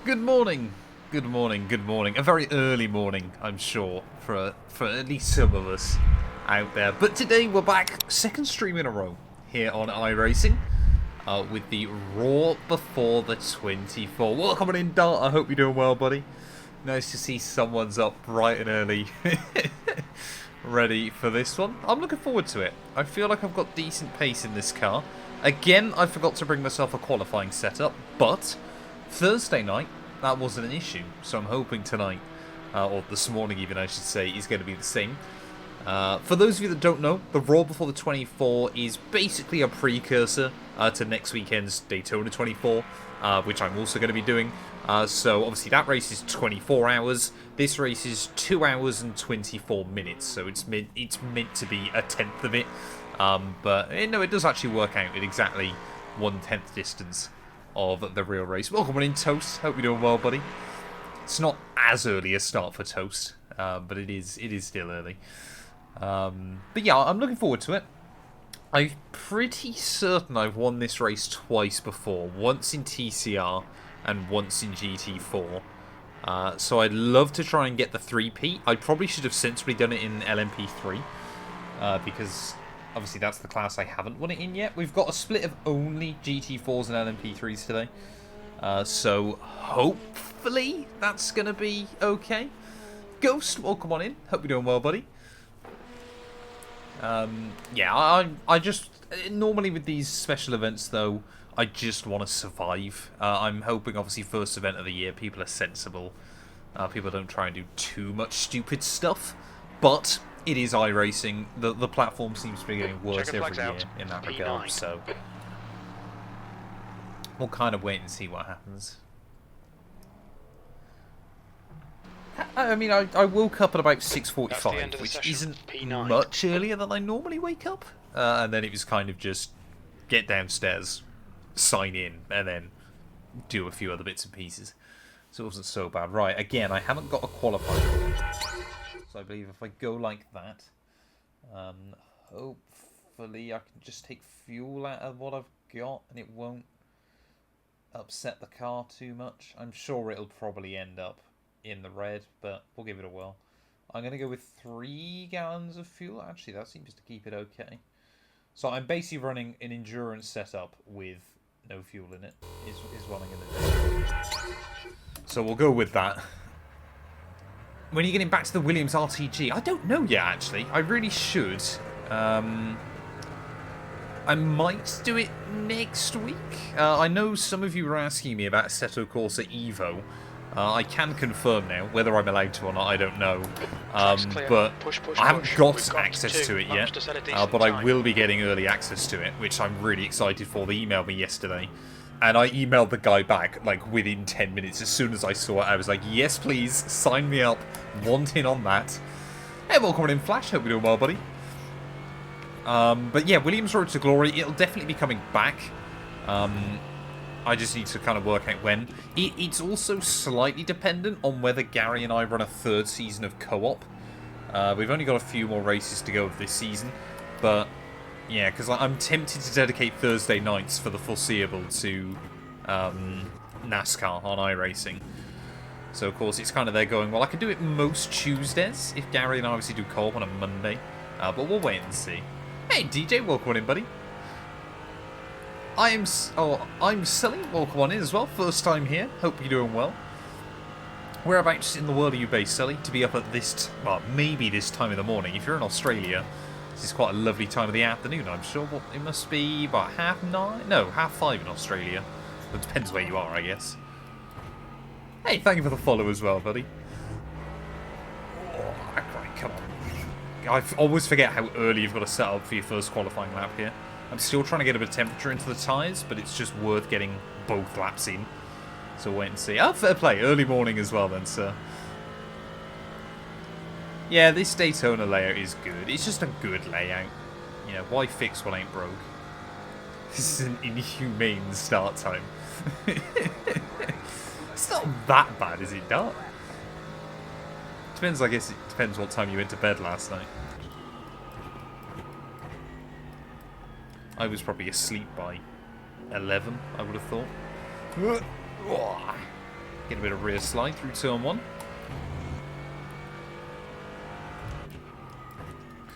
Good morning. Good morning, good morning. A very early morning, I'm sure, for at least some of us out there. But today we're back, second stream in a row here on iRacing with the Raw Before the 24. Welcome in, Dart. I hope you're doing well, buddy. Nice to see someone's up bright and early, ready for this one. I'm looking forward to it. I feel like I've got decent pace in this car. Again, I forgot to bring myself a qualifying setup, but Thursday night, that wasn't an issue. So I'm hoping tonight, or this morning even I should say, is going to be the same. For those of you that don't know, the Raw Before the 24 is basically a precursor to next weekend's Daytona 24, which I'm also going to be doing. So obviously that race is 24 hours. This race is 2 hours and 24 minutes. So it's meant to be a tenth of it. But no, it does actually work out at exactly 1/10 distance of the real race. Welcome in, Toast. Hope you're doing well, buddy. It's not as early a start for Toast, but it is still early. But yeah, I'm looking forward to it. I'm pretty certain I've won this race twice before. Once in TCR and once in GT4. So I'd love to try and get the 3P. I probably should have sensibly done it in LMP3. Because obviously that's the class I haven't won it in yet. We've got a split of only GT4s and LMP3s today. So hopefully that's going to be okay. Ghost, welcome on in. Hope you're doing well, buddy. Yeah, I just... Normally with these special events, though, I just want to survive. I'm hoping, obviously, first event of the year, people are sensible. People don't try and do too much stupid stuff. But it is iRacing. The platform seems to be getting worse every year in that regard, so... We'll kind of wait and see what happens. I mean, I woke up at about 6:45, which isn't much earlier than I normally wake up. And then it was kind of just get downstairs, sign in, and then do a few other bits and pieces. So it wasn't so bad. Right, again, I haven't got a qualifier. So I believe if I go like that, hopefully I can just take fuel out of what I've got and it won't upset the car too much. I'm sure it'll probably end up in the red, but we'll give it a whirl. I'm going to go with 3 gallons of fuel. Actually, that seems to keep it okay. So I'm basically running an endurance setup with no fuel in it, is what I'm going to do. So we'll go with that. When are you getting back to the Williams RTG? I don't know yet, actually. I really should. I might do it next week. I know some of you were asking me about Assetto Corsa Evo. I can confirm now. Whether I'm allowed to or not, I don't know. But I haven't got access to it yet. But I will be getting early access to it, which I'm really excited for. They emailed me yesterday. And I emailed the guy back, like, within 10 minutes. As soon as I saw it, I was like, yes, please, sign me up. Want in on that. Hey, welcome in, Flash. Hope you're doing well, buddy. But yeah, Williams Road to Glory, it'll definitely be coming back. I just need to kind of work out when. It's also slightly dependent on whether Gary and I run a 3rd season of co-op. We've only got a few more races to go of this season. But, yeah, because I'm tempted to dedicate Thursday nights for the foreseeable to NASCAR on iRacing. So, of course, it's kind of there going, well, I could do it most Tuesdays if Gary and I obviously do co-op on a Monday. But we'll wait and see. Hey, DJ, welcome on in, buddy. I'm Sully, welcome on in as well. First time here. Hope you're doing well. Whereabouts in the world are you based, Sully? To be up at this, well, maybe this time in the morning. If you're in Australia, this is quite a lovely time of the afternoon, I'm sure. Well, it must be about 9:30? No, 5:30 in Australia. It depends where you are, I guess. Hey, thank you for the follow as well, buddy. Oh, right, come on. I always forget how early you've got to set up for your first qualifying lap here. I'm still trying to get a bit of temperature into the tyres, but it's just worth getting both laps in. So wait and see. Oh, fair play. Early morning as well then, sir. Yeah, this Daytona layout is good. It's just a good layout. You know, why fix what ain't broke? This is an inhumane start time. It's not that bad, is it, Dart? Depends, I guess it depends what time you went to bed last night. I was probably asleep by 11, I would have thought. Get a bit of rear slide through turn 1.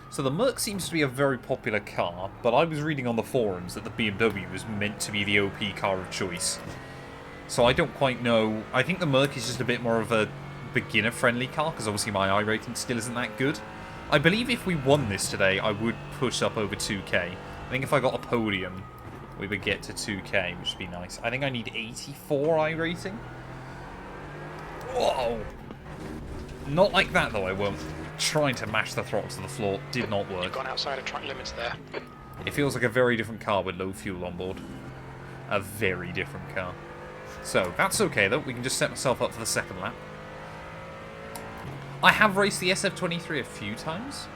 So the Merc seems to be a very popular car, but I was reading on the forums that the BMW was meant to be the OP car of choice. So I don't quite know. I think the Merc is just a bit more of a beginner-friendly car, because obviously my iRating still isn't that good. I believe if we won this today, I would push up over 2k. I think if I got a podium, we would get to 2k, which would be nice. I think I need 84 iRating. Whoa! Not like that, though, I won't. Trying to mash the throttle to the floor did not work. You've gone outside of track limits there. It feels like a very different car with low fuel on board. A very different car. So, that's okay, though. We can just set myself up for the second lap. I have raced the SF23 a few times.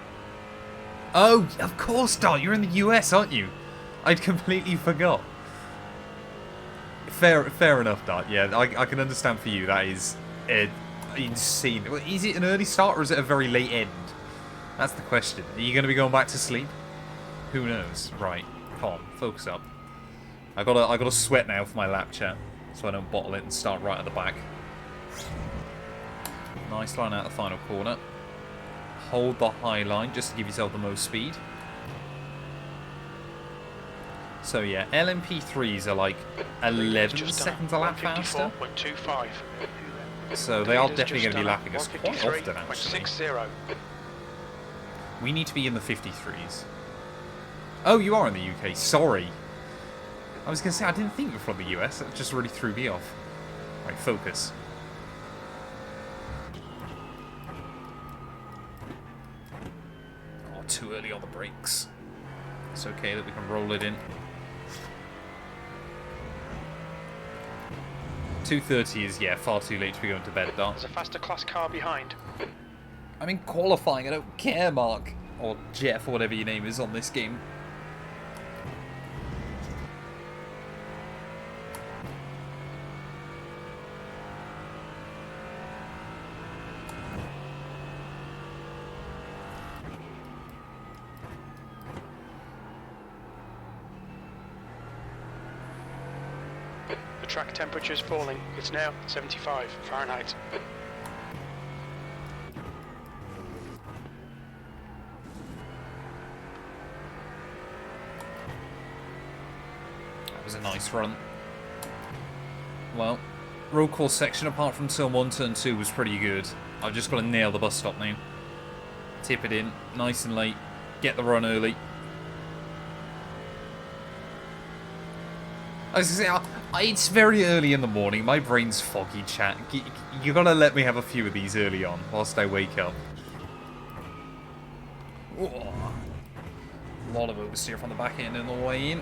Oh, of course, Dart. You're in the US, aren't you? I'd completely forgot. Fair enough, Dart. Yeah, I can understand for you. That is insane. Is it an early start or is it a very late end? That's the question. Are you going to be going back to sleep? Who knows? Right. Come on. Focus up. I gotta sweat now for my lap chat, so I don't bottle it and start right at the back. Nice line out the final corner. Hold the high line just to give yourself the most speed. So yeah, LMP3s are like 11 seconds a lap faster. So they are definitely going to be lapping us quite often, actually. We need to be in the 53s. Oh, you are in the UK. Sorry. I was going to say, I didn't think you were from the US. That just really threw me off. Right, focus. Oh, too early on the brakes. It's okay that we can roll it in. 2:30 is, yeah, far too late to be going to bed, Dart. There's a faster class car behind. I'm in qualifying, I don't care, Mark. Or Jeff, or whatever your name is on this game. The track temperature is falling. It's now 75 Fahrenheit. That was a nice run. Well, road course section apart from turn 1, turn 2 was pretty good. I've just got to nail the bus stop now. Tip it in, nice and late. Get the run early. I was going to say, it's very early in the morning. My brain's foggy, chat. You got to let me have a few of these early on whilst I wake up. Whoa. A lot of oversteer from the back end and the way in.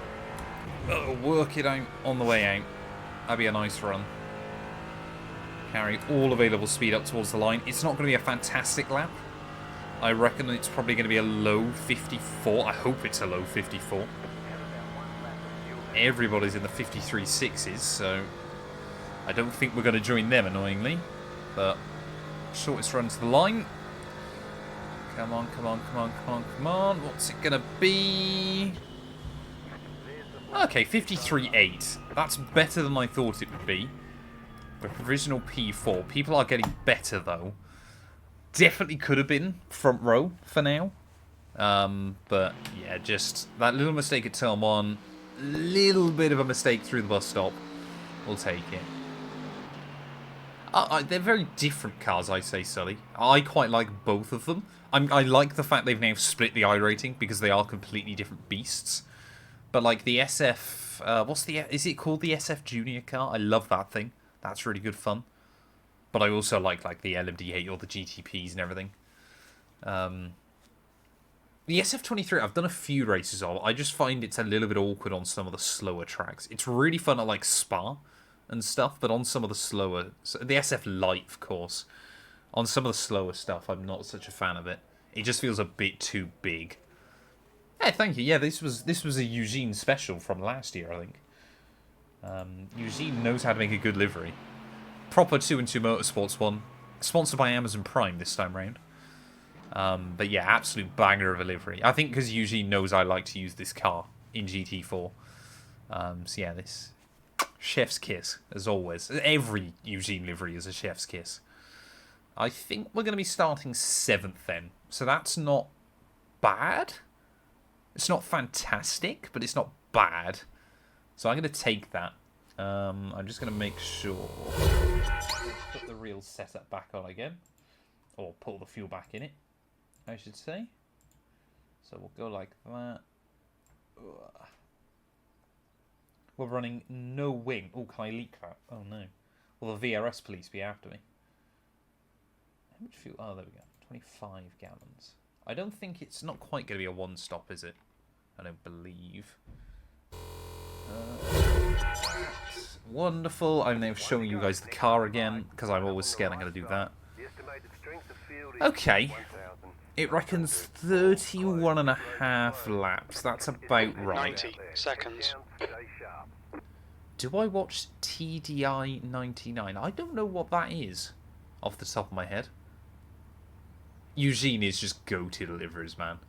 Oh, work it out on the way out. That'd be a nice run. Carry all available speed up towards the line. It's not going to be a fantastic lap. I reckon it's probably going to be a low 54. I hope it's a low 54. Everybody's in the 53.6s, so I don't think we're going to join them, annoyingly. But shortest run to the line. Come on, come on, come on, come on, come on. What's it going to be? Okay, 53.8. That's better than I thought it would be. The provisional P4. People are getting better, though. Definitely could have been front row for now. But, yeah, just that little mistake at turn 1. Little bit of a mistake through the bus stop. We'll take it. They're very different cars, I say, Sully. I quite like both of them. I like the fact they've now split the iRating because they are completely different beasts. But like the SF, is it called the SF Junior car? I love that thing. That's really good fun. But I also like the LMD8 or the GTPs and everything. The SF23, I've done a few races of. I just find it's a little bit awkward on some of the slower tracks. It's really fun at like Spa and stuff, but on some of the slower, the SF Light, of course, on some of the slower stuff, I'm not such a fan of it. It just feels a bit too big. Hey, thank you. Yeah, this was a Eugene special from last year, I think. Eugene knows how to make a good livery. Proper 2&2 Motorsports one, sponsored by Amazon Prime this time round. But yeah, absolute banger of a livery. I think because Eugene knows I like to use this car in GT4. So yeah, this Chef's kiss, as always. Every Eugene livery is a chef's kiss. I think we're going to be starting 7th then. So that's not bad. It's not fantastic, but it's not bad. So I'm going to take that. I'm just going to make sure. Put the real setup back on again. Or pull the fuel back in it, I should say. So we'll go like that. We're running no wing. Oh, can I leak that? Oh no. Will the VRS police be after me? How much fuel? Oh, there we go. 25 gallons. I don't think it's not quite going to be a one-stop, is it? I don't believe. Wonderful. I'm now showing you guys the car again, because I'm always scared I'm going to do that. Okay. It reckons 31.5 laps. That's about right. 90 seconds. Do I watch TDI 99? I don't know what that is off the top of my head. Eugene is just go-to liveries, man.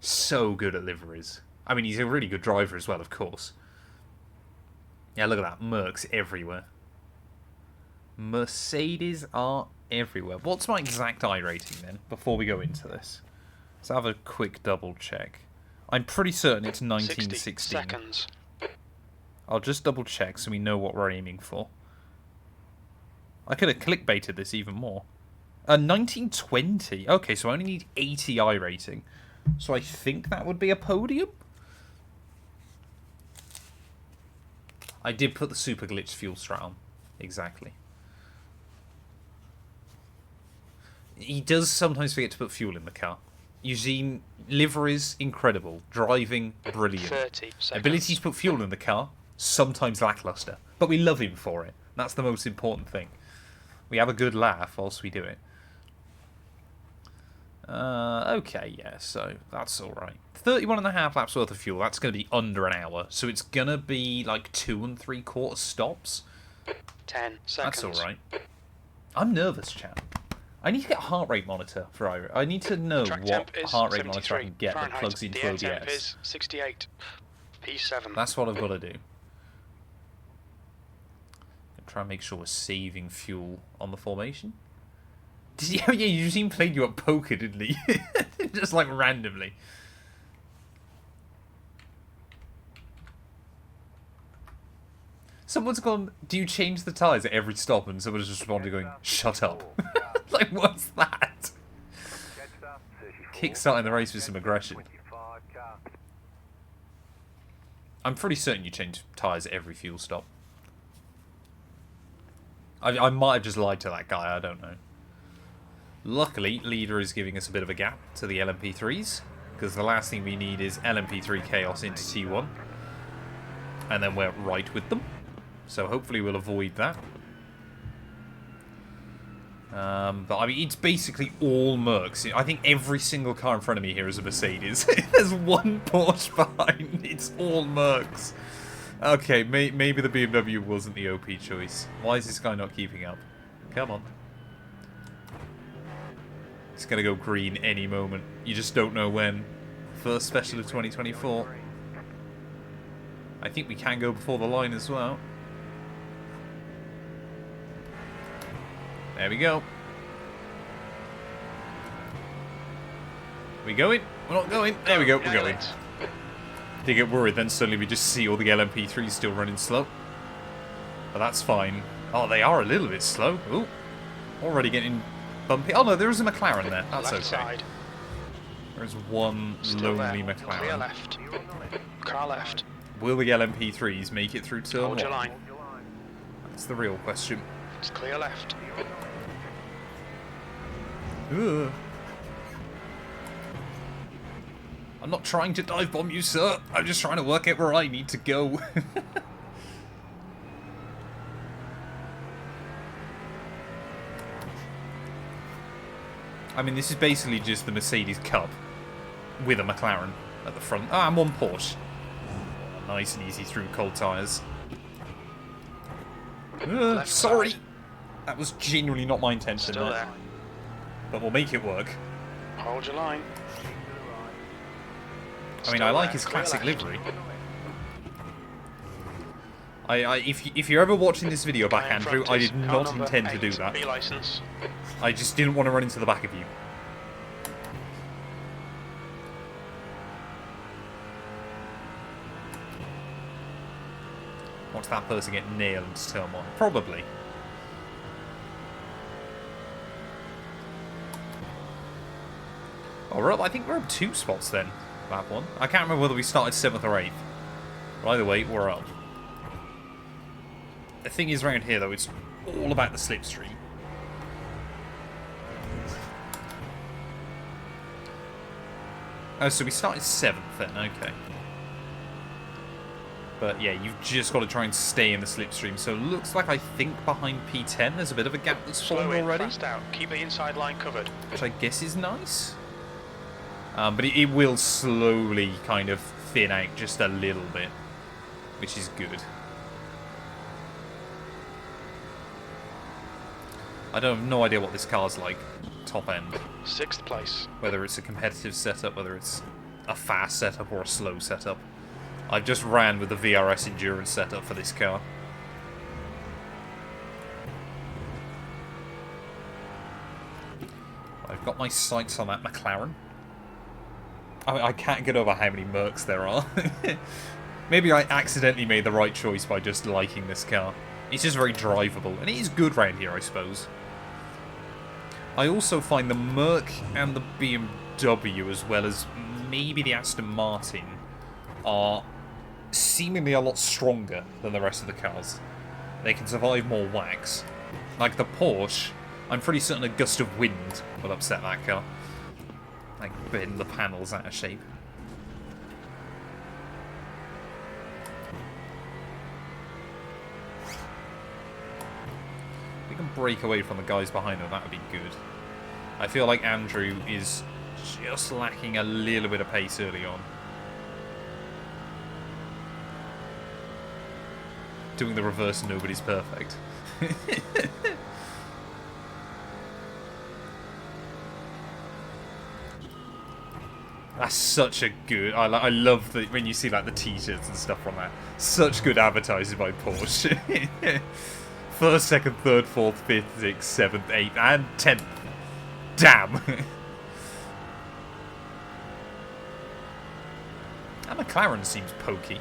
So good at liveries. I mean, he's a really good driver as well, of course. Yeah, look at that. Mercs everywhere. Mercedes are everywhere. What's my exact I rating then, before we go into this? Let's have a quick double check. I'm pretty certain it's 1916. 60 seconds. I'll just double check so we know what we're aiming for. I could have clickbaited this even more. 1920. Okay, so I only need 80 I rating. So I think that would be a podium. I did put the super glitch fuel strat on. Exactly. He does sometimes forget to put fuel in the car. Eugene, liveries, incredible. Driving, brilliant. 30 seconds. Ability to put fuel in the car, sometimes lackluster. But we love him for it. That's the most important thing. We have a good laugh whilst we do it. Okay, yeah, so that's alright. 31.5 laps worth of fuel. That's going to be under an hour. So it's going to be like 2 3/4 stops. 10 seconds. That's alright. I'm nervous, chat. I need to get a heart rate monitor for iRacing. I need to know what heart rate monitor I can get that plugs into OBS. The temp is 68. P7. That's what I've got to do. Try and make sure we're saving fuel on the formation. Yeah, Eugene played you at poker, didn't he? Just like randomly. Someone's gone, do you change the tyres at every stop? And someone's just responded going, shut up. Like, what's that? Kickstarting the race with some aggression. I'm pretty certain you change tyres at every fuel stop. I might have just lied to that guy, I don't know. Luckily, Leader is giving us a bit of a gap to the LMP3s, because the last thing we need is LMP3 chaos into T1. And then we're right with them. So hopefully we'll avoid that. But I mean, it's basically all Mercs. I think every single car in front of me here is a Mercedes. There's one Porsche behind. It's all Mercs. Okay, maybe the BMW wasn't the OP choice. Why is this guy not keeping up? Come on. It's going to go green any moment. You just don't know when. First special of 2024. I think we can go before the line as well. There we go. We going? We're not going. There we go, we're going. They get worried, then suddenly we just see all the LMP3s still running slow. But that's fine. Oh, they are a little bit slow. Ooh. Already getting bumpy. Oh no, there is a McLaren there. That's okay. Side. There's one still lonely there. McLaren. Clear left. Car left. Will the LMP3s make it through turn 1? Hold your line. That's the real question. It's clear left. Ugh. I'm not trying to dive bomb you, sir. I'm just trying to work out where I need to go. I mean, this is basically just the Mercedes Cup with a McLaren at the front. Ah, and one Porsche. Nice and easy through cold tyres. Sorry. Side. That was genuinely not my intention. Still there. But we'll make it work. Hold your line. I mean, I like his classic livery. If you're ever watching this video back, Guy in Andrew, front I is did car not number intend to 8, do that. B license. I just didn't want to run into the back of you. Watch that person get nailed into turn 1. Probably. Oh, I think we're up 2 spots then. That one. I can't remember whether we started 7th or 8th. But either way, we're up. The thing is around here, though, it's all about the slipstream. Oh, so we started 7th then, okay. But yeah, you've just got to try and stay in the slipstream. So it looks like I think behind P10 there's a bit of a gap that's Slow formed in, already. fast out. Keep the inside line covered. Which I guess is nice. But it will slowly kind of thin out just a little bit. Which is good. I don't have no idea what this car's like, top end. 6th place. Whether it's a competitive setup, whether it's a fast setup or a slow setup. I've just ran with the VRS endurance setup for this car. I've got my sights on that McLaren. I can't get over how many Mercs there are. Maybe I accidentally made the right choice by just liking this car. It's just very drivable, and it is good round here, I suppose. I also find the Merc and the BMW, as well as maybe the Aston Martin, are seemingly a lot stronger than the rest of the cars. They can survive more whacks. Like the Porsche, I'm pretty certain a gust of wind will upset that car. Like bend the panels out of shape. If we can break away from the guys behind them, that would be good. I feel like Andrew is just lacking a little bit of pace early on. Doing the reverse, nobody's perfect. That's such a good... I love that when you see like the t-shirts and stuff from that. Such good advertising by Porsche. 1st, 2nd, 3rd, 4th, 5th, 6th, 7th, 8th, and 10th. Damn. And McLaren seems pokey.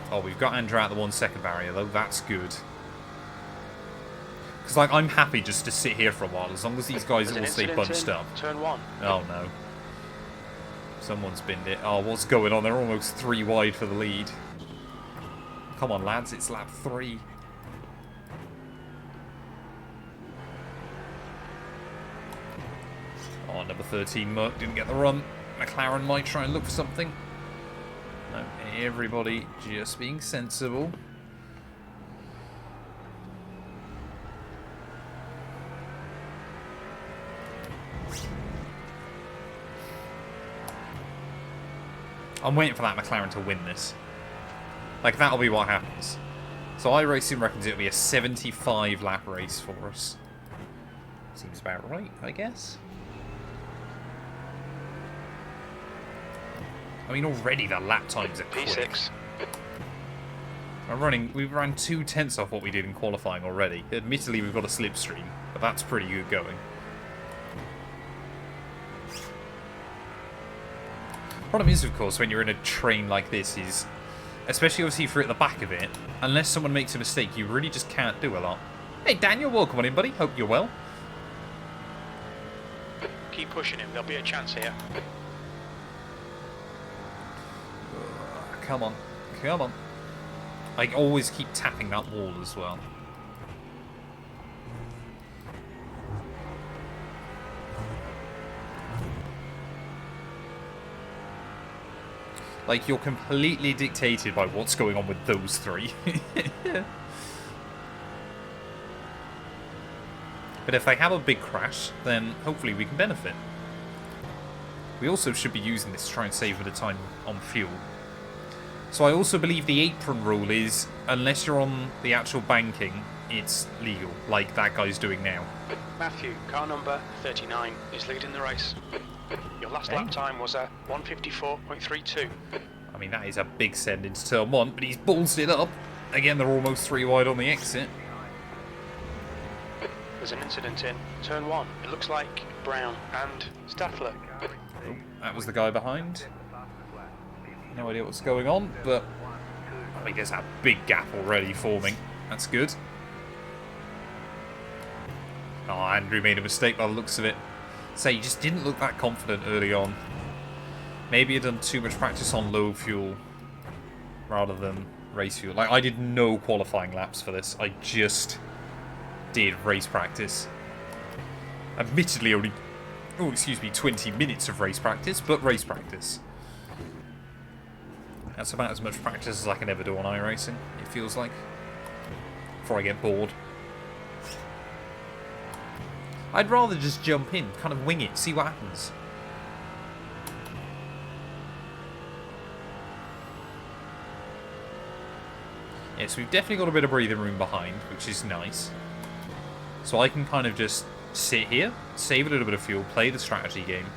Oh, we've got Andrew out the 1 second barrier, though. That's good. Because, like, I'm happy just to sit here for a while, as long as these guys all stay bunched up. Turn 1. Oh, no. Someone's binned it. Oh, what's going on? They're almost 3 wide for the lead. Come on, lads. It's lap 3. Oh, number 13, Merc didn't get the run. McLaren might try and look for something. No, everybody just being sensible. I'm waiting for that McLaren to win this. Like, that'll be what happens. So iRacing reckons it'll be a 75 lap race for us. Seems about right, I guess. I mean, already the lap times are quick. P6. We've run 2 tenths off what we did in qualifying already. Admittedly, we've got a slipstream, but that's pretty good going. Problem is, of course, when you're in a train like this is, especially obviously if you're at the back of it, unless someone makes a mistake, you really just can't do a lot. Hey, Daniel, welcome on in, buddy. Hope you're well. Keep pushing him. There'll be a chance here. Come on. Come on. I always keep tapping that wall as well. Like, you're completely dictated by what's going on with those 3. But if they have a big crash, then hopefully we can benefit. We also should be using this to try and save a bit of time on fuel. So I also believe the apron rule is, unless you're on the actual banking, it's legal, like that guy's doing now. Matthew, car number 39, is leading the race. Your last lap time was a 1:54.32. I mean, that is a big send into turn 1, but he's ballsed it up. Again, they're almost 3 wide on the exit. There's an incident in turn 1. It looks like Brown and Staffler. Oh, that was the guy behind. No idea what's going on, but I mean, there's a big gap already forming. That's good. Oh, Andrew made a mistake by the looks of it. So he just didn't look that confident early on. Maybe he'd done too much practice on low fuel rather than race fuel. Like, I did no qualifying laps for this. I just did race practice. Admittedly, only, 20 minutes of race practice, but race practice. That's about as much practice as I can ever do on iRacing, it feels like. Before I get bored. I'd rather just jump in, kind of wing it, see what happens. Yes, we've definitely got a bit of breathing room behind, which is nice. So I can kind of just sit here, save a little bit of fuel, play the strategy game.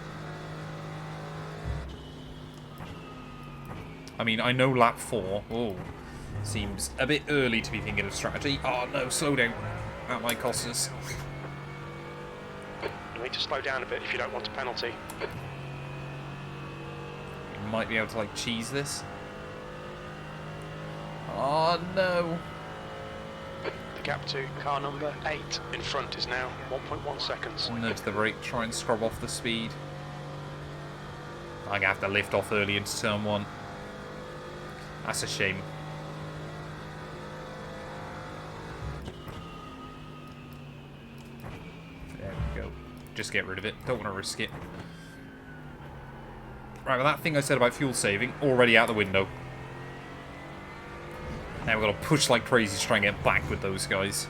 I mean, I know lap 4, seems a bit early to be thinking of strategy. Oh no, slow down. That might cost us. You need to slow down a bit if you don't want a penalty. You might be able to, like, cheese this. Oh no. The gap to car number 8 in front is now 1.1 seconds. Nudge the brake, try and scrub off the speed. I'm going to have to lift off early into turn 1. That's a shame. There we go. Just get rid of it. Don't want to risk it. Right, well, that thing I said about fuel saving, already out the window. Now we've got to push like crazy to try and get back with those guys.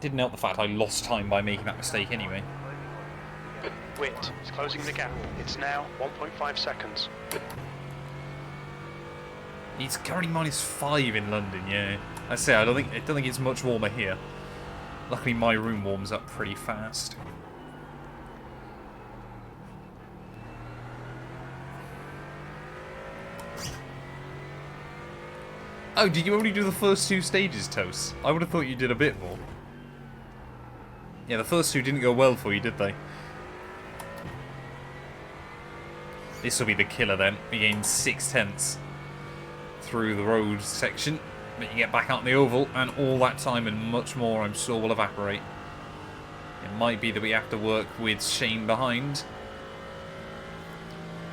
Didn't help the fact I lost time by making that mistake anyway. Witt is closing the gap. It's now 1.5 seconds. He's currently -5 in London, yeah. I say I don't think it's much warmer here. Luckily my room warms up pretty fast. Oh, did you only do the first 2 stages, Toast? I would have thought you did a bit more. Yeah, the first 2 didn't go well for you, did they? This will be the killer then. We gain 6/10 through the road section. But you get back out in the oval, and all that time and much more, I'm sure, will evaporate. It might be that we have to work with Shane behind.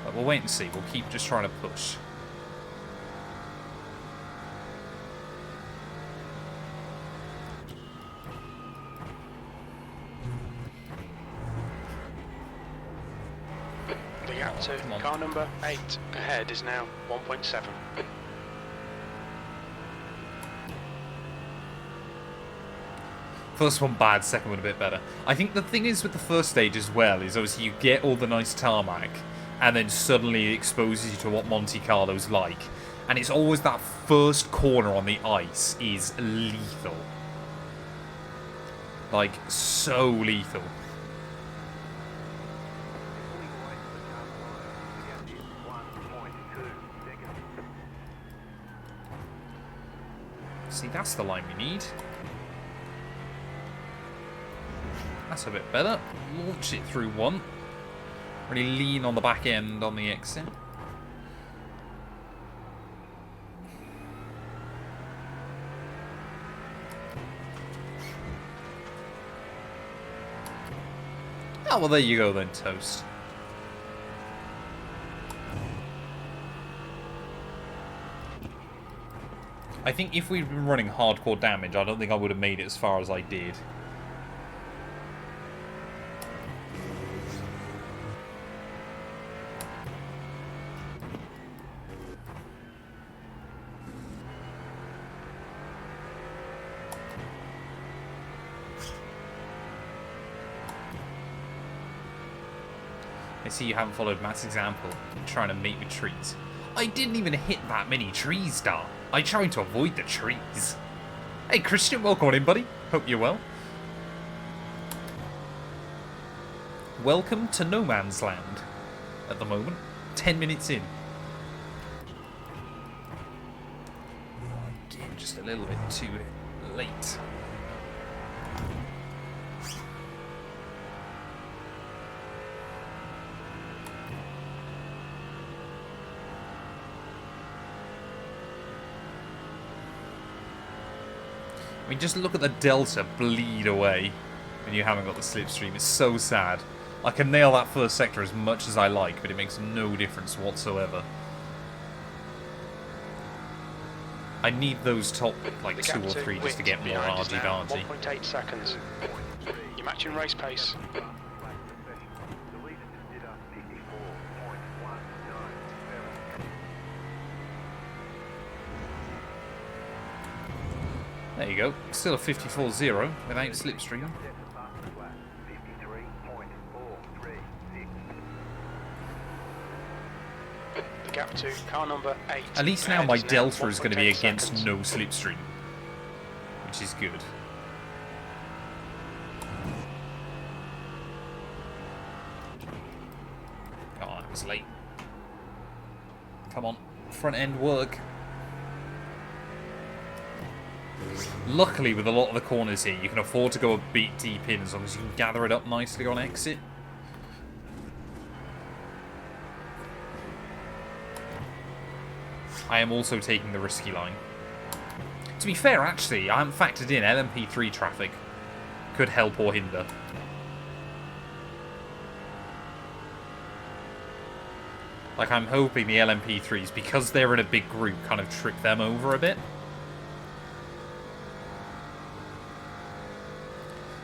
But we'll wait and see. We'll keep just trying to push. The gap to car number 8 ahead is now 1.7. First one bad, second one a bit better. I think the thing is with the first stage as well is obviously you get all the nice tarmac and then suddenly it exposes you to what Monte Carlo's like. And it's always that first corner on the ice is lethal. Like, so lethal. See, that's the line we need. That's a bit better. Launch it through 1. Really lean on the back end on the exit. Oh, well, there you go then, Toast. I think if we'd been running hardcore damage, I don't think I would have made it as far as I did. I see you haven't followed Matt's example in trying to mate with trees. I didn't even hit that many trees, Dar. I tried to avoid the trees. Hey, Christian, welcome on in, buddy. Hope you're well. Welcome to no man's land at the moment. 10 minutes in. Again, just a little bit too late. I mean, just look at the delta bleed away when you haven't got the slipstream. It's so sad. I can nail that first sector as much as I like, but it makes no difference whatsoever. I need those top, like, 2 or 3 just to get more argy-bargy. 1.8 seconds. You're matching race pace. There you go. Still a 54.0 without slipstream. The gap to car number 8. At least now my delta is going to be 1.8 against seconds. no slipstream, which is good. Oh, that was late. Come on, front end work. Luckily, with a lot of the corners here, you can afford to go a bit deep in as long as you can gather it up nicely on exit. I am also taking the risky line. To be fair, actually, I haven't factored in LMP3 traffic. Could help or hinder. Like, I'm hoping the LMP3s, because they're in a big group, kind of trick them over a bit.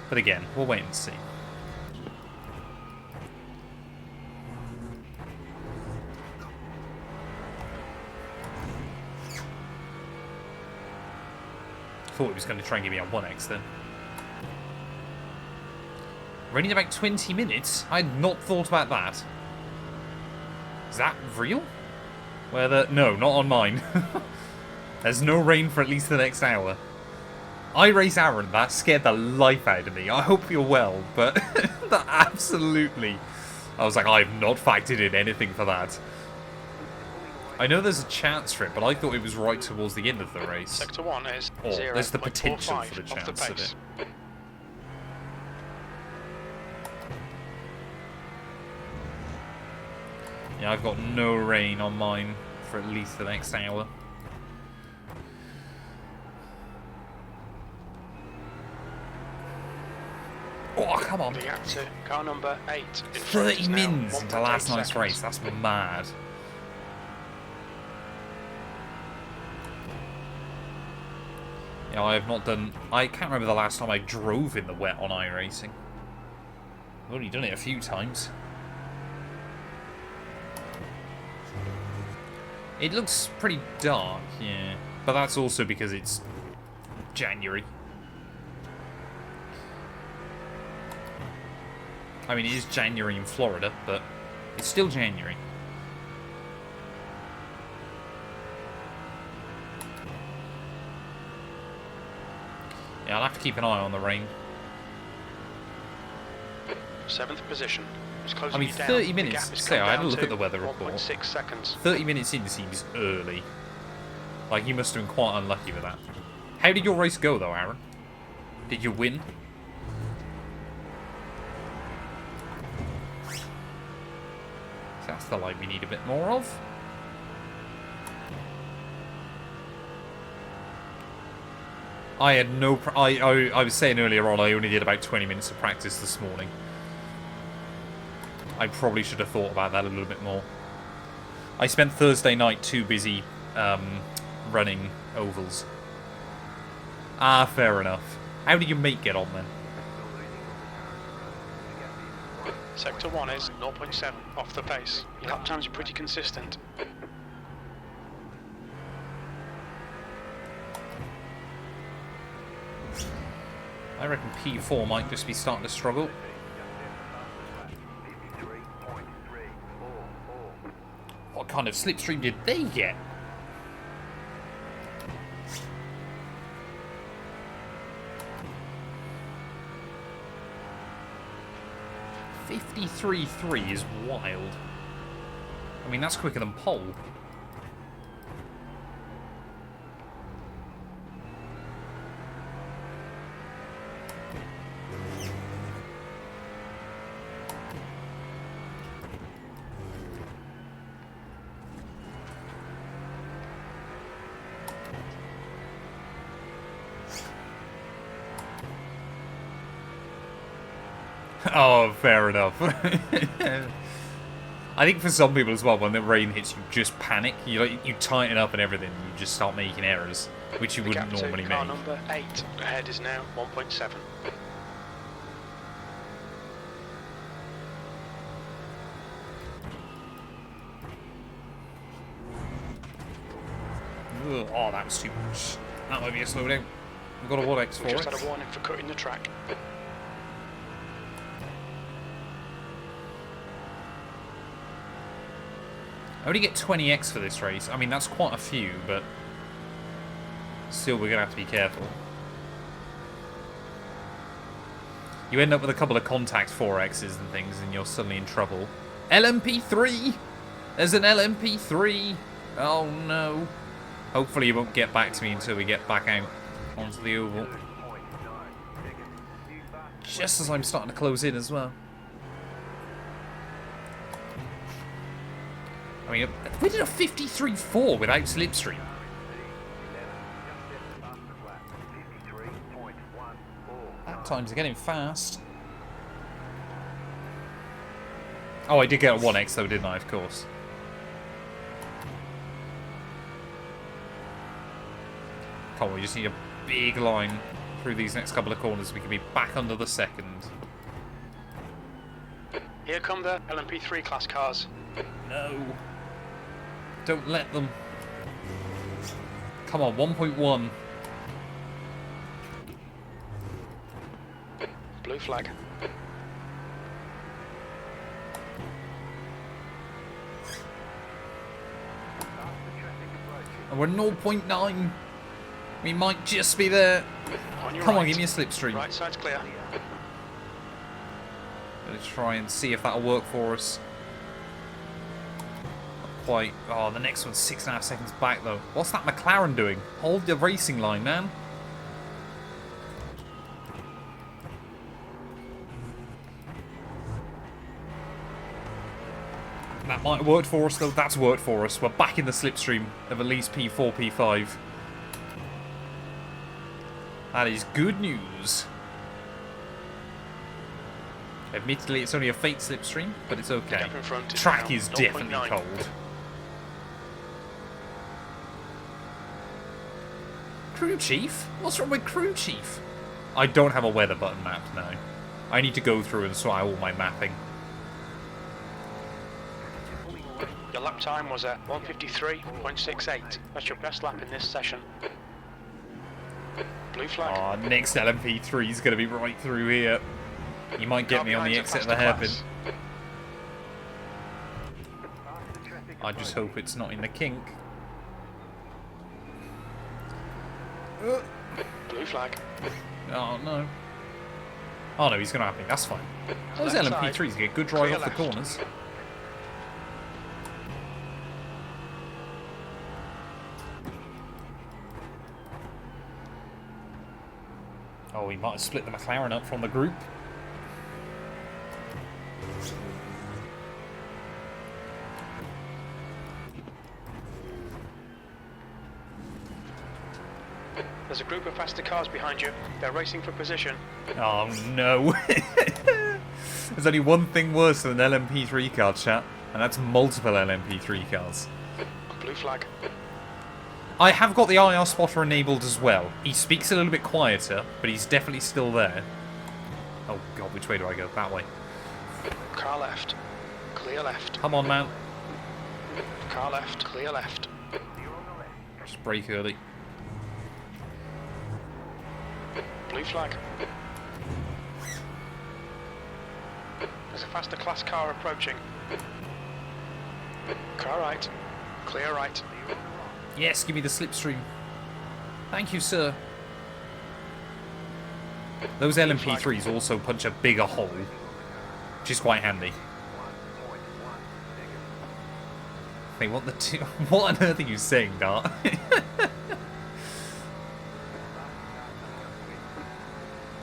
But again, we'll wait and see. Thought it was going to try and get me on 1x then. We're only about 20 minutes? I had not thought about that. Is that real? No, not on mine. There's no rain for at least the next hour. iRace Aaron, that scared the life out of me. I hope you're well, but that absolutely... I was like, I've not factored in anything for that. I know there's a chance for it, but I thought it was right towards the end of the race. Sector 1 is Or 0. there's the potential 0.45 for the off the chance of pace. it. Yeah, I've got no rain on mine for at least the next hour. Oh, come on. The gap to car number 8 in front 30 is now mins into 1.8 last night's seconds. race. That's mad. Yeah, I have not done... I can't remember the last time I drove in the wet on iRacing. I've only done it a few times. It looks pretty dark, yeah. But that's also because it's January. I mean, it is January in Florida, but it's still January. Yeah, I'll have to keep an eye on the rain. 7th position. It's closing I mean, you down. 30 The minutes. gap is Say, come I had a down look to at the weather report. 1.6 seconds. 30 minutes in seems early. Like, you must have been quite unlucky with that. How did your race go, though, Aaron? Did you win? That's the light we need a bit more of. I had no... I was saying earlier on, I only did about 20 minutes of practice this morning. I probably should have thought about that a little bit more. I spent Thursday night too busy running ovals. Ah, fair enough. How did your mate get on then? Sector 1 is 0.7 off the pace. Your lap times are pretty consistent. I reckon P4 might just be starting to struggle. What kind of slipstream did they get? 53.3 is wild. I mean, that's quicker than pole. Oh, fair enough. I think for some people as well, when the rain hits, you just panic. You tighten up and everything. You just start making errors, which you wouldn't normally car make. number 8 ahead is now 1.7. Ugh, oh, that was too much. That might be a slowdown. We've got a 1x for We it. just had a warning for cutting the track. I only get 20x for this race. I mean, that's quite a few, but still, we're going to have to be careful. You end up with a couple of contact 4x's and things, and you're suddenly in trouble. LMP3! There's an LMP3! Oh, no. Hopefully, you won't get back to me until we get back out onto the oval. Just as I'm starting to close in as well. I mean, we did a 53.4 without slipstream. That time's getting fast. Oh, I did get a 1x though, didn't I? Of course. Come on, we just need a big line through these next couple of corners. We can be back under the second. Here come the LMP3 class cars. No. Don't let them. Come on, 1.1. Blue flag. And we're 0.9. We might just be there. Come on, give me a slipstream. Right side's clear. Gonna try and see if that'll work for us. Not quite. Oh, the next one's 6.5 seconds back though. What's that McLaren doing? Hold the racing line, man. That might have worked for us though. That's worked for us. We're back in the slipstream of at least P4, P5. That is good news. Admittedly, it's only a fake slipstream, but it's okay. Track is definitely cold. Crew Chief? What's wrong with Crew Chief? I don't have a weather button mapped now. I need to go through and sort out all my mapping. Your lap time was at 1:53.68. That's your best lap in this session. Blue flag. Oh, next LMP3 is going to be right through here. You might get me on the exit of the hairpin. I just hope it's not in the kink. Blue flag. Oh no. Oh no, he's going to have me. That's fine. Those LMP3s get good drive off the corners. Oh, he might have split the McLaren up from the group. There's a group of faster cars behind you. They're racing for position. Oh no. There's only one thing worse than an LMP3 car, chat, and that's multiple LMP3 cars. Blue flag. I have got the IR spotter enabled as well. He speaks a little bit quieter, but he's definitely still there. Oh god, which way do I go? That way. Car left. Clear left. Come on, man. Car left. Clear left. Just brake early. Blue flag. There's a faster class car approaching. Car right. Clear right. Yes, give me the slipstream. Thank you, sir. Those LMP3s also punch a bigger hole. which is quite handy. They want the two... What on earth are you saying, Dart?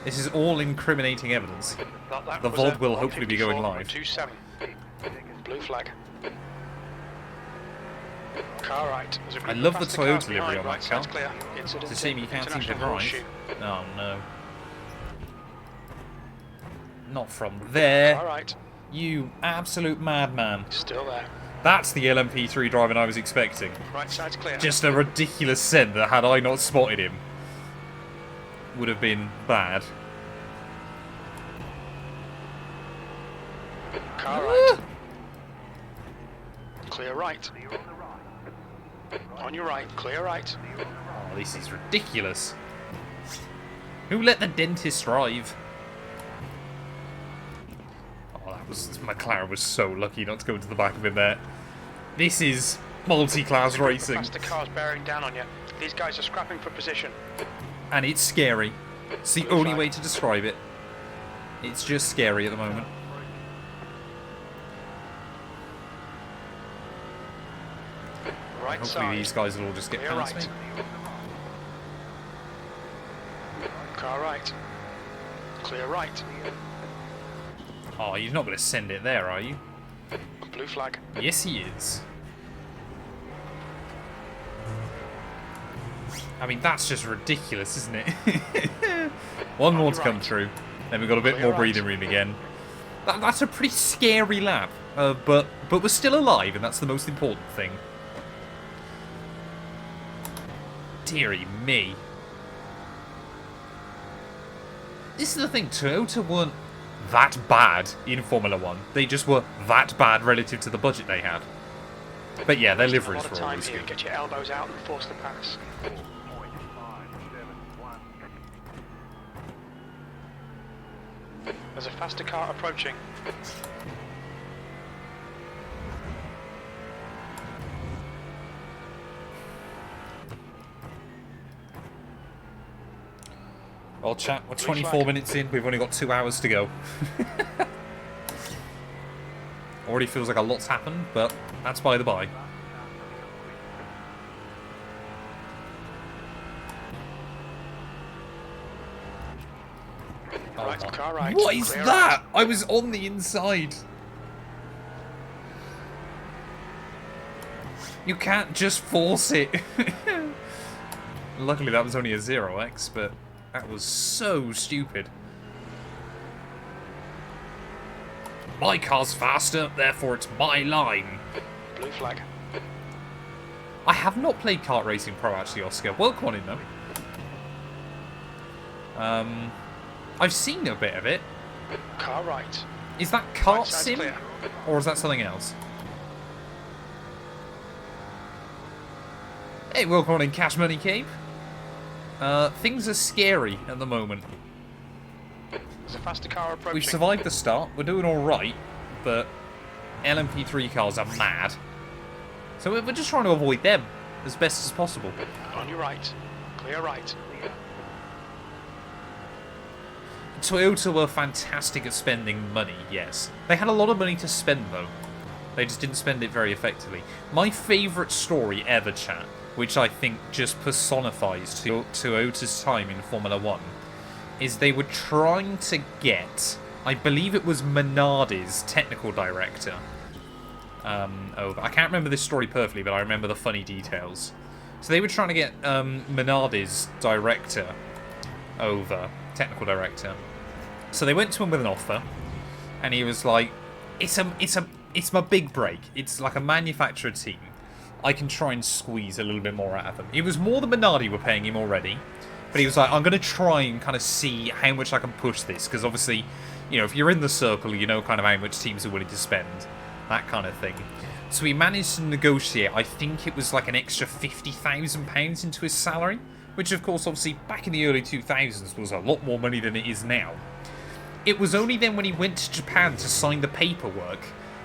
This is all incriminating evidence. The VOD will hopefully be going live. 154.27. Blue flag. Car right. I love the Toyota livery on that car. Clear. It's a shame you can't seem to drive. Oh no. Not from there. Car right. You absolute madman. Still there. That's the LMP3 driving I was expecting. Right side's clear. Just a ridiculous scent that, had I not spotted him, would have been bad. Car right. Clear right. On your right. Clear right. Oh, this is ridiculous. Who let the dentist drive? Oh, that was... McLaren was so lucky not to go into the back of him there. This is multi-class racing. Faster cars bearing down on you. These guys are scrapping for position. And it's scary. It's the only way to describe it. It's just scary at the moment. Right Hopefully side. these guys will all just get Clear past right. me. Car right. Clear right. Oh, you're not going to send it there, are you? Blue flag. Yes, he is. I mean, that's just ridiculous, isn't it? One more to come through. Then we've got a bit more breathing room again. That's a pretty scary lap. But we're still alive, and that's the most important thing. Deary me. This is the thing, Toyota weren't that bad in Formula 1. They just were that bad relative to the budget they had. But yeah, their liveries were always good. Get your elbows out and force the pass. There's a faster car approaching. Well, chat, we're 24 minutes in. We've only got 2 hours to go. Already feels like a lot's happened, but that's by the by. Oh, Right, car right. what is Clear that? I was on the inside. You can't just force it. Luckily that was only a 0x, but that was so stupid. My car's faster, therefore it's my line. Blue flag. I have not played Kart Racing Pro actually, Oscar. Welcome on in though. I've seen a bit of it. Car right. Is that Kart Right side's Sim? clear. Or is that something else? Hey, welcome on in Cash Money Cape. Things are scary at the moment. There's a faster car approaching. We've survived the start. We're doing alright. But LMP3 cars are mad. So we're just trying to avoid them as best as possible. On your right. Clear right. Toyota were fantastic at spending money, yes. They had a lot of money to spend, though. They just didn't spend it very effectively. My favourite story ever, chat, which I think just personifies Toyota's time in Formula 1, is they were trying to get, I believe it was Minardi's technical director, over. I can't remember this story perfectly, but I remember the funny details. So they were trying to get Minardi's director over, technical director. So they went to him with an offer, and he was like, "It's my big break. It's like a manufacturer team. I can try and squeeze a little bit more out of them." It was more than Minardi were paying him already, but he was like, "I'm going to try and kind of see how much I can push this, because obviously, you know, if you're in the circle, you know kind of how much teams are willing to spend, that kind of thing." So he managed to negotiate. I think it was like an extra £50,000 into his salary, which of course, obviously, back in the early 2000s was a lot more money than it is now. It was only then when he went to Japan to sign the paperwork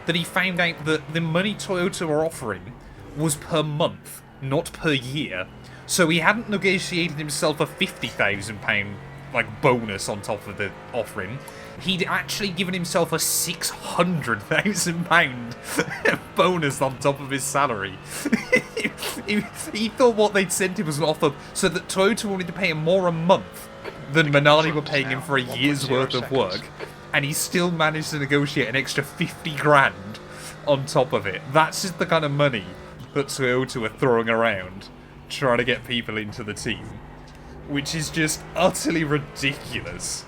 that he found out that the money Toyota were offering was per month, not per year. So he hadn't negotiated himself a £50,000 like bonus on top of the offering. He'd actually given himself a £600,000 bonus on top of his salary. he thought what they'd sent him was an offer so that Toyota wanted to pay him more a month than Minardi were paying him for a year's worth of work, and he still managed to negotiate an extra 50 grand on top of it. That's just the kind of money that Toyota were throwing around, trying to get people into the team, which is just utterly ridiculous.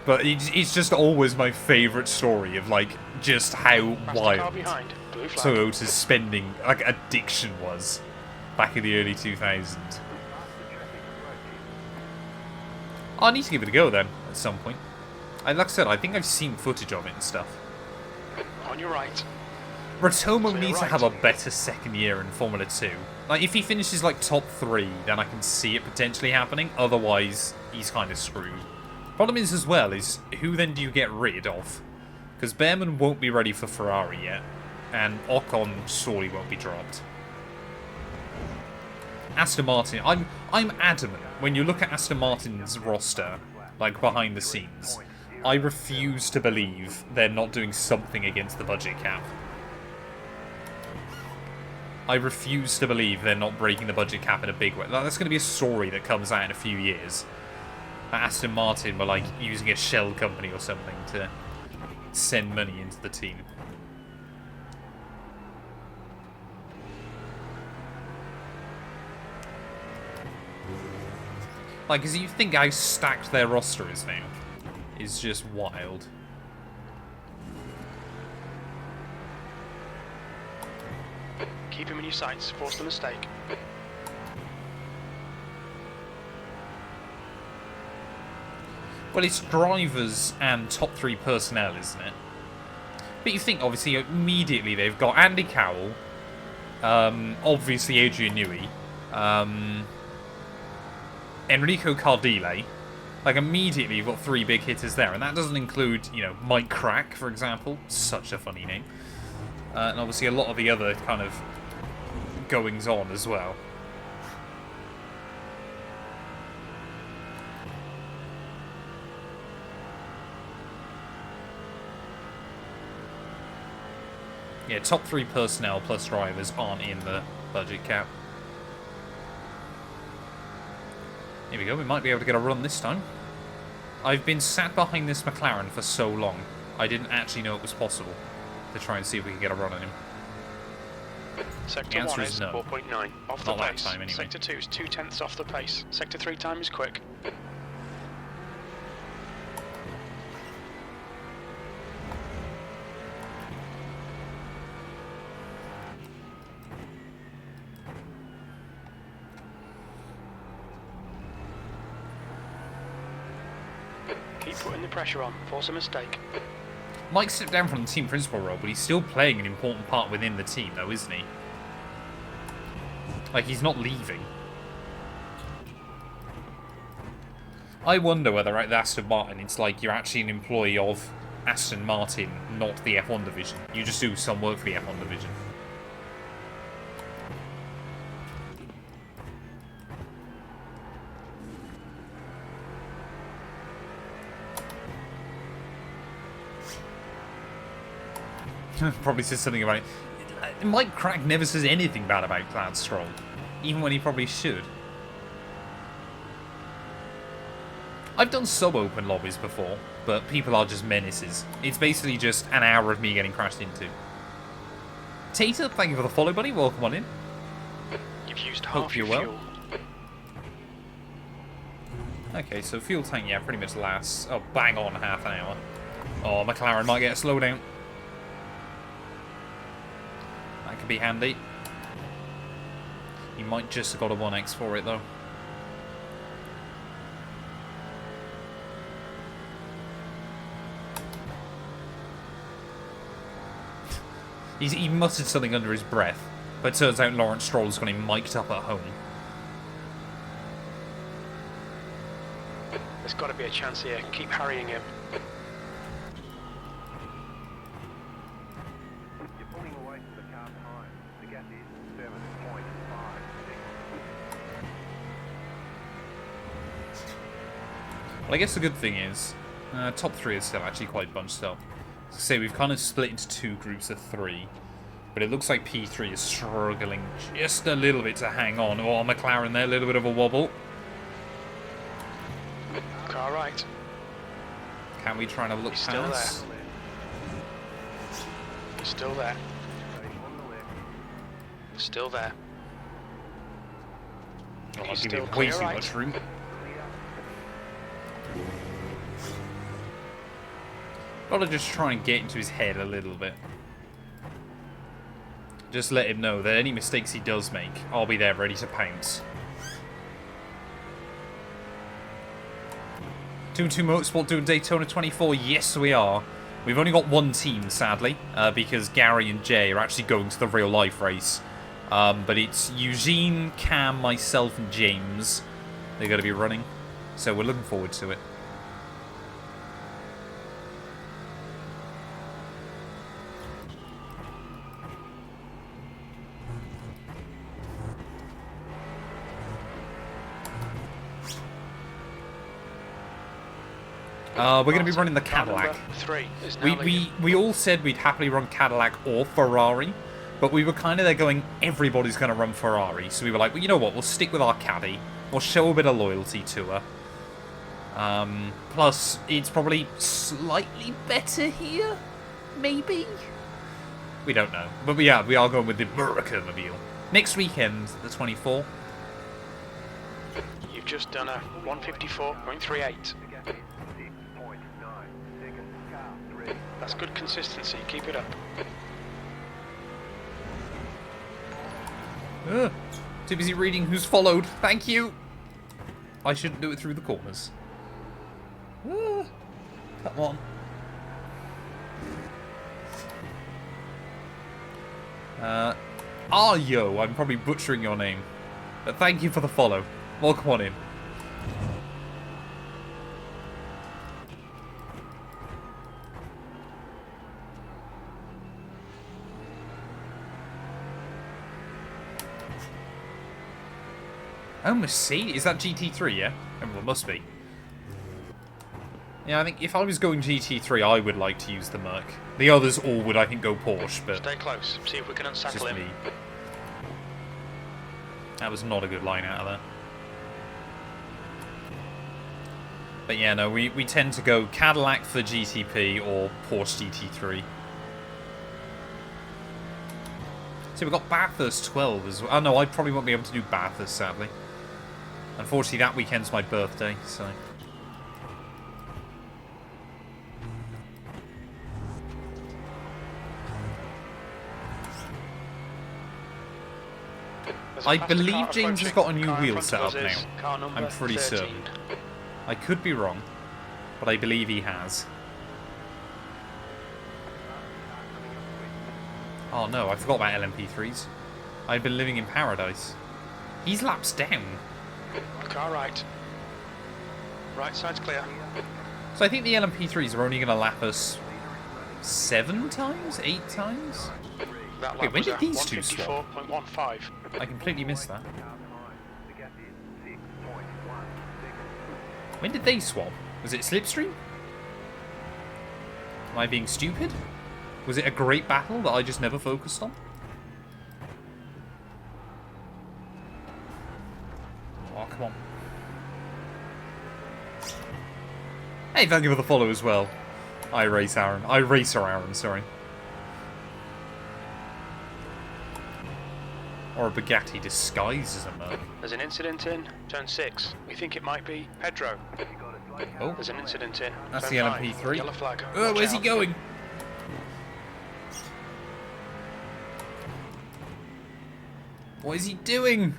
But it's just always my favourite story of, like, just how wild Toyota's spending, like, addiction was back in the early 2000s. I need to give it a go then, at some point. Like I said, I think I've seen footage of it and stuff. On your right. Ratomo needs to have a better second year in Formula 2. Like, if he finishes, like, top 3, then I can see it potentially happening. Otherwise, he's kind of screwed. Problem is, as well, is who then do you get rid of? Because Behrman won't be ready for Ferrari yet, and Ocon surely won't be dropped. Aston Martin, I'm adamant, when you look at Aston Martin's roster, like behind the scenes, I refuse to believe they're not doing something against the budget cap. I refuse to believe they're not breaking the budget cap in a big way. That's going to be a story that comes out in a few years. Aston Martin were like using a shell company or something to send money into the team. Like, as you think how stacked their roster is now, is just wild. Keep him in your sights. Force the mistake. Well, it's drivers and top 3 personnel, isn't it? But you think, obviously, immediately they've got Andy Cowell, obviously Adrian Newey, Enrico Cardile. Like, immediately you've got 3 big hitters there, and that doesn't include, you know, Mike Crack, for example. Such a funny name. And obviously a lot of the other kind of goings-on as well. Yeah, top 3 personnel plus drivers aren't in the budget cap. Here we go, we might be able to get a run this time. I've been sat behind this McLaren for so long, I didn't actually know it was possible to try and see if we could get a run on him. Sector 1 is no. 4.9, off the Not pace. that time, anyway. Sector 2 is 0.2 off the pace. Sector 3 time is quick. Keep putting the pressure on. Force a mistake. Mike stepped down from the team principal role, but he's still playing an important part within the team, though, isn't he? Like, he's not leaving. I wonder whether at Aston Martin it's like you're actually an employee of Aston Martin, not the F1 division. You just do some work for the F1 division. Probably says something about it. Mike Crack never says anything bad about Lance Stroll, even when he probably should. I've done sub-open lobbies before, but people are just menaces. It's basically just an hour of me getting crashed into. Tater, thank you for the follow, buddy. Welcome on in. You've used Hope half you're your well. fuel. Okay, so fuel tank, yeah, pretty much lasts, oh, bang on half an hour. Oh, McLaren might get a slowdown. That could be handy. He might just have got a 1x for it, though. He muttered something under his breath, but it turns out Lawrence Stroll's got him mic'd up at home. There's got to be a chance here. Keep harrying him. You're pulling away from the car behind. The gap is 7.56. Well, I guess the good thing is, top 3 is still actually quite bunched up. As I say, we've kind of split into 2 groups of 3. But it looks like P3 is struggling just a little bit to hang on. Oh, McLaren there, a little bit of a wobble. Car right. Can we try and have a look He's still past? there. He's still there. Still there. Oh, I'll He's give you still way clear too right. much room. Gotta just try and get into his head a little bit. Just let him know that any mistakes he does make, I'll be there ready to pounce. 212 Motorsport doing Daytona 24. Yes, we are. We've only got one team, sadly, because Gary and Jay are actually going to the real-life race. But it's Eugene, Cam, myself, and James. They're going to be running. So we're looking forward to it. We're going to be running the Cadillac. We all said we'd happily run Cadillac or Ferrari, but we were kind of there going, everybody's going to run Ferrari. So we were like, well, you know what, we'll stick with our Caddy. We'll show a bit of loyalty to her. Plus, it's probably slightly better here, maybe? We don't know. But yeah, we are going with the Mobile. Next weekend, the 24th. You've just done a 154.38. That's good consistency. Keep it up. Too busy reading who's followed. Thank you. I shouldn't do it through the corners. Come on. Aryo, I'm probably butchering your name. But thank you for the follow. Welcome on in. Oh, Mercedes? Is that GT3, yeah? Oh, it must be. Yeah, I think if I was going GT3, I would like to use the Merc. The others all would, I think, go Porsche, but... Stay close. See if we can unsettle just him. me. That was not a good line out of there. But yeah, no, we tend to go Cadillac for GTP or Porsche GT3. So we've got Bathurst 12 as well. Oh no, I probably won't be able to do Bathurst, sadly. Unfortunately, that weekend's my birthday, so... I believe James has got a new wheel set up now. I'm pretty certain. I could be wrong, but I believe he has. Oh no, I forgot about LMP3s. I've been living in paradise. He's laps down. Car right. Right side's clear. So I think the LMP3s are only going to lap us 7 times? 8 times? That Wait, when did these two swap? 154.15. I completely missed that. When did they swap? Was it Slipstream? Am I being stupid? Was it a great battle that I just never focused on? Oh, come on. Hey, thank you for the follow as well. iRacer Aaron, sorry. Or a Bugatti disguised as a Merc. There's an incident in turn 6. We think it might be Pedro. Oh, There's an incident in that's turn the 5. LMP3. Yellow flag. Oh, Watch where's he out. going? What is he doing?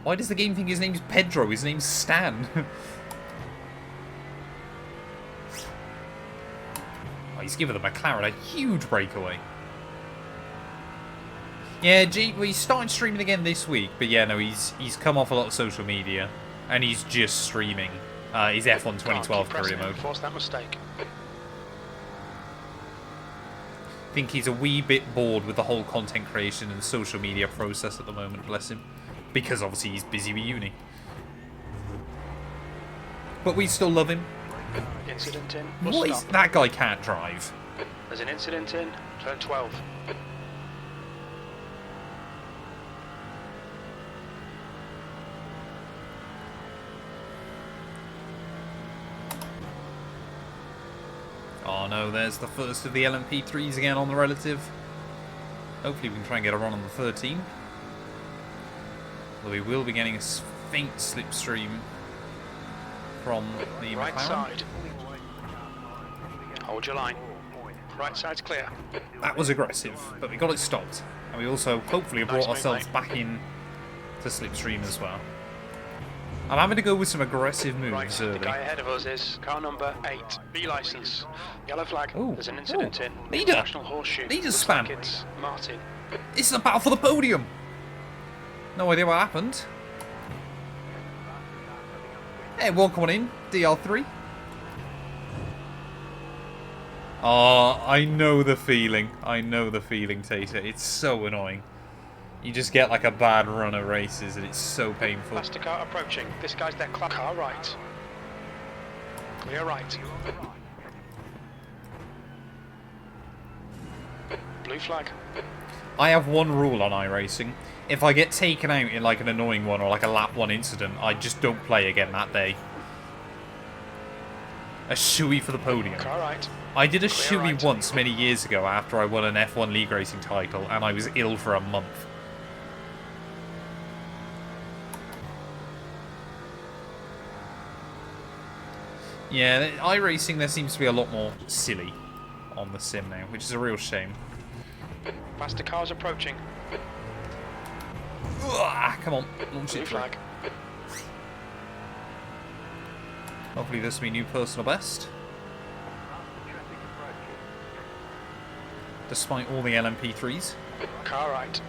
Why does the game think his name's Pedro? His name's Stan. Oh, he's given the McLaren a huge breakaway. Yeah, we started streaming again this week, but yeah, no, he's come off a lot of social media, and he's just streaming his F1 2012 career mode. Force that mistake. I think he's a wee bit bored with the whole content creation and social media process at the moment, bless him. Because obviously he's busy with uni. But we still love him. Incident in. Bus What is... stop. That guy can't drive. There's an incident in. Turn 12. Oh no, there's the first of the LMP3s again on the relative. Hopefully we can try and get a run on the 13. Though we will be getting a faint slipstream from the Right McLaren. side. Hold your line. Right side's clear. That was aggressive, but we got it stopped. And we also hopefully brought Nice move, ourselves mate. back in to slipstream as well. I'm having to go with some aggressive Right, moves the early. guy ahead of us is car number 8. B license. Yellow flag. Ooh, There's an incident ooh. in. Leader. National Horseshoe. Leader Looks spam. like it's Martin. It's a battle for the podium! No idea what happened. Hey, one coming in. DR3. Oh, I know the feeling. I know the feeling, Tater. It's so annoying. You just get like a bad run of races and it's so painful. Faster car approaching. This guy's their clock. Car right. Clear right. Blue flag. I have one rule on iRacing. If I get taken out in like an annoying one or like a lap 1 incident, I just don't play again that day. A shoey for the podium. Car right. I did a Clear shoey right. once many years ago after I won an F1 League Racing title and I was ill for a month. Yeah, iRacing there seems to be a lot more silly on the sim now, which is a real shame. Faster cars approaching. Ugh, come on, launch Blue it through. flag. Hopefully this will be new personal best. Despite all the LMP3s. Car right.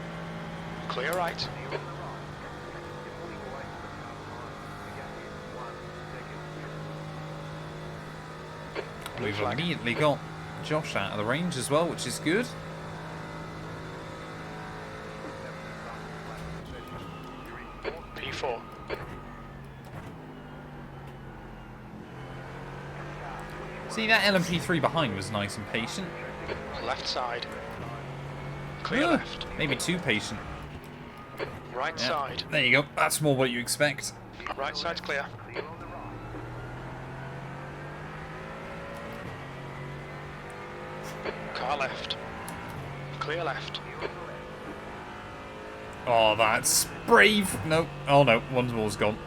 Clear right. You're on the right. You're pulling away from the car behind. The gap is 1 second. Blue We've flag. immediately got Josh out of the range as well, which is good. P4. See, that LMP3 behind was nice and patient. Left side. Clear Ugh, left. maybe too patient. Right Yeah, side. there you go. That's more what you expect. Right side's clear. You're on the right. Car left. Clear left. You're on the left. Oh, that's brave. No. Oh, no. One more's gone.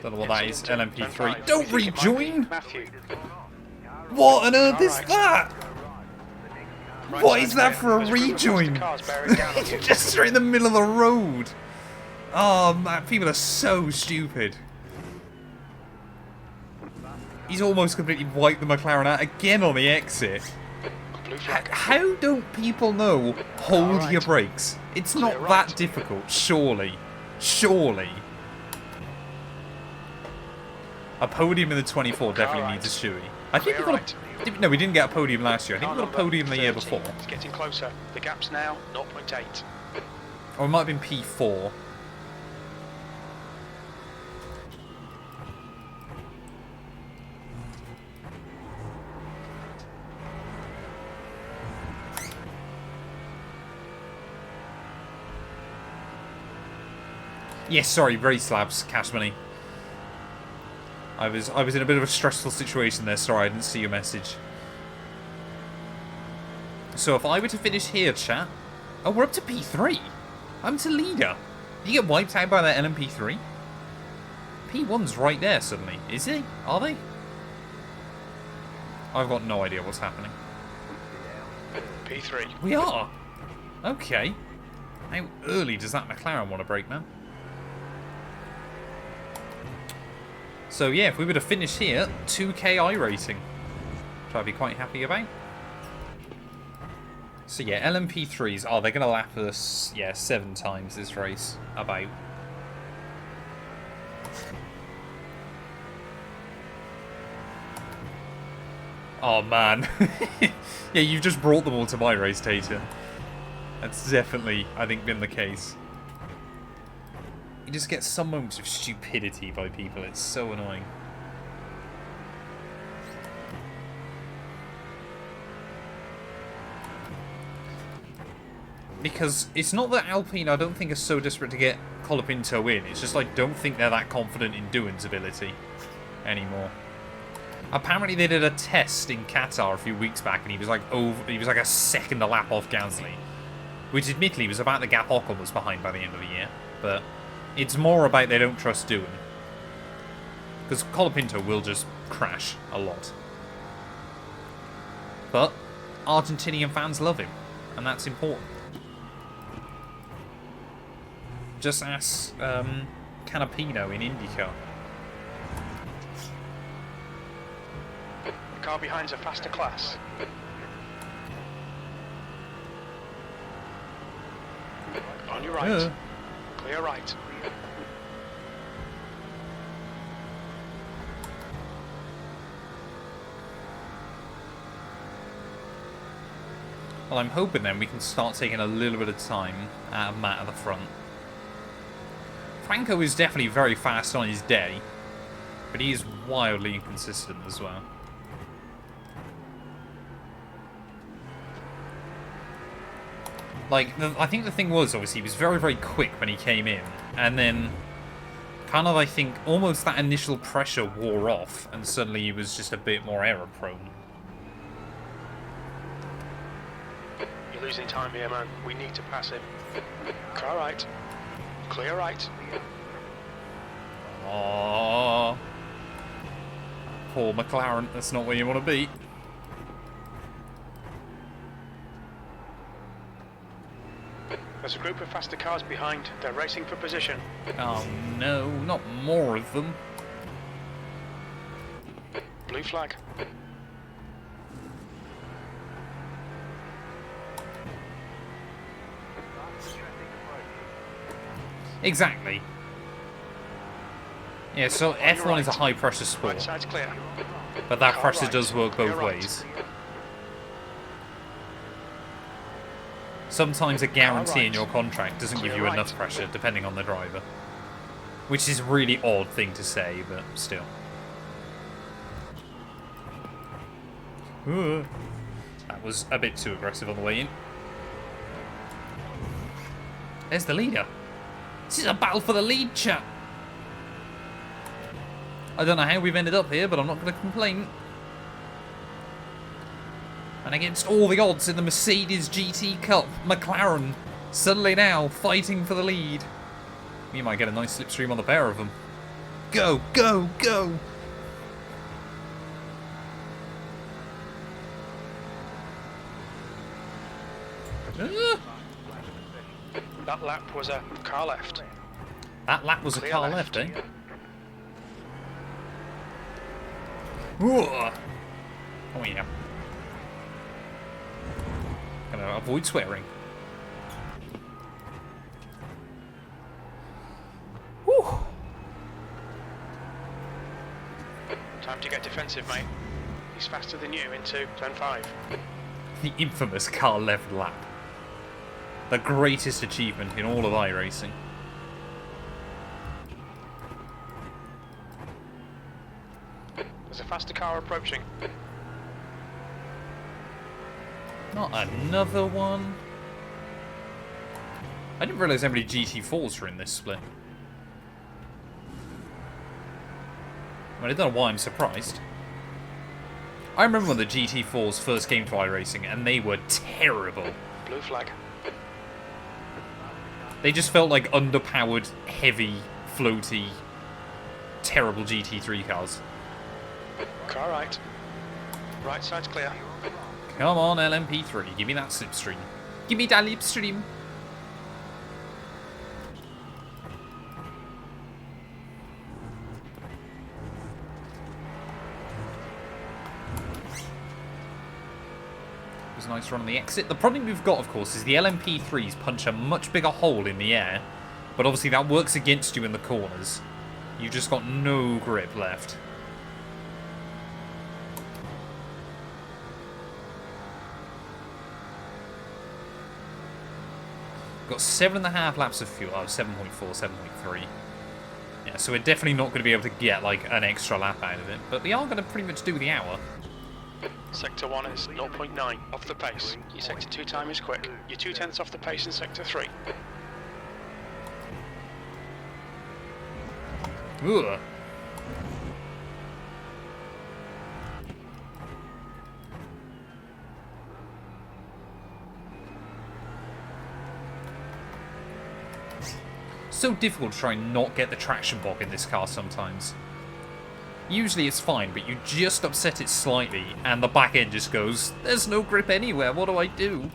Don't know what that is. Incident in. Turn LMP3. five. Don't We think it might be rejoin! Matthew. What on earth is Alright. that? Right What side's is that clear. for a There's room for faster rejoin? cars bearing down on you. Just straight in the middle of the road. Oh, man. People are so stupid. He's almost completely wiped the McLaren out again on the exit. Blue flag. How don't people know hold Alright. your brakes? It's not Clear that right. difficult, surely. Surely. A podium in the 24 definitely right. needs a shoey. I think we Clear got a... No, we didn't get a podium last year. I think Car we got a number podium the year 13. before. It's getting closer. The gap's now 0.8. Or it might have been P4. Yes, sorry, race labs, cash money. I was in a bit of a stressful situation there, sorry, I didn't see your message. So if I were to finish here, chat... Oh, we're up to P3. I'm to leader. You get wiped out by that LMP3? P1's right there suddenly. Is he? Are they? I've got no idea what's happening. P3. We are! Okay. How early does that McLaren want to break now? So yeah, if we were to finish here, 2k iRacing. Which I'd be quite happy about. So yeah, LMP3s, oh, they're going to lap us, yeah, 7 times this race. About. Oh man. Yeah, you've just brought them all to my race, Tater. That's definitely, I think, been the case. You just get some moments of stupidity by people. It's so annoying. Because it's not that Alpine, I don't think, are so desperate to get Colapinto in. It's just I don't think they're that confident in Doohan's ability anymore. Apparently they did a test in Qatar a few weeks back, and he was like a second a lap off Gasly, which admittedly was about the gap Ocon was behind by the end of the year. But it's more about they don't trust Doohan, because Colapinto will just crash a lot. But Argentinian fans love him, and that's important. Just ask Canapino in IndyCar. The car behind's a faster class. On your right. Clear right. Well, I'm hoping then we can start taking a little bit of time out of Matt at the front. Franco is definitely very fast on his day, but he is wildly inconsistent as well. Like, I think the thing was, obviously, he was very, very quick when he came in, and then kind of, I think, almost that initial pressure wore off, and suddenly he was just a bit more error-prone. You're losing time here, man. We need to pass him. Car right. Clear right. Aww. Poor McLaren, that's not where you want to be. There's a group of faster cars behind. They're racing for position. Oh no, not more of them. Blue flag. Exactly. Yeah, so F1 is a high pressure Right sport, side's clear. but that Car pressure right. does work both Clear right. ways. Sometimes a guarantee in your contract doesn't give you Clear enough right. pressure, depending on the driver. Which is a really odd thing to say, but still. Ooh. That was a bit too aggressive on the way in. There's the leader. This is a battle for the lead, chat. I don't know how we've ended up here, but I'm not going to complain. And against all the odds in the Mercedes GT Cup, McLaren suddenly now fighting for the lead. We might get a nice slipstream on the pair of them. Go, go, go! That lap was a car left. That lap was a Clear car left. left, eh? Ooh. Oh yeah. Gonna avoid swearing. Whew. Time to get defensive, mate. He's faster than you into turn 5. The infamous car left lap. The greatest achievement in all of iRacing. There's a faster car approaching. Not another one. I didn't realise how many GT4s were in this split. I mean, I don't know why I'm surprised. I remember when the GT4s first came to iRacing, and they were terrible. Blue flag. They just felt like underpowered, heavy, floaty, terrible GT3 cars. Car right. Right side's clear. Come on, LMP3, give me that slipstream. Give me that slipstream. It was a nice run on the exit. The problem we've got, of course, is the LMP3s punch a much bigger hole in the air, but obviously that works against you in the corners. You've just got no grip left. Got 7.5 laps of fuel. Oh, 7.4, 7.3. Yeah, so we're definitely not going to be able to get like an extra lap out of it, but we are going to pretty much do the hour. Sector 1 is 0.9 off the pace. Your Sector 2 time is quick. You're 2/10 off the pace in Sector 3. Ugh. So difficult to try and not get the traction bog in this car sometimes. Usually it's fine, but you just upset it slightly and the back end just goes, there's no grip anywhere, what do I do?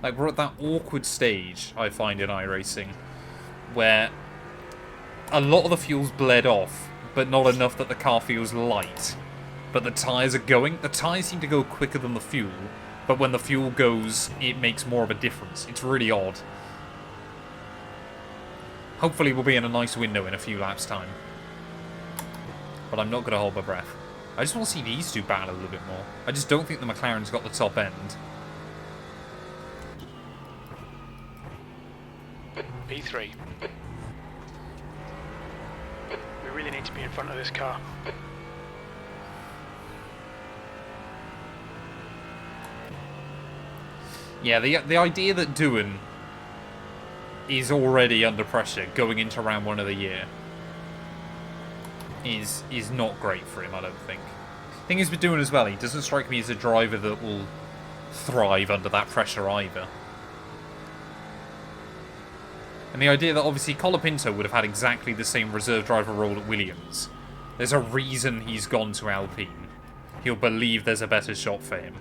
Like, we're at that awkward stage, I find, in iRacing, where a lot of the fuel's bled off, but not enough that the car feels light. But the tyres are going. The tyres seem to go quicker than the fuel, but when the fuel goes, it makes more of a difference. It's really odd. Hopefully we'll be in a nice window in a few laps' time. But I'm not going to hold my breath. I just want to see these two battle a little bit more. I just don't think the McLaren's got the top end. P3. We really need to be in front of this car. Yeah, the idea that Doohan is already under pressure going into round 1 of the year is not great for him, I don't think. Thing is with Doohan as well, he doesn't strike me as a driver that will thrive under that pressure either. And the idea that obviously Colapinto would have had exactly the same reserve driver role at Williams. There's a reason he's gone to Alpine. He'll believe there's a better shot for him.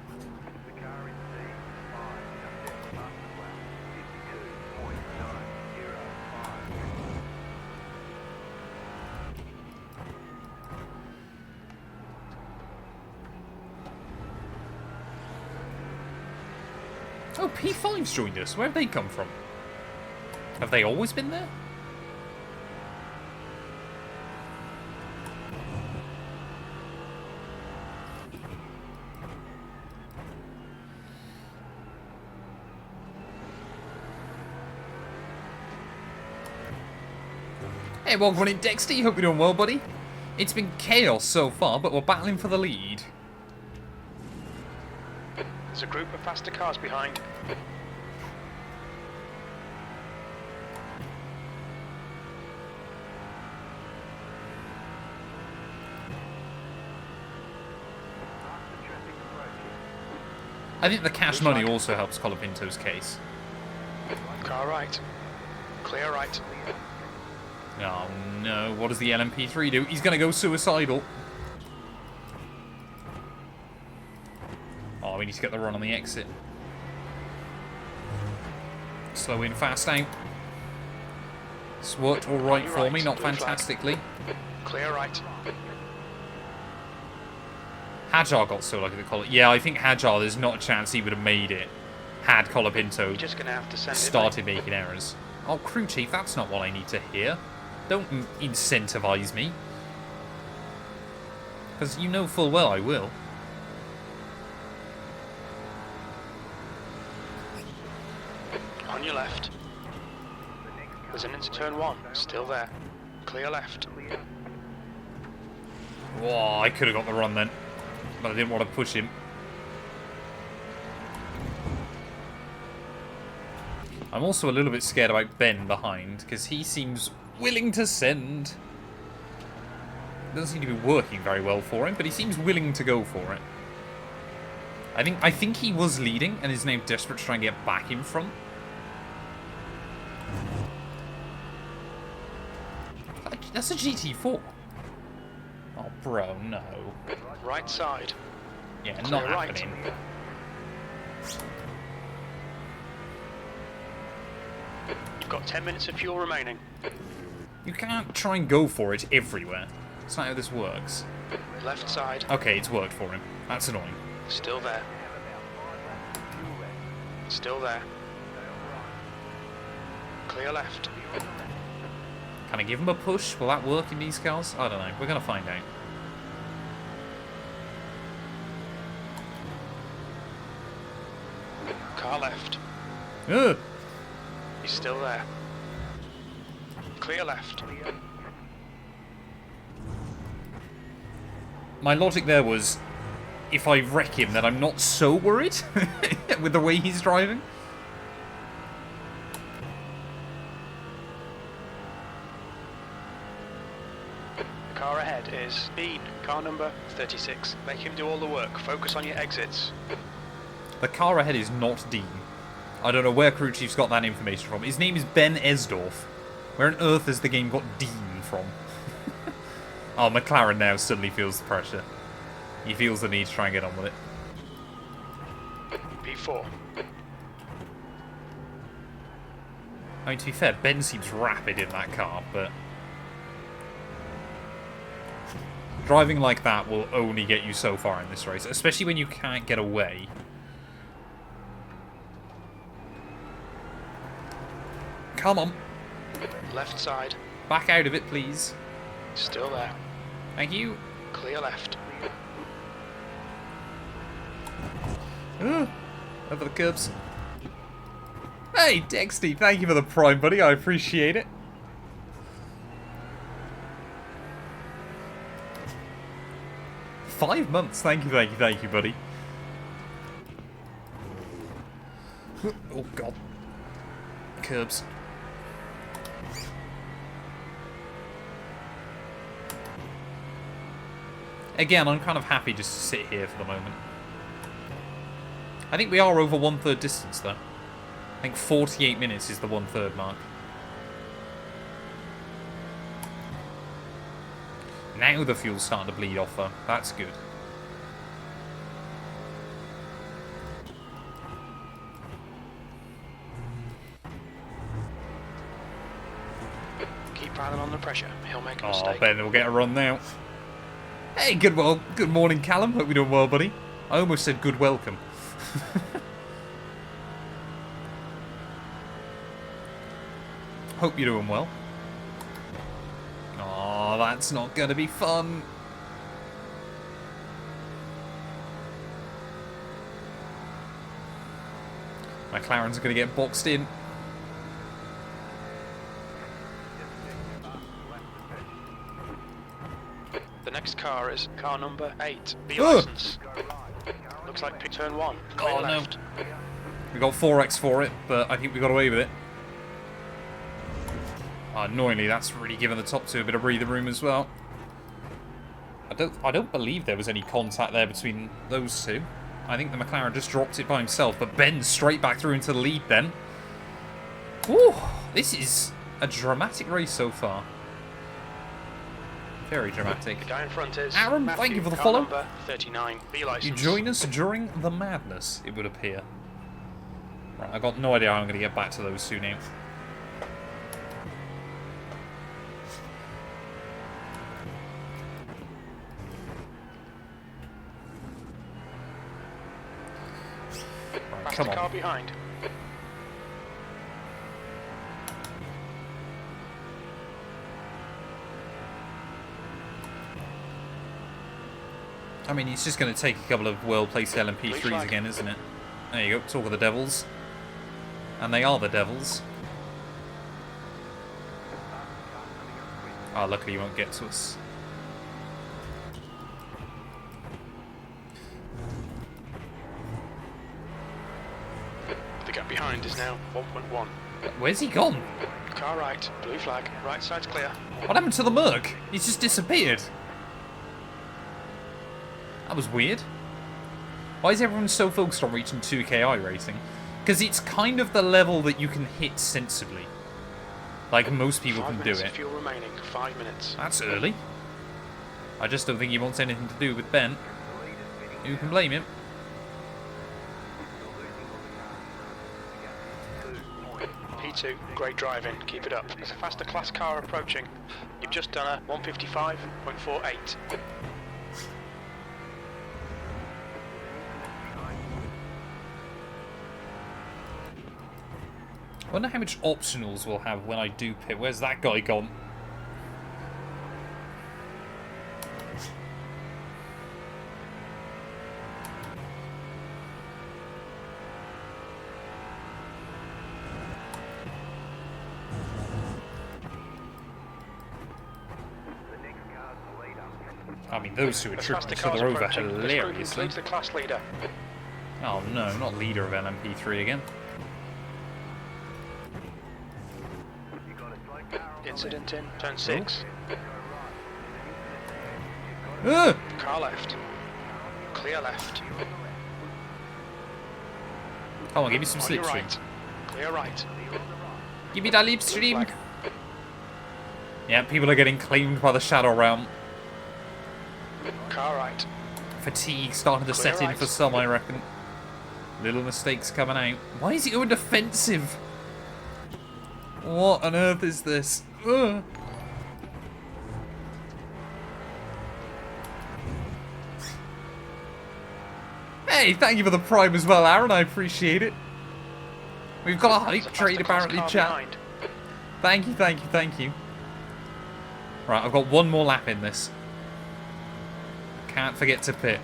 The car in P5 just fastest lap, 52.905. Oh, P5's joined us. Where have they come from? Have they always been there? Hey, welcome in, Dexter. Hope you're doing well, buddy. It's been chaos so far, but we're battling for the lead. There's a group of faster cars behind. I think the cash money also helps Colapinto's case. Car right. Clear right. Oh no, what does the LMP3 do? He's going to go suicidal. Oh, we need to get the run on the exit. Slow in, fast out. It's worked alright for me, not fantastically. Clear right. Hadjar got so lucky to call it. Yeah, I think Hadjar, there's not a chance he would have made it had Colapinto You're just gonna have to send started making errors. Oh, crew chief, that's not what I need to hear. Don't incentivize me. Because you know full well I will. On your left. There's an into turn 1. Still there. Clear left. Whoa, I could have got the run then. But I didn't want to push him. I'm also a little bit scared about Ben behind, because he seems willing to send. It doesn't seem to be working very well for him, but he seems willing to go for it. I think he was leading and is now desperate to try and get back in front. That's a GT4. Oh, bro, no. Right side. Yeah, Clear not right. happening. You've got 10 minutes of fuel remaining. You can't try and go for it everywhere. That's not how this works. Left side. Okay, it's worked for him. That's annoying. Still there. Still there. Clear left. Can I give him a push? Will that work in these cars? I don't know. We're going to find out. Far left. Ugh. He's still there. Clear left. My logic there was, if I wreck him, then I'm not so worried with the way he's driving. The car ahead is speed. Car number 36. Make him do all the work. Focus on your exits. The car ahead is not Dean. I don't know where crew chief's got that information from. His name is Ben Esdorf. Where on earth has the game got Dean from? Oh, McLaren now suddenly feels the pressure. He feels the need to try and get on with it. P4. I mean, to be fair, Ben seems rapid in that car, but... driving like that will only get you so far in this race, especially when you can't get away. Come on. Left side. Back out of it, please. Still there. Thank you. Clear left. Over the curbs. Hey, Dexty, thank you for the prime, buddy. I appreciate it. $5 months. Thank you, buddy. Oh, God. Curbs. Again, I'm kind of happy just to sit here for the moment. I think we are over 1/3 distance, though. I think 48 minutes is the 1/3 mark. Now the fuel's starting to bleed off, though. That's good. Keep piling on the pressure. He'll make a Oh, mistake. Ben will get a run now. Hey, good morning, Callum. Hope you're doing well, buddy. I almost said good welcome. Hope you're doing well. Oh, that's not going to be fun. McLaren's going to get boxed in. The next car is car number 8. B Ugh. license. Looks like pick turn 1. Clear Oh, no. left. We got 4x for it, but I think we got away with it. Annoyingly, that's really given the top two a bit of breathing room as well. I don't believe there was any contact there between those two. I think the McLaren just dropped it by himself, but Ben's straight back through into the lead then. Whew, this is a dramatic race so far. Very dramatic. The guy in front is Aaron, Matthew, thank you for the car follow. number 39. B license. You join us during the madness, it would appear. Right, I got no idea how I'm going to get back to those two now. Right, Past come the car on. behind. I mean, it's just going to take a couple of well-placed Blue LMP3s flag. again, isn't it? There you go, talk of the devils. And they are the devils. Ah, luckily you won't get to us. The gap behind is now 1.1. Where's he gone? Car right. Blue flag. Right side's clear. What happened to the Merc? He's just disappeared. That was weird. Why is everyone so focused on reaching 2K iRacing? Because it's kind of the level that you can hit sensibly. Like, most people 5 can do minutes it. of fuel remaining. 5 minutes. That's early. I just don't think he wants anything to do with Ben. Who can blame him? P2. Great driving. Keep it up. There's a faster class car approaching. You've just done a 155.48. I wonder how much optionals we'll have when I do pit. Where's that guy gone? I mean, those two are As tripping faster each cars other over approaching, this group hilariously. includes the class leader. Oh no, not leader of LMP3 again. You got a slow car on the Incident in turn 6. Ugh! Car left. Clear left. Come on, give me some On your slipstream. right. Clear right. Give me that Blue slipstream. flag. Yeah, people are getting claimed by the Shadow Realm. Car right. Fatigue starting to Clear set in right. for some, I reckon. Little mistakes coming out. Why is he going defensive? What on earth is this? Ugh. Hey, thank you for the prime as well, Aaron. I appreciate it. We've got a hype There's a trade faster class apparently, car chat. behind. Thank you, thank you, thank you. Right, I've got one more lap in this. Can't forget to pit.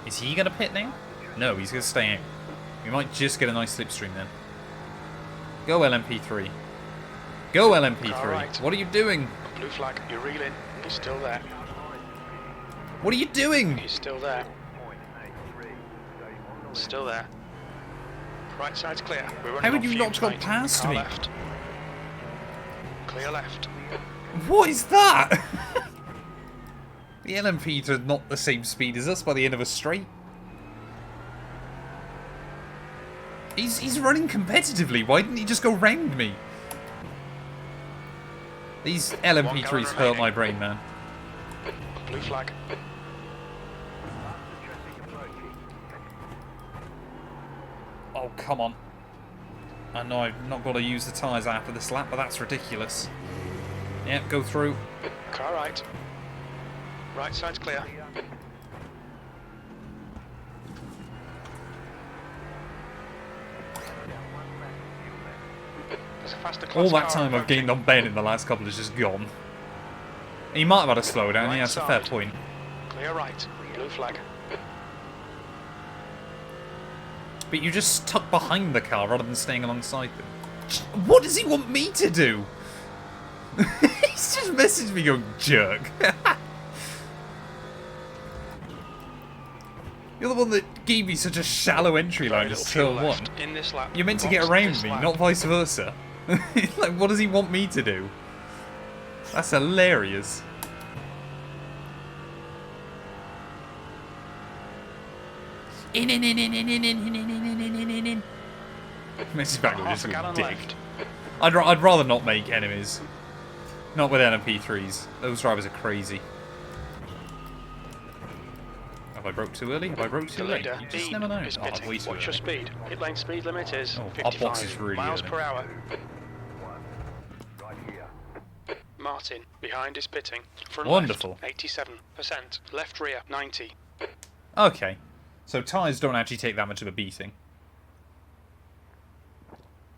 Is he going to pit now? No, he's going to stay out. We might just get a nice slipstream then. Go LMP3. Go LMP3. Alright. What are you doing? Blue flag. You're reeling. He's still there. What are you doing? He's still there. Still there. Right side's clear. We're running How would on you not fumes, go mate. past Car me? Left. Clear left. What is that? The LMPs are not the same speed as us by the end of a straight. He's running competitively. Why didn't he just go round me? These LMP3s hurt my brain, man. Blue flag. Oh, come on. I know I've not got to use the tyres after this lap, but that's ridiculous. Yeah, go through. Car right. Right side's clear. There's a faster class All that car time I've approaching. gained on Ben in the last couple is just gone. He might have had a slow down, Right yeah, that's a fair side. point. Clear right. Blue flag. But you just stuck behind the car rather than staying alongside them. What does he want me to do? He's just messaged me going, jerk. You're the one that gave me such a shallow entry Very line little as fuel turn one. left in this lap. You're meant to Box get around this me, lap. not vice versa. Like, what does he want me to do? That's hilarious. Message back with Half just a a gallon dick. left. I'd rather not make enemies. Not with LMP3s. Those drivers are crazy. Have I broke too early? Have I broke The too late? leader, You just Dean, never know. is Oh, pitting. way too Watch your early. speed. Pit lane speed limit is Oh, our 55 box is really miles early. per hour. Right here. Martin, behind is pitting. Front Wonderful. left, 87%. Left rear, 90. Okay. So tyres don't actually take that much of a beating.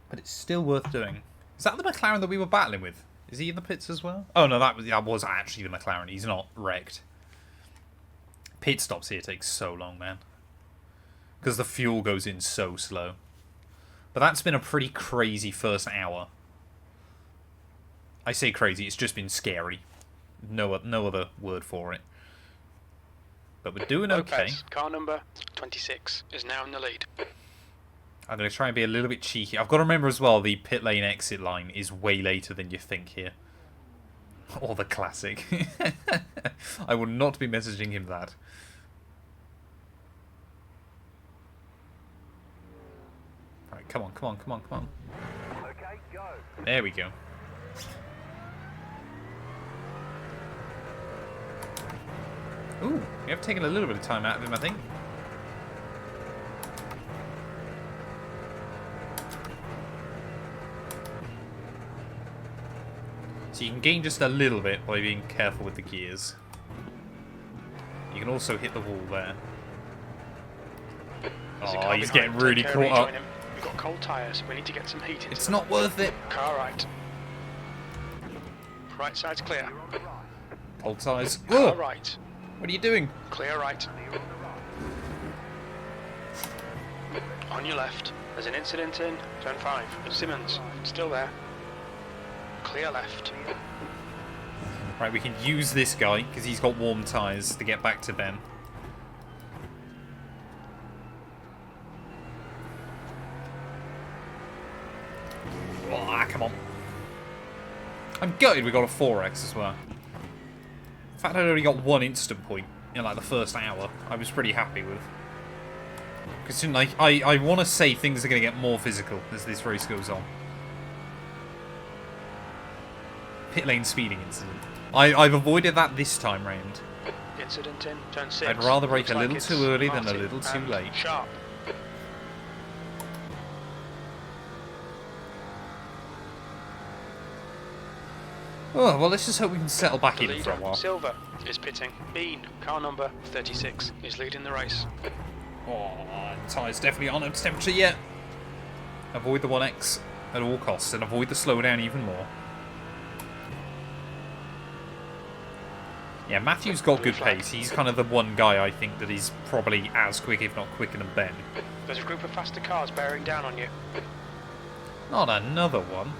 But it's still worth doing. Is that the McLaren that we were battling with? Is he in the pits as well? Oh no, that was actually the McLaren. He's not wrecked. Pit stops here take so long, man. Because the fuel goes in so slow. But that's been a pretty crazy first hour. I say crazy, it's just been scary. No other word for it. But we're doing okay. Lopez, car number 26, is now in the lead. I'm going to try and be a little bit cheeky. I've got to remember as well, the pit lane exit line is way later than you think here. Or the classic. I will not be messaging him that. Right, come on, come on, come on, come on. Okay, go. There we go. Ooh, we have taken a little bit of time out of him, I think. So you can gain just a little bit by being careful with the gears. You can also hit the wall there. There's a Oh, car he's behind, getting really take care, caught up. rejoin him. We've got cold tyres, we need to get some heat into It's them. not worth it. Car right. Right side's clear. Hold tyres. Car Ugh! right. What are you doing? Clear right. On your left. There's an incident in turn 5. Simmons, still there. Clear left. Right, we can use this guy, because he's got warm tyres, to get back to Ben. Oh, come on. I'm gutted we got a 4x as well. The fact I only got 1 instant point in like the first hour, I was pretty happy with. Because like, I want to say things are going to get more physical as this race goes on. Pit lane speeding incident. I've avoided that this time round. Incident in turn 6. I'd rather brake Looks a little like too it's early than a Martin little too and late. Sharp. Oh, well, let's just hope we can settle back The in for a leader, while. Silver, is pitting. Bean, car number 36, is leading the race. Oh, tyres definitely aren't up to temperature yet. Avoid the 1x at all costs and avoid the slowdown even more. Yeah, Matthew's got good pace. He's kind of the one guy I think that is probably as quick, if not quicker than Ben. There's a group of faster cars bearing down on you. Not another one.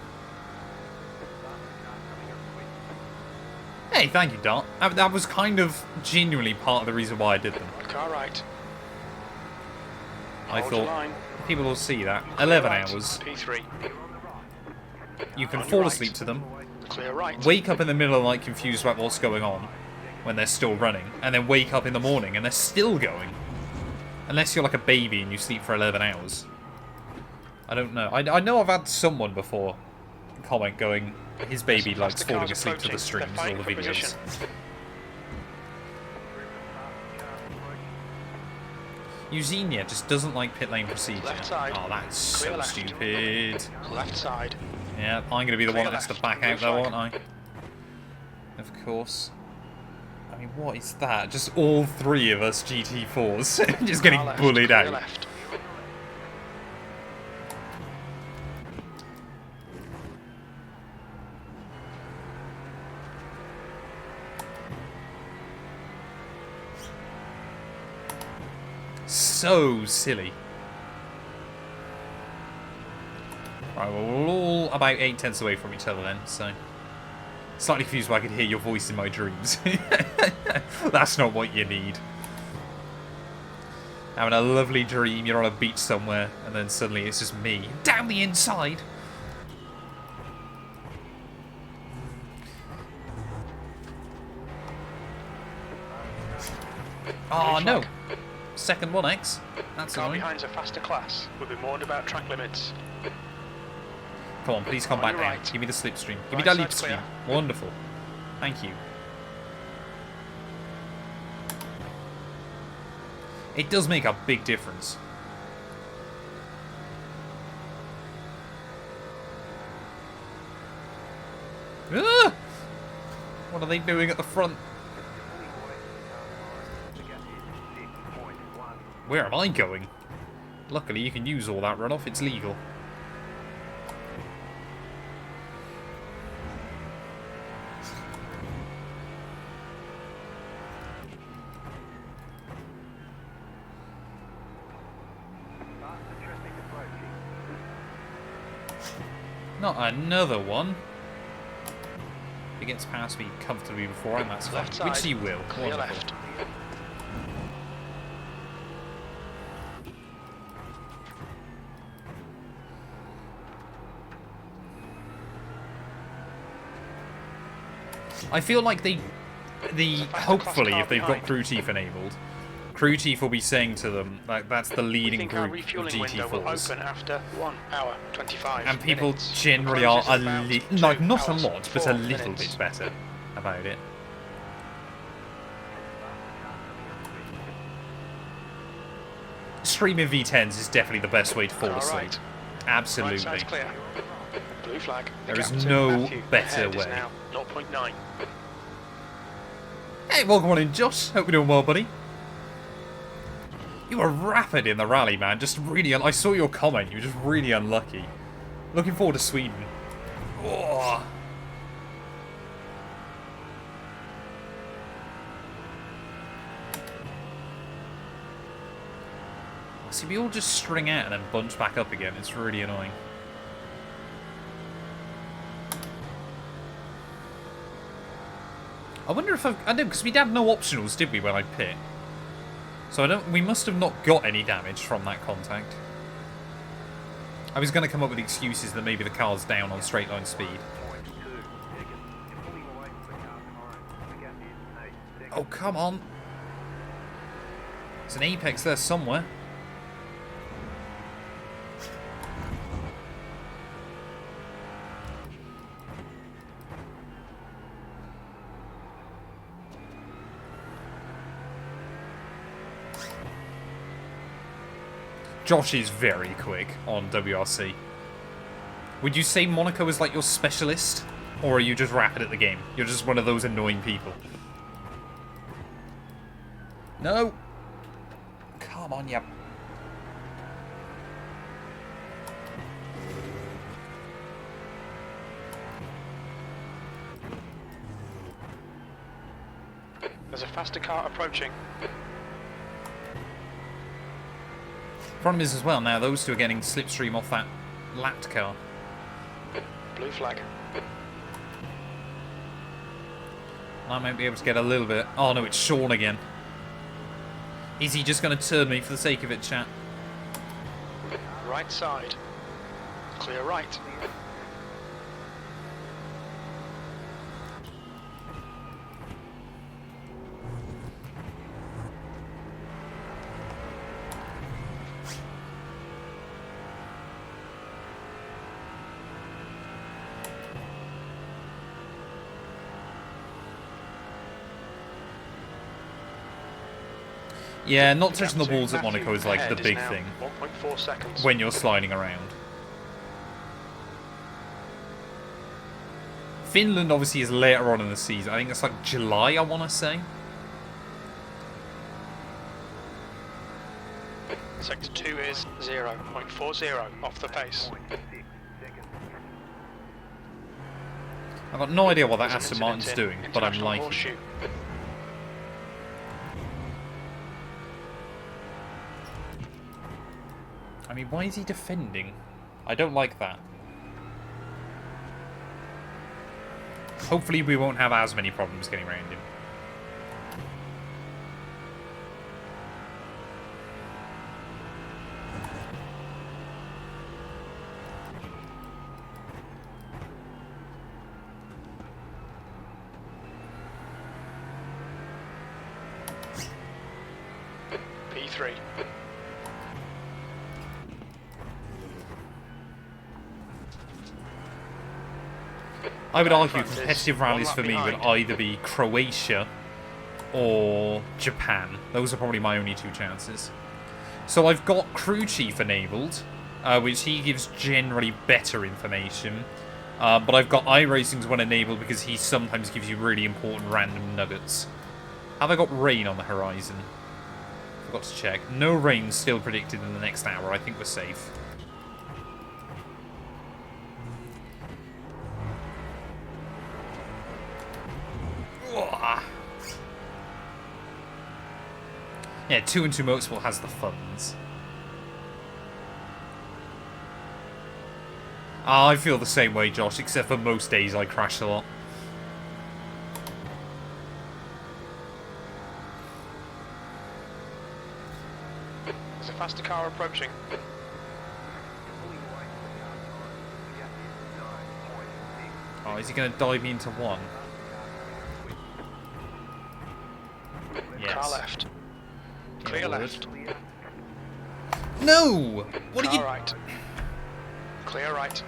Hey, thank you, Dart. That was kind of genuinely part of the reason why I did them. Car right. I Hold your thought line. people will see that. 11 Right, hours. P3. You can On your fall right. asleep to them. Clear right. Wake up in the middle of the night confused about what's going on when they're still running, and then wake up in the morning and they're still going. Unless you're like a baby and you sleep for 11 hours. I don't know. I know I've had someone before comment going, his baby Some likes faster falling cars asleep to the approaching. streams, They're all the fighting for videos. position. Eugenia just doesn't like pit lane procedure. Left side. Oh, that's Clear so left. stupid. Left side. Yeah, I'm going to be the Clear one that has to left. back Blue out though, flag. aren't I? Of course. I mean, what is that? Just all 3 of us GT4s just getting Car left. bullied Clear out. left. So silly. Right, well, we're all about 8/10 away from each other then, so... Slightly confused why I could hear your voice in my dreams. That's not what you need. Having a lovely dream, you're on a beach somewhere, and then suddenly it's just me. Down the inside! Oh, no! Second 1x. That's Car annoying. behind's a faster class. We'll be warned about track limits. Come on, please come On back your down. right. Give me the slipstream. Give me Right that side's slipstream. clear. Wonderful. Thank you. It does make a big difference. Ah! What are they doing at the front? Where am I going? Luckily, you can use all that runoff. It's legal. Not another one. If it gets past me comfortably before I'm that's fine. Left side. Which he will. Clear Wonderful. left. I feel like the faster hopefully class if they've car got behind. crew chief enabled, crew chief will be saying to them like that's the We leading think our group of refueling window will GT4s. open after 1 hour 25 And people minutes. generally are Closes a about little, like 2 not a hours, lot, but a 4 little minutes. bit better about it. Streaming V10s is definitely the best way to fall Car asleep. right. Absolutely. Right side's clear. Blue flag. The There is gap to no Matthew better ahead is way. now 0.9. Hey, welcome on in, Josh. Hope you're doing well, buddy. You were rapid in the rally, man. Just really... I saw your comment. You were just really unlucky. Looking forward to Sweden. Oh. See, we all just string out and then bunch back up again. It's really annoying. I wonder if I know, because we had no optionals, did we, when I pit? So we must have not got any damage from that contact. I was going to come up with excuses that maybe the car's down on straight line speed. 0.2 seconds. You're pulling away from the car behind. The gap is 8 seconds. Oh, come on. There's an apex there somewhere. Josh is very quick on WRC. Would you say Monaco is like your specialist? Or are you just rapid at the game? You're just one of those annoying people. No! Come on, you... There's a faster car approaching. Problem is as well now, those two are getting slipstream off that lapped car. Blue flag. I might be able to get a little bit... Oh no, it's Sean again. Is he just going to turn me for the sake of it, chat? Right side. Clear right. Yeah, not touching the walls at Monaco is like the big thing 1.4 seconds. when you're sliding around. Finland obviously is later on in the season. I think it's like July, I want to say. Sector 2 is 0.40 off the pace. 0.6 seconds. I've got no idea what that There's an Aston Martin's incident doing, in but I'm International liking it. Horseshoe. I mean, why is he defending? I don't like that. Hopefully we won't have as many problems getting around him. P3. I would argue front is competitive one rallies lap for me would behind. either be Croatia or Japan. Those are probably my only two chances. So I've got Crew Chief enabled, which he gives generally better information. But I've got iRacing's one enabled because he sometimes gives you really important random nuggets. Have I got rain on the horizon? Forgot to check. No rain still predicted in the next hour. I think we're safe. Yeah, 2-2 Motorsport has the funds. I feel the same way, Josh, except for most days I crash a lot. There's a faster car approaching. You're pulling away from the car behind. The gap is 9.6. Oh, is he going to dive me into one? Car Yes. left. Clear Yeah, left. Clear. No! What are Car you... right. Clear right.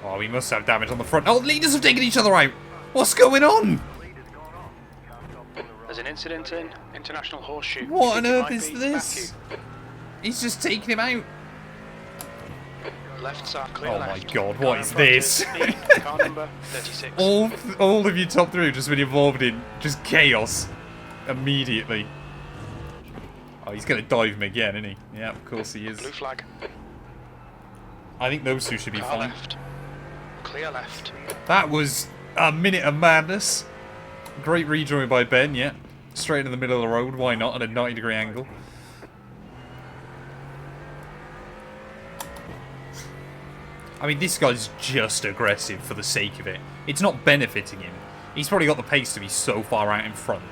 Oh, we must have damage on the front. Oh, leaders have taken each other out! What's going on? Leader's gone off. Car stopped on the right. There's an incident in International Horseshoe. What You on think it earth might is be this? Matthew. He's just taking him out. Left side, clear Oh my left. God, Car what in is front this? B, car number 36. All of you top through just been involved in just chaos immediately. Oh, he's going to dive him again, isn't he? Yeah, of course he is. Blue flag. I think those two should be Car fine. left. Clear left. That was a minute of madness. Great redrawing by Ben, yeah. Straight in the middle of the road, why not, at a 90-degree angle. I mean, this guy's just aggressive for the sake of it. It's not benefiting him. He's probably got the pace to be so far out in front.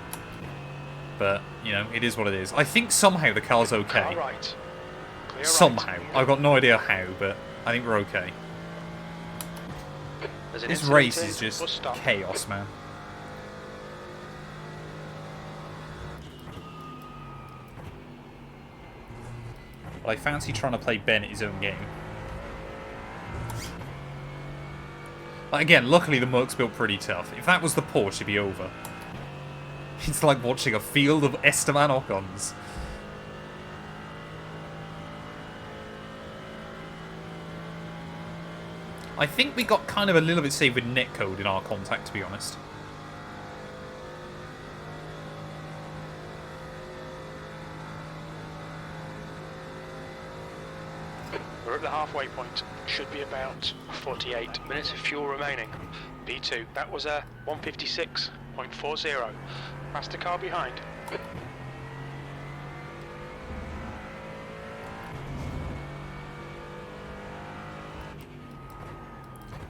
But, you know, it is what it is. I think somehow the car's okay. Car right. Clear Somehow. right. I've got no idea how, but I think we're okay. There's an This incident race in, is just bus stop. chaos, man. But I fancy trying to play Ben at his own game. Like, again, luckily the Merc's built pretty tough. If that was the Porsche, it'd be over. It's like watching a field of Esteban Ocons. I think we got kind of a little bit safe with netcode in our contact, to be honest. We're at the halfway point. Should be about 48 minutes of fuel remaining. B2, that was a 156.40. Faster car behind.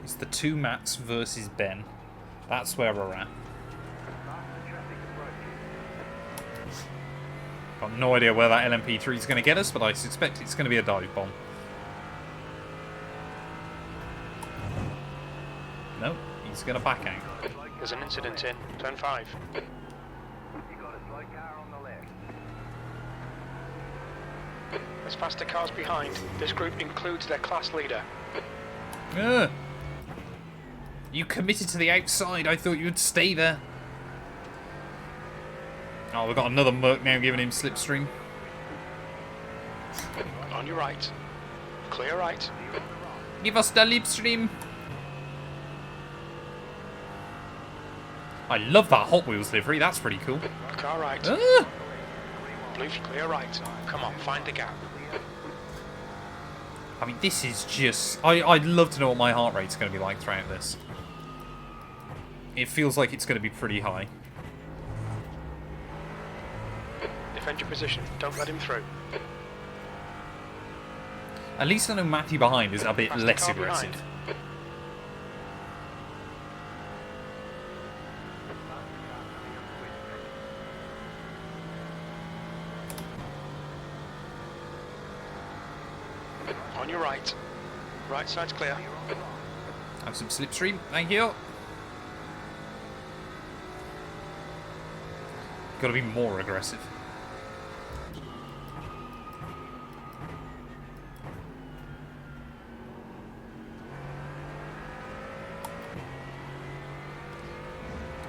It's the two Matts versus Ben. That's where we're at. Got no idea where that LMP3 is going to get us, but I suspect it's going to be a dive bomb. No, he's going to back out. There's an incident in turn 5. You got a slow car on the left. There's faster cars behind. This group includes their class leader. Ugh. You committed to the outside. I thought you would stay there. Oh, we've got another Merc now giving him slipstream. On your right. Clear right. Give us the slipstream. I love that Hot Wheels livery. That's pretty cool. Car right. Ah! Blue clear right. Come on, find the gap. I mean, this is just... I'd love to know what my heart rate's going to be like throughout this. It feels like it's going to be pretty high. Defend your position. Don't let him through. At least I know Matty behind is a bit Faster less car aggressive. behind. On your right. Right side's clear. Have some slipstream. Thank you. Got to be more aggressive.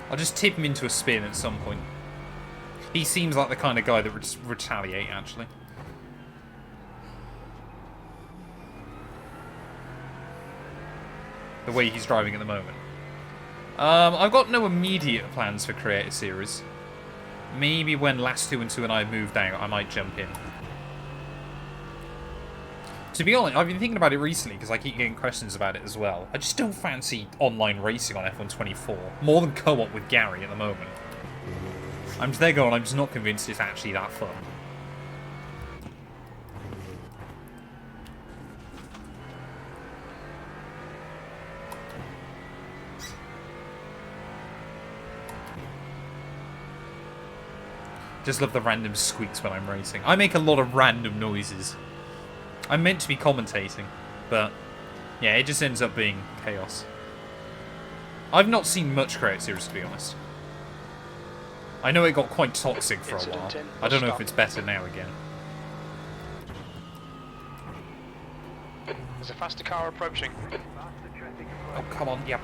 I'll just tip him into a spin at some point. He seems like the kind of guy that would just retaliate, actually. The way he's driving at the moment. I've got no immediate plans for Creator Series. Maybe when Last 212 and I have moved out, I might jump in. To be honest, I've been thinking about it recently because I keep getting questions about it as well. I just don't fancy online racing on F124. More than co-op with Gary at the moment. I'm just there going, I'm just not convinced it's actually that fun. Just love the random squeaks when I'm racing. I make a lot of random noises. I'm meant to be commentating, but yeah, it just ends up being chaos. I've not seen much Creator Series, to be honest. I know it got quite toxic for a while. I don't know if it's better now again. There's a faster car approaching. Oh, come on, yep.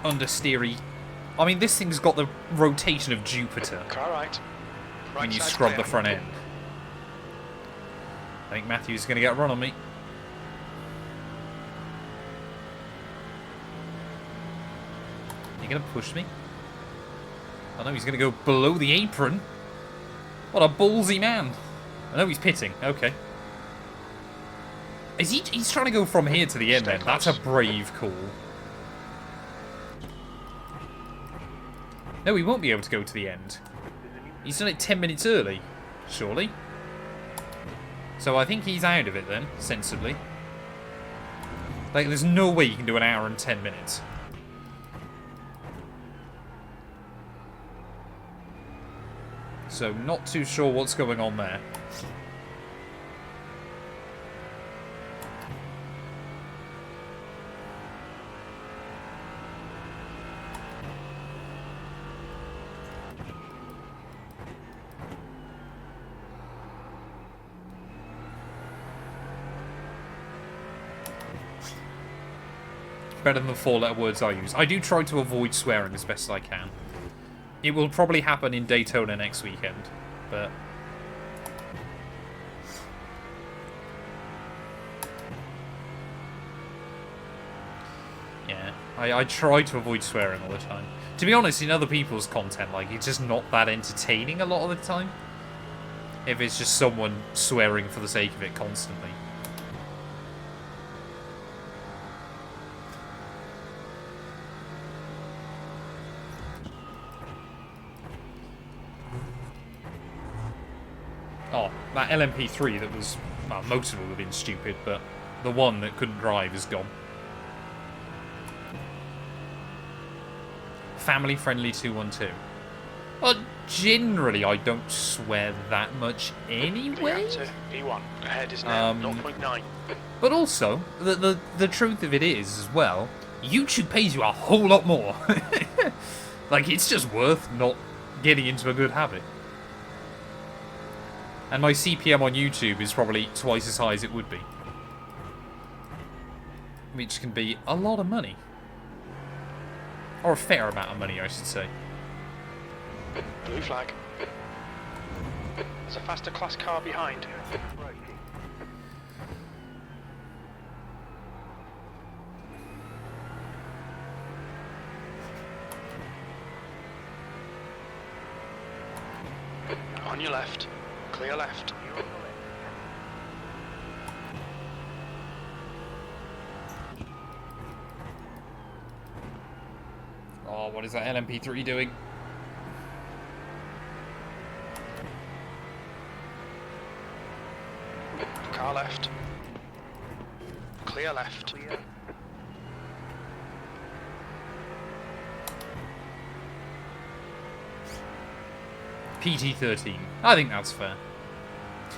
Understeery. I mean, this thing's got the rotation of Jupiter Car right. when you side's scrub clear. the front end. I think Matthew's going to get a run on me. You going to push me? I know he's going to go below the apron. What a ballsy man. I know he's pitting. Okay. Is he? He's trying to go from here to the end then. That's a brave call. No, he won't be able to go to the end. He's done it 10 minutes early, surely. So I think he's out of it then, sensibly. Like, there's no way you can do an hour and 10 minutes. So not too sure what's going on there. Better than the 4-letter words I use. I do try to avoid swearing as best as I can. It will probably happen in Daytona next weekend, but... yeah, I try to avoid swearing all the time. To be honest, in other people's content, like, it's just not that entertaining a lot of the time. If it's just someone swearing for the sake of it constantly. Oh, that LMP3 that was... well, most of them have been stupid, but the one that couldn't drive is gone. Family-friendly 212. Well, generally, I don't swear that much anyway. P1. Ahead is now 0.9. But also, the truth of it is, as well, YouTube pays you a whole lot more. Like, it's just worth not getting into a good habit. And my CPM on YouTube is probably twice as high as it would be. Which can be a lot of money. Or a fair amount of money, I should say. Blue flag. There's a faster class car behind. On your left. Clear left. Oh, what is that LMP3 doing? Car left. Clear left. PT13. I think that's fair.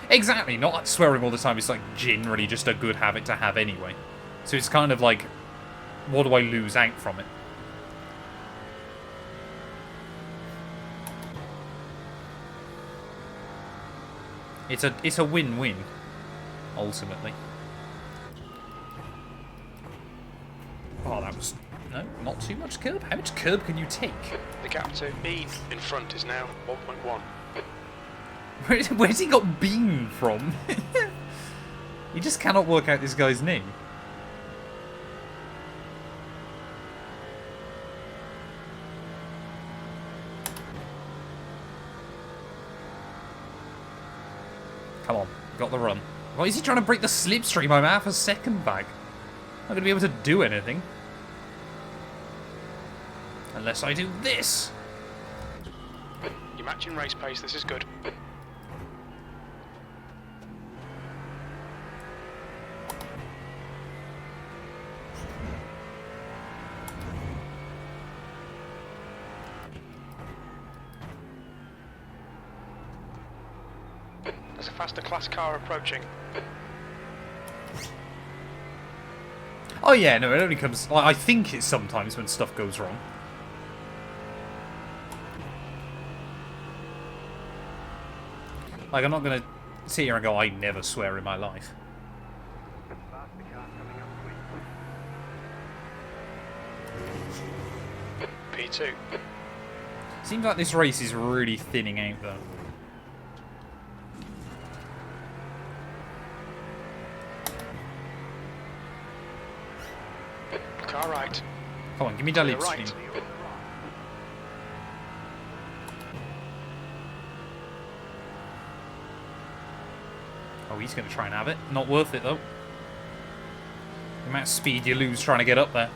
Exactly, not like swearing all the time. It's like generally just a good habit to have anyway. So it's kind of like, what do I lose out from it? It's a win-win, ultimately. Oh, that was... no, not too much curb. How much curb can you take? The gap to Bean in front is now 1.1. Where's he got Bean from? You just cannot work out this guy's name. Come on, got the run. Why is he trying to break the slipstream? I'm half a second back. I'm not going to be able to do anything. Unless I do this. You're matching race pace, this is good. There's a faster class car approaching. Oh yeah, no, it only comes... I think it's sometimes when stuff goes wrong. Like, I'm not going to sit here and go, I never swear in my life. P2. Seems like this race is really thinning out, though. Car right. Come on, give me that Clear lip right. stream. Oh, he's going to try and have it. Not worth it, though. The amount of speed you lose trying to get up there.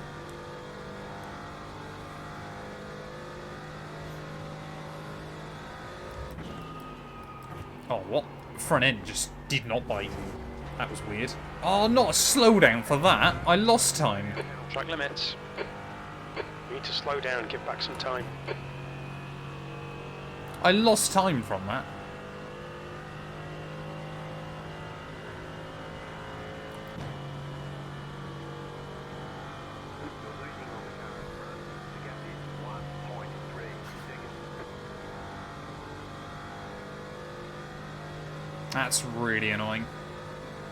Oh, what? Front end just did not bite. That was weird. Oh, not a slowdown for that. I lost time. Track limits. We need to slow down and give back some time. I lost time from that. You're losing on the car in front. The gap is 1.3 seconds. That's really annoying.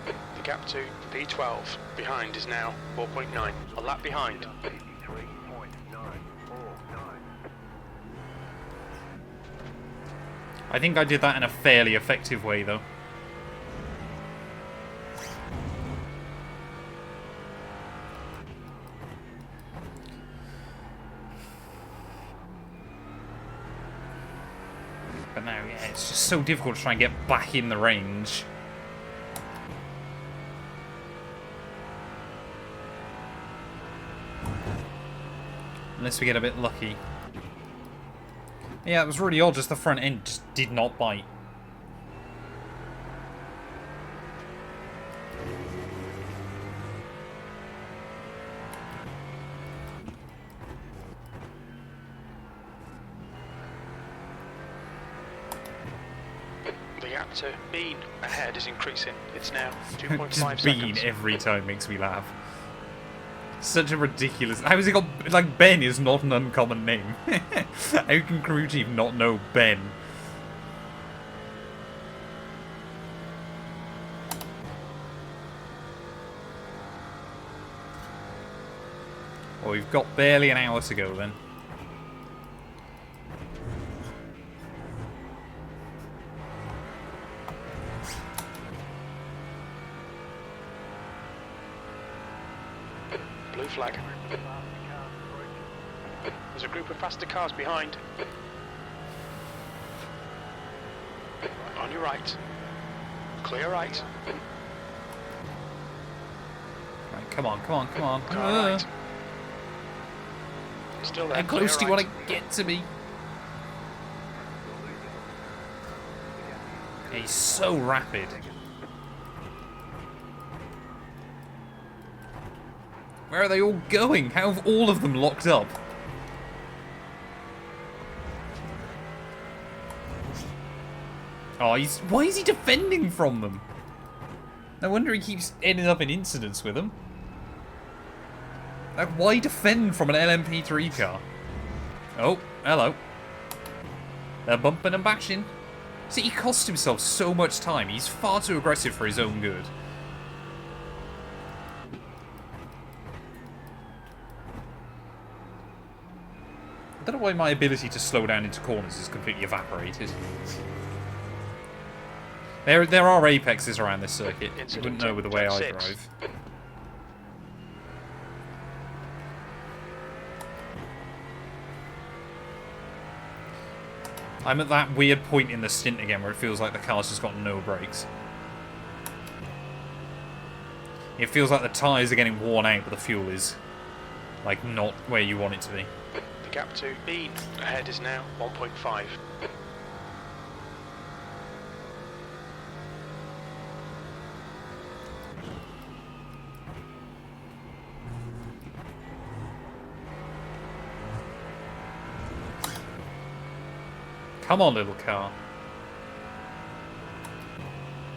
The gap to P12 behind is now 4.9. A lap behind. 53.949. I think I did that in a fairly effective way, though. But now, yeah, it's just so difficult to try and get back in the range. Unless we get a bit lucky. Yeah, it was really odd, just the front end just did not bite. The gap to Bean ahead is increasing. It's now 2.5 Just seconds. Bean every time makes me laugh. Such a ridiculous... How has he got... Like, Ben is not an uncommon name. How can crew chief not know Ben? Well, we've got barely an hour to go then. Blue flag. There's a group of faster cars behind. On your right. Clear right. Right, come on, come on, come on. Car right. Still there. How close do clear you right. want to get to me? He's so rapid. Where are they all going? How have all of them locked up? Oh, why is he defending from them? No wonder he keeps ending up in incidents with them. Like, why defend from an LMP3 car? Oh, hello. They're bumping and bashing. See, he cost himself so much time. He's far too aggressive for his own good. I don't know why my ability to slow down into corners is completely evaporated. There are apexes around this circuit. You wouldn't know with the way I drive. I'm at that weird point in the stint again where it feels like the car's just got no brakes. It feels like the tyres are getting worn out, but the fuel is, like, not where you want it to be. The gap to Bean ahead is now 1.5. Come on, little car.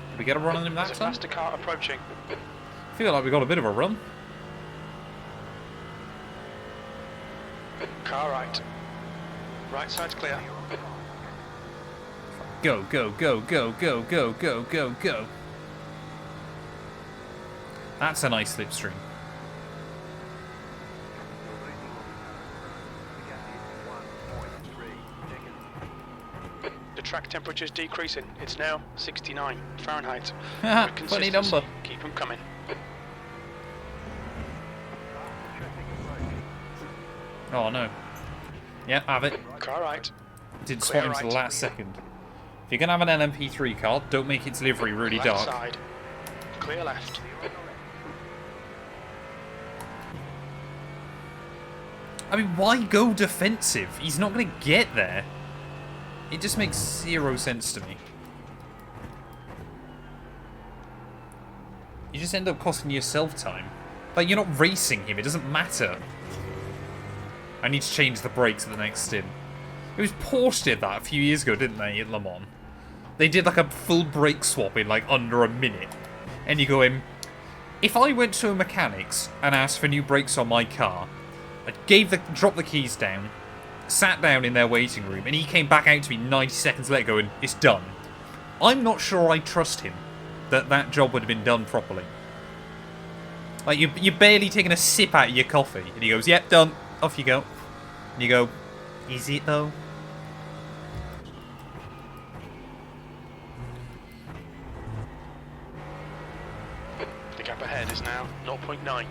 Did we get a run on him that There's a time? faster car approaching. I feel like we got a bit of a run. Car right. Right side's clear. Go, go, go, go, go, go, go, go, go. That's a nice slipstream. The track temperature's decreasing. It's now 69 Fahrenheit. Haha, Good funny consistency. number. Keep them coming. Oh no. Yeah, have it. Car right. Did Clear spot him to the right. last second. If you're going to have an LMP3 car, don't make its livery really Left dark. side. Clear left. I mean, why go defensive? He's not going to get there. It just makes zero sense to me. You just end up costing yourself time. Like, you're not racing him, it doesn't matter. I need to change the brakes at the next stint. It was Porsche did that a few years ago, didn't they, at Le Mans? They did like a full brake swap in like under a minute. And you go in, if I went to a mechanic's and asked for new brakes on my car, I dropped the keys down, sat down in their waiting room, and he came back out to me 90 seconds later going, it's done. I'm not sure I trust him that that job would have been done properly. Like, you're barely taking a sip out of your coffee, and he goes, yep, done, off you go. And you go, is it though? The gap ahead is now 0.9.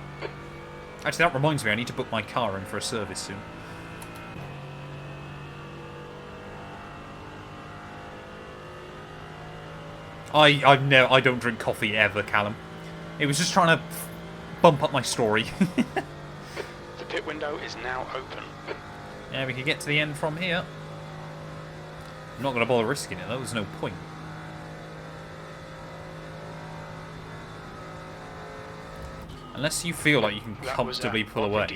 Actually, that reminds me, I need to book my car in for a service soon. I don't drink coffee ever, Callum. It was just trying to bump up my story. The pit window is now open. Yeah, we could get to the end from here. I'm not going to bother risking it, though. There's no point. Unless you feel like you can comfortably pull away.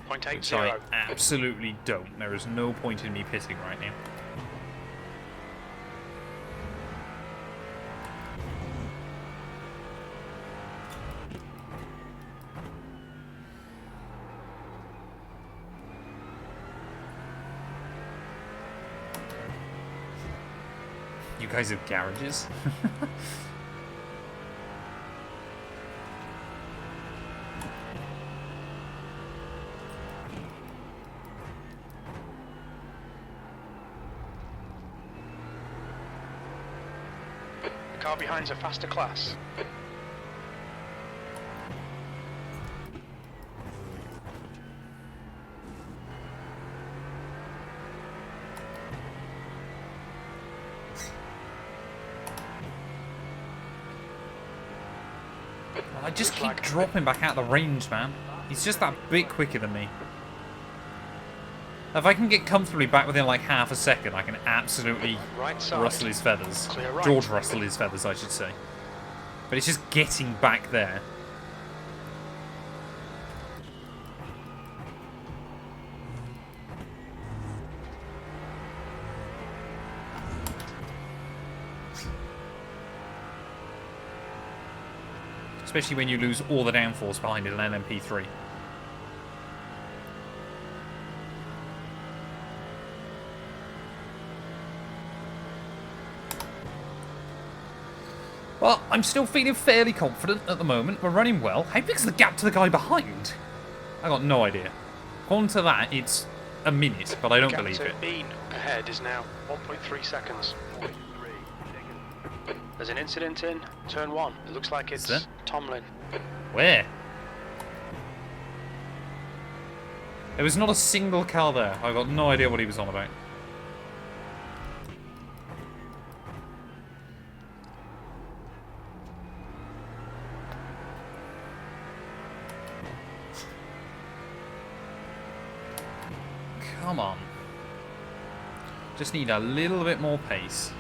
Which I absolutely don't. There is no point in me pitting right now. You guys have garages? The car behind's a faster class. I just keep dropping back out of the range, man. He's just that bit quicker than me. If I can get comfortably back within like half a second, I can absolutely rustle his feathers. George Russell his feathers, I should say. But it's just getting back there. Especially when you lose all the downforce behind an LMP3. Well, I'm still feeling fairly confident at the moment. We're running well. How big's the gap to the guy behind? I got no idea. According to that, it's a minute, but I don't believe it. Bean ahead is now 1.3 seconds. There's an incident in turn 1. It looks like it's Tomlin. Where? There was not a single car there. I got no idea what he was on about. Come on. Just need a little bit more pace.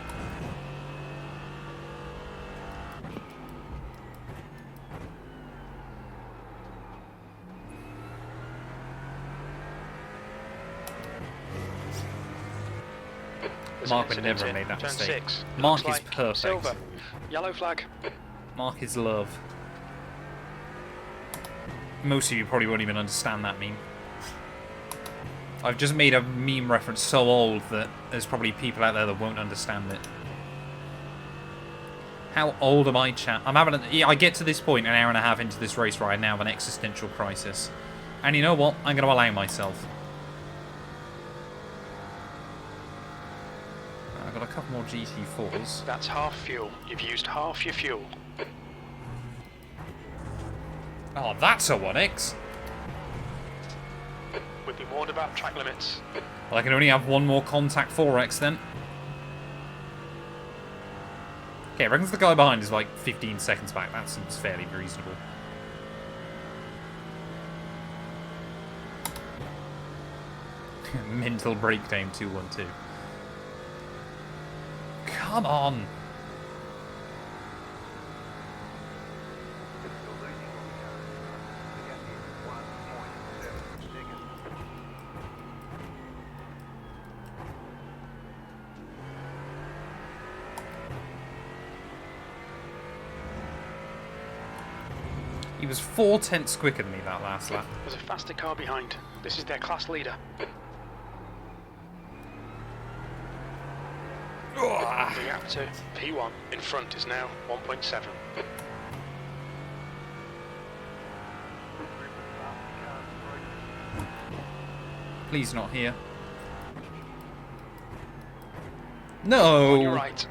Mark would never have made that mistake. Mark is perfect. Silver. Yellow flag. Mark is love. Most of you probably won't even understand that meme. I've just made a meme reference so old that there's probably people out there that won't understand it. How old am I, chat? I get to this point an hour and a half into this race where I now have an existential crisis. And you know what? I'm going to allow myself. I've got a couple more GT4s. That's half fuel. You've used half your fuel. Oh, that's a 1X. We've been warned about track limits. Well, I can only have one more contact 4X then. Okay, I reckon the guy behind is like 15 seconds back. That seems fairly reasonable. Mental breakdown 212. Come on. He was 4/10 quicker than me that last lap. There's a faster car behind. This is their class leader. The gap to P1 in front is now 1.7. Please not here. On your No! right.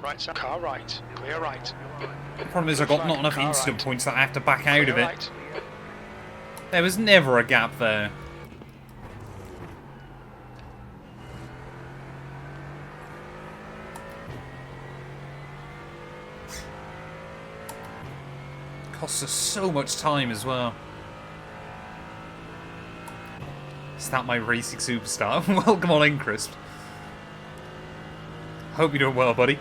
Right side. Car right. Clear right. The problem is I've got not enough Car instant right. points that I have to back out of Clear it. right. There was never a gap there. Costs us so much time as well. Is that my racing superstar? Welcome on in, Crisp. Hope you're doing well, buddy.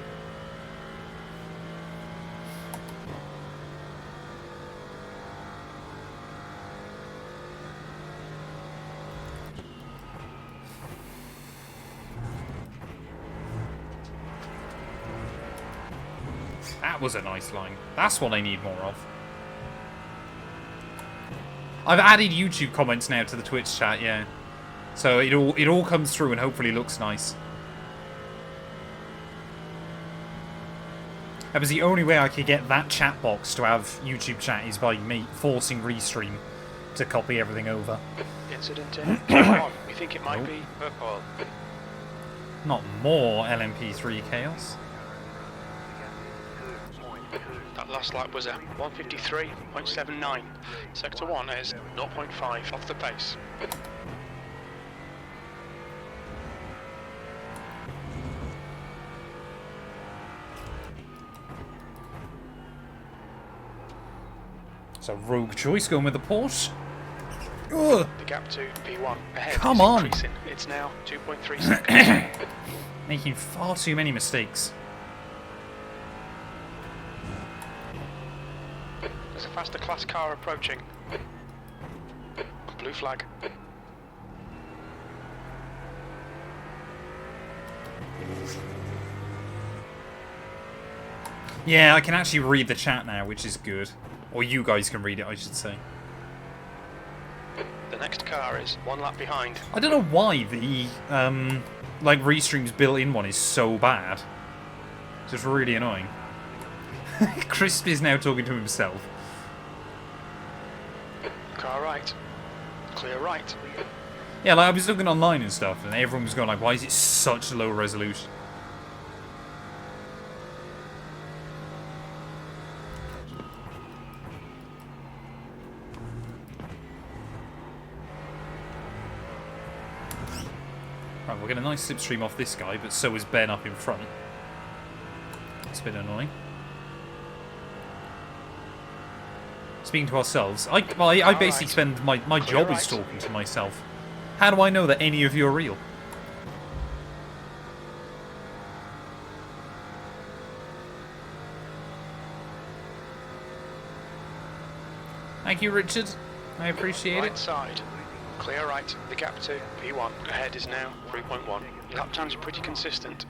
That was a nice line. That's what I need more of. I've added YouTube comments now to the Twitch chat, yeah. So it all comes through and hopefully looks nice. That was the only way I could get that chat box to have YouTube chat is by me forcing Restream to copy everything over. Incident in P1. We think it might be purple. Not more LMP3 chaos. That last lap was a 153.79. Sector 1 is 0.5 off the pace. So rogue choice going with the Porsche. Ugh. The gap to P1 ahead Come is on. increasing. It's now 2.3 seconds. Making far too many mistakes. There's a faster class car approaching. Blue flag. Yeah, I can actually read the chat now, which is good. Or you guys can read it, I should say. The next car is one lap behind. I don't know why the, like, Restream's built-in one is so bad. It's just really annoying. Crisp is now talking to himself. Car right. Clear right. Yeah, like, I was looking online and stuff, and everyone was going like, why is it such low resolution? Right, we'll get a nice slipstream off this guy, but so is Ben up in front. It's a bit annoying. Speaking to ourselves, I basically spend my job is talking to myself. How do I know that any of you are real? Thank you, Richard. I appreciate Right it. side. Clear right. The gap to P1 ahead is now 3.1. Lap times are pretty consistent.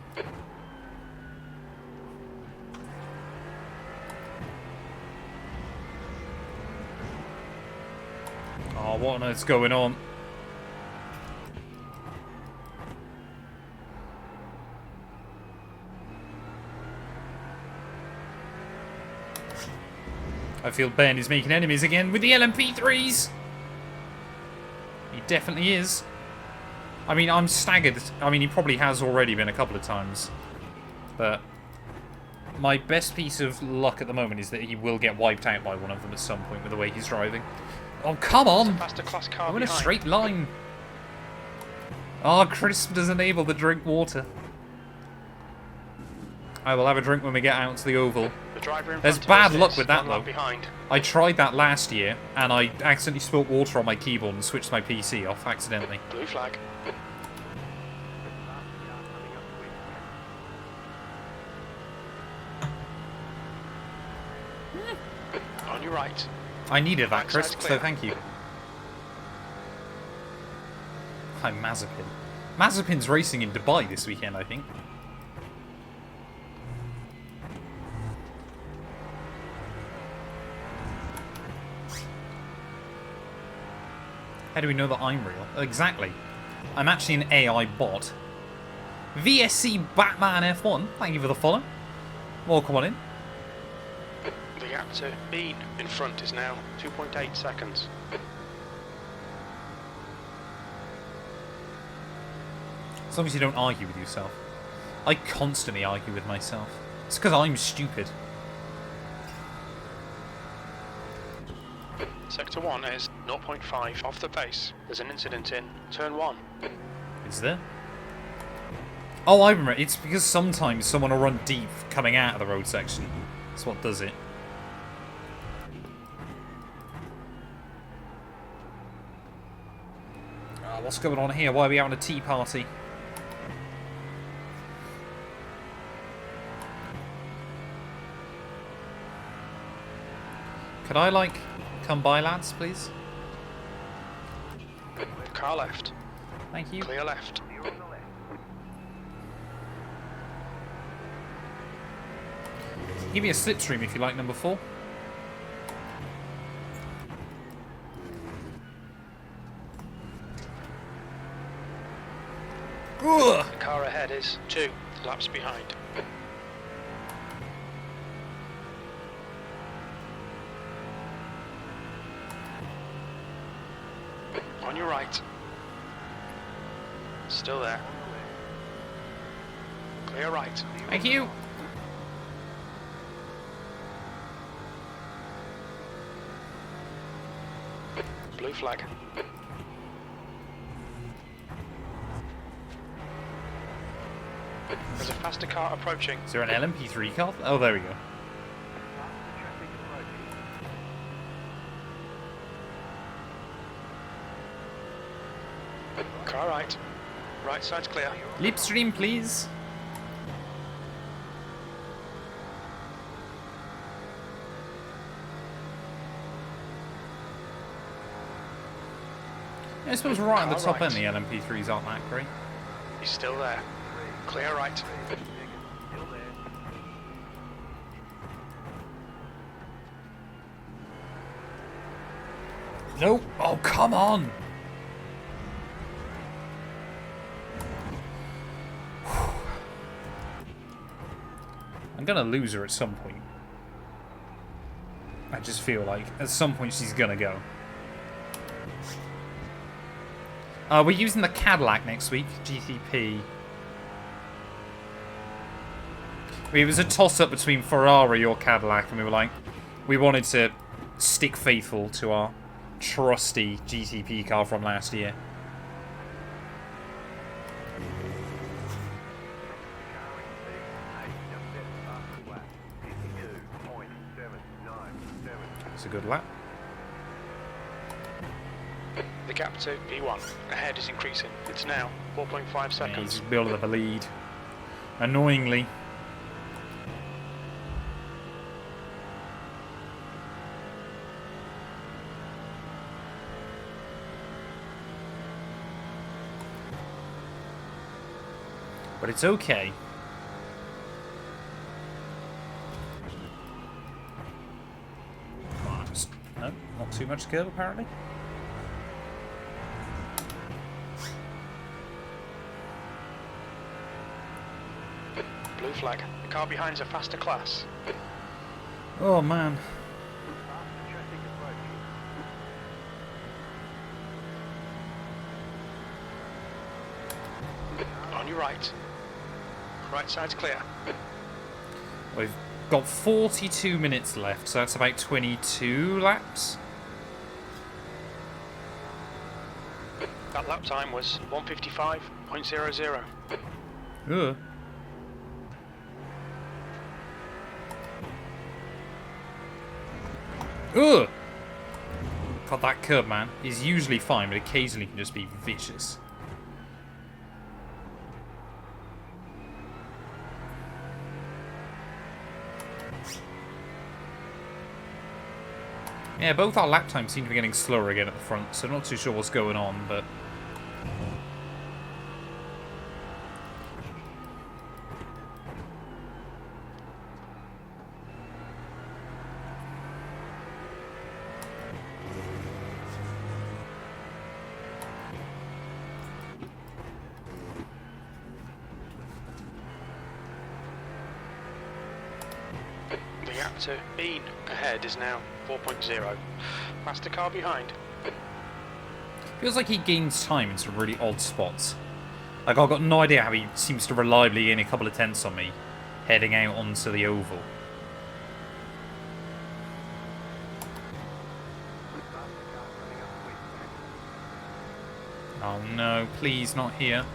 Oh, what on earth's going on? I feel Ben is making enemies again with the LMP3s. He definitely is. I mean, I'm staggered. I mean, he probably has already been a couple of times. But my best piece of luck at the moment is that he will get wiped out by one of them at some point with the way he's driving. Oh, come on! Faster class car I'm in a behind. straight line. Oh, Crisp doesn't enable the drink water. I will have a drink when we get out to the oval. The driver in There's front of bad us luck is with that, one lap though. behind. I tried that last year, and I accidentally spilled water on my keyboard and switched my PC off accidentally. Blue flag. On your right. I needed that, Right side's Crisp, so clear. thank you. Hi, Mazepin. Mazepin's racing in Dubai this weekend, I think. How do we know that I'm real? Exactly. I'm actually an AI bot. VSC Batman F1, thank you for the follow. Welcome on in. The gap to Bean in front is now 2.8 seconds. As long as you don't argue with yourself. I constantly argue with myself. It's because I'm stupid. Sector 1 is 0.5 off the pace. There's an incident in turn 1. Is there? Oh, I remember. It's because sometimes someone will run deep coming out of the road section. That's what does it. What's going on here? Why are we having a tea party? Could I, like, come by, lads, please? Car left. Thank you. Clear left. You're on the left. Give me a slipstream if you like, number 4. Ugh. The car ahead is 2 laps behind. On your right. Still there. Clear right. Thank you. Blue flag. There's a faster car approaching. Is there an LMP3 car? Oh, there we go. Faster traffic approaching. Car right. Right side's clear. Lipstream, please. I suppose right at the top end the LMP3s aren't that great. He's still there. Clear right. Still there. Nope. Oh, come on. I'm gonna lose her at some point. I just feel like at some point she's gonna go. We're using the Cadillac next week, GTP. It was a toss-up between Ferrari or Cadillac, and we were like, we wanted to stick faithful to our trusty GTP car from last year. It's a good lap. The gap to P1 ahead is increasing. It's now 4.5 Yeah, seconds. he's building up a lead. Annoyingly. But it's okay. No, not too much curve apparently. Blue flag. The car behind's a faster class. Oh man. Faster traffic approaching. On your right. Right side's clear. We've got 42 minutes left, so that's about 22 laps. That lap time was 1:55.00. Ugh. Ugh! God, that curb, man, is usually fine, but occasionally can just be vicious. Yeah, both our lap times seem to be getting slower again at the front, so I'm not too sure what's going on, but... to Bean ahead is now 4.0. Faster car behind. Feels like he gains time in some really odd spots. Like, I've got no idea how he seems to reliably gain a couple of tenths on me heading out onto the oval. Oh no, please not here.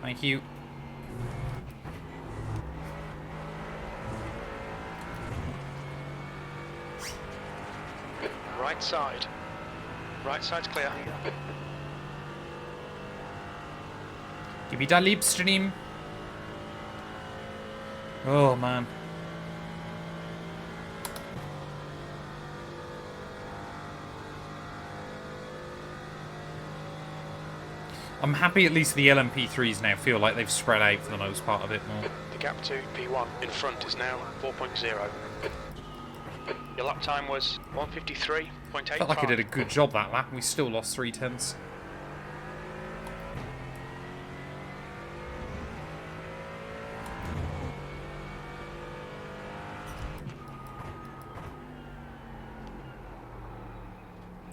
Thank you. Right side. Right side's clear. Give me that leap stream. Oh man. I'm happy at least the LMP3s now feel like they've spread out for the most part a bit more. The gap to P1 in front is now 4.0. Your lap time was 153.85. Felt like I did a good job that lap and we still lost 3 tenths.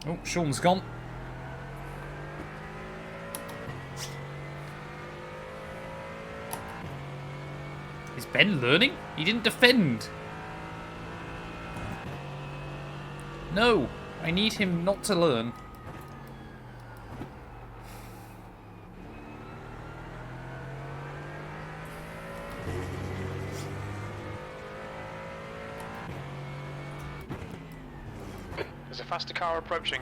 Oh, Sean's gone. Is Ben learning? He didn't defend. No, I need him not to learn. There's a faster car approaching.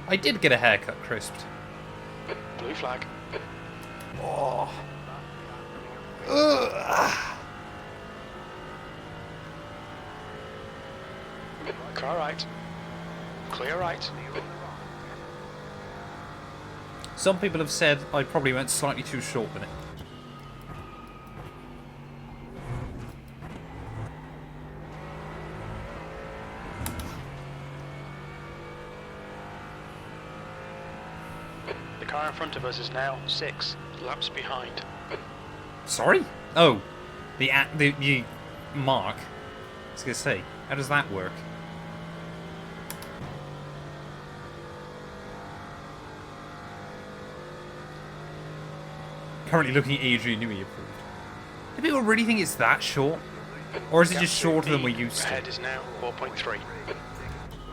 I did get a haircut crisped. Blue flag. Oh. Car right. Clear right. Some people have said I probably went slightly too short with it. The car in front of us is now 6 laps behind. Sorry? Oh, the mark. I was gonna say, how does that work? Currently looking at Adrian Newey approved. Do people really think it's that short? Or is it just shorter than we're used to? Ahead is now 4.3. The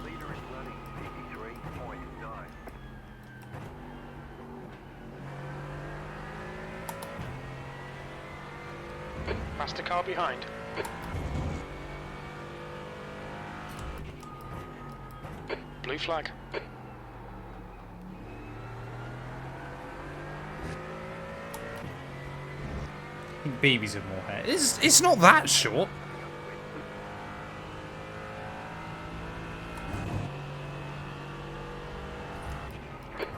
leader is running 53.9. Faster car behind. Blue flag. I think babies have more hair. It's not that short.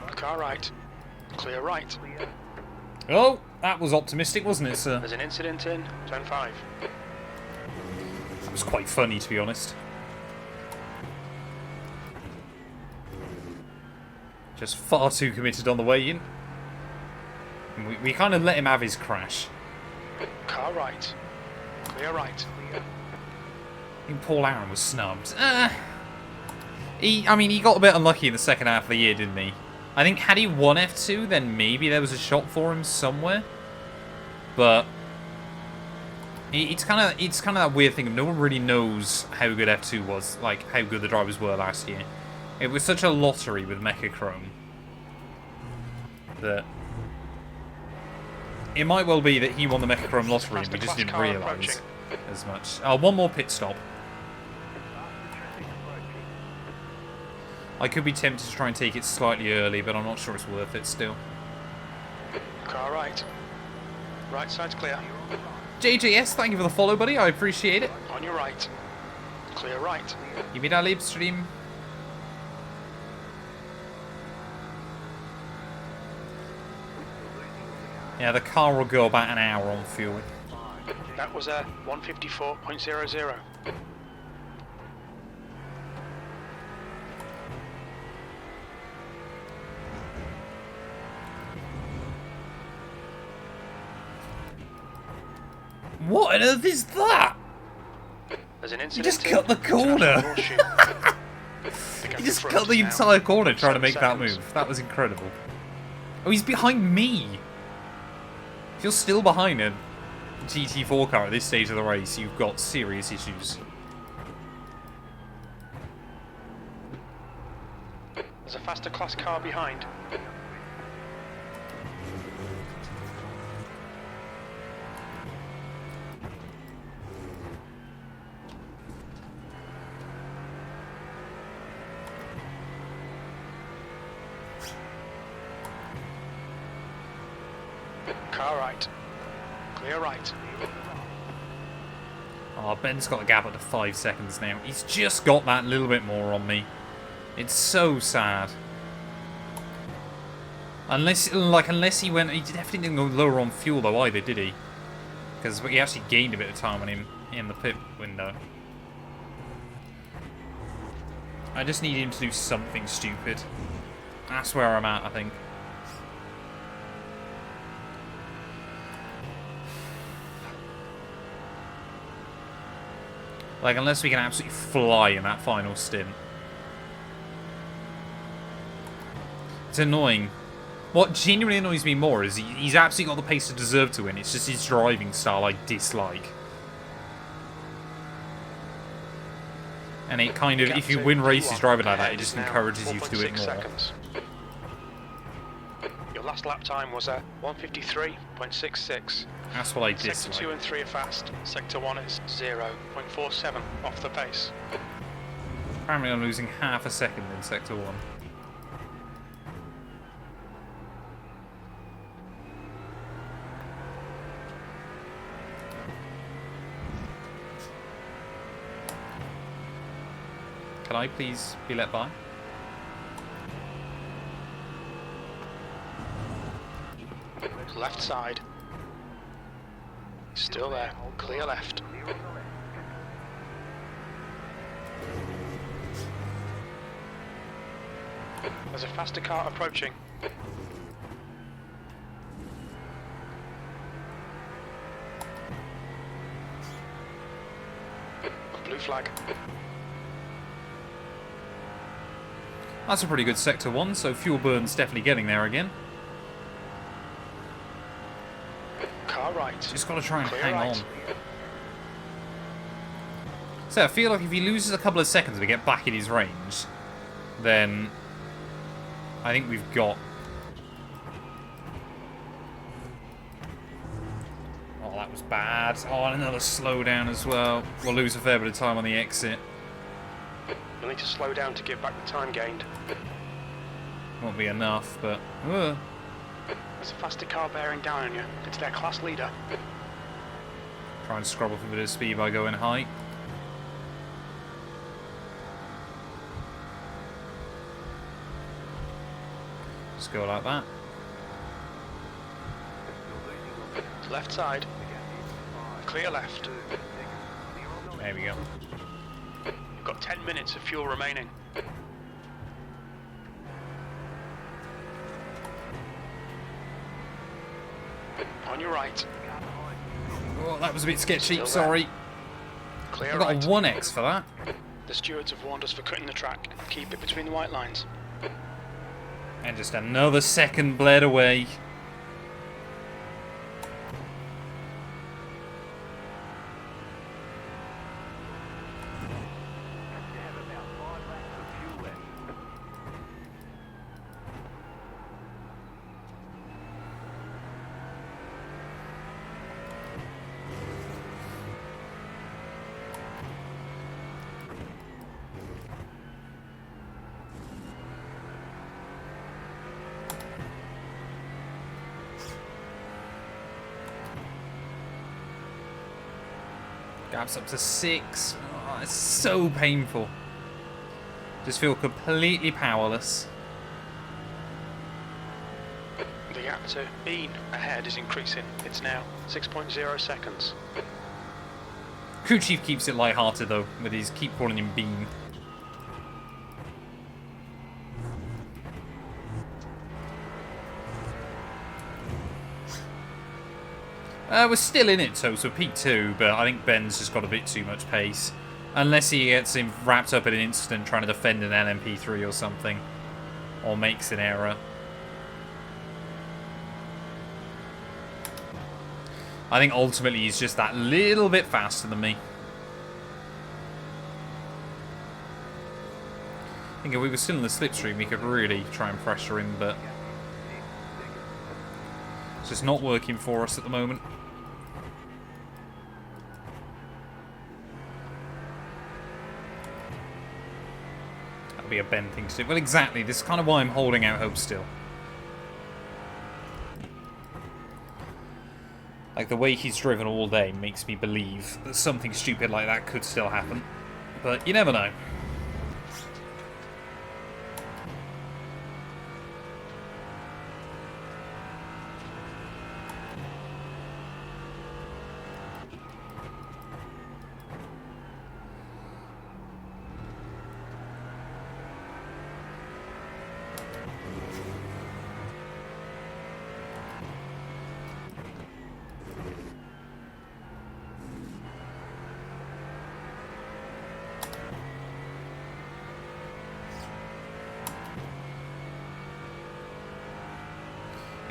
Car right. Clear right. Oh, that was optimistic, wasn't it, sir? There's an incident in turn 5. That was quite funny, to be honest. Just far too committed on the way in. And we kind of let him have his crash. Car right. Clear right. I think Paul Aaron was snubbed. I mean, he got a bit unlucky in the second half of the year, didn't he? I think had he won F2, then maybe there was a shot for him somewhere. But it's kind of that weird thing of no one really knows how good F2 was, like how good the drivers were last year. It was such a lottery with Mechachrome that it might well be that he won the Mechachrome lottery and we just didn't realise as much. One more pit stop. I could be tempted to try and take it slightly early, but I'm not sure it's worth it still. Car right. Right side's clear. JJS, thank you for the follow, buddy. I appreciate it. On your right. Clear right. Give me that live stream. Yeah, the car will go about an hour on fuel. That was a 154.00. What on earth is that? There's an He incident. just cut the corner. He just cut the entire corner trying to make that move. That was incredible. Oh, he's behind me. If you're still behind a GT4 car at this stage of the race, you've got serious issues. There's a faster class car behind. Car right. Clear right. Oh, Ben's got the gap up to 5 seconds now. He's just got that little bit more on me. It's so sad. Unless he went... He definitely didn't go lower on fuel though either, did he? Because he actually gained a bit of time on him in the pit window. I just need him to do something stupid. That's where I'm at, I think. Like, unless we can absolutely fly in that final stint. It's annoying. What genuinely annoys me more is he's absolutely got the pace to deserve to win. It's just his driving style I dislike. And it kind of, if you win races driving like that, it just encourages you to do it more. Seconds. Your last lap time was a 1:53.66. That's what I Sector dislike. 2 and 3 are fast. Sector 1 is 0.47 off the pace. Apparently I'm losing half a second in Sector 1. Can I please be let by? Left side. Still there. Clear left. There's a faster car approaching. Blue flag. That's a pretty good Sector 1, so fuel burn's definitely getting there again. Car right. Just got to try and Clear hang right. on. So I feel like if he loses a couple of seconds and we get back in his range, then I think we've got... Oh, that was bad. Oh, and another slowdown as well. We'll lose a fair bit of time on the exit. You'll need to slow down to give back the time gained. Won't be enough, but... There's a faster car bearing down on you. It's their class leader. Try and scrub off a bit of speed by going high. Just go like that. Left side. Clear left. There we go. You've got 10 minutes of fuel remaining. On your right. Oh, that was a bit sketchy, Still there. sorry. Clear I got a right. 1x for that. The stewards have warned us for cutting the track. Keep it between the white lines. And just another second bled away. Gaps up to 6. Oh, it's so painful. Just feel completely powerless. The gap to Bean ahead is increasing. It's now 6.0 seconds. Crew Chief keeps it light-hearted though, with his keep calling him Bean. We're still in it, so P2, but I think Ben's just got a bit too much pace. Unless he gets him wrapped up in an instant trying to defend an LMP3 or something. Or makes an error. I think ultimately he's just that little bit faster than me. I think if we were still in the slipstream, we could really try and pressure him, but it's just not working for us at the moment. That'll be a Ben thing to do. Well, exactly. This is kind of why I'm holding out hope still. Like, the way he's driven all day makes me believe that something stupid like that could still happen. But you never know.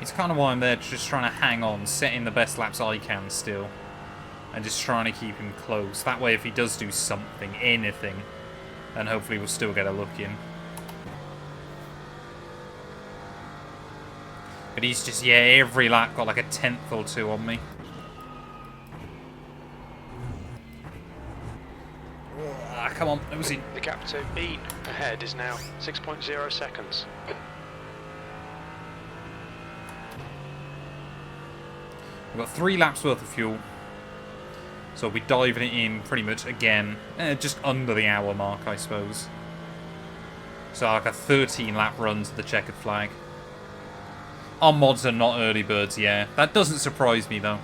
It's kind of why I'm there, just trying to hang on, setting the best laps I can still. And just trying to keep him close. That way if he does do something, anything, then hopefully we'll still get a look in. But he's just, yeah, every lap got like a tenth or two on me. Come on, that was it. The gap to Bean ahead is now 6.0 seconds. We've got 3 laps worth of fuel. So we'll be diving it in pretty much again. Just under the hour mark, I suppose. So like a 13 lap run to the checkered flag. Our mods are not early birds, yeah. That doesn't surprise me though.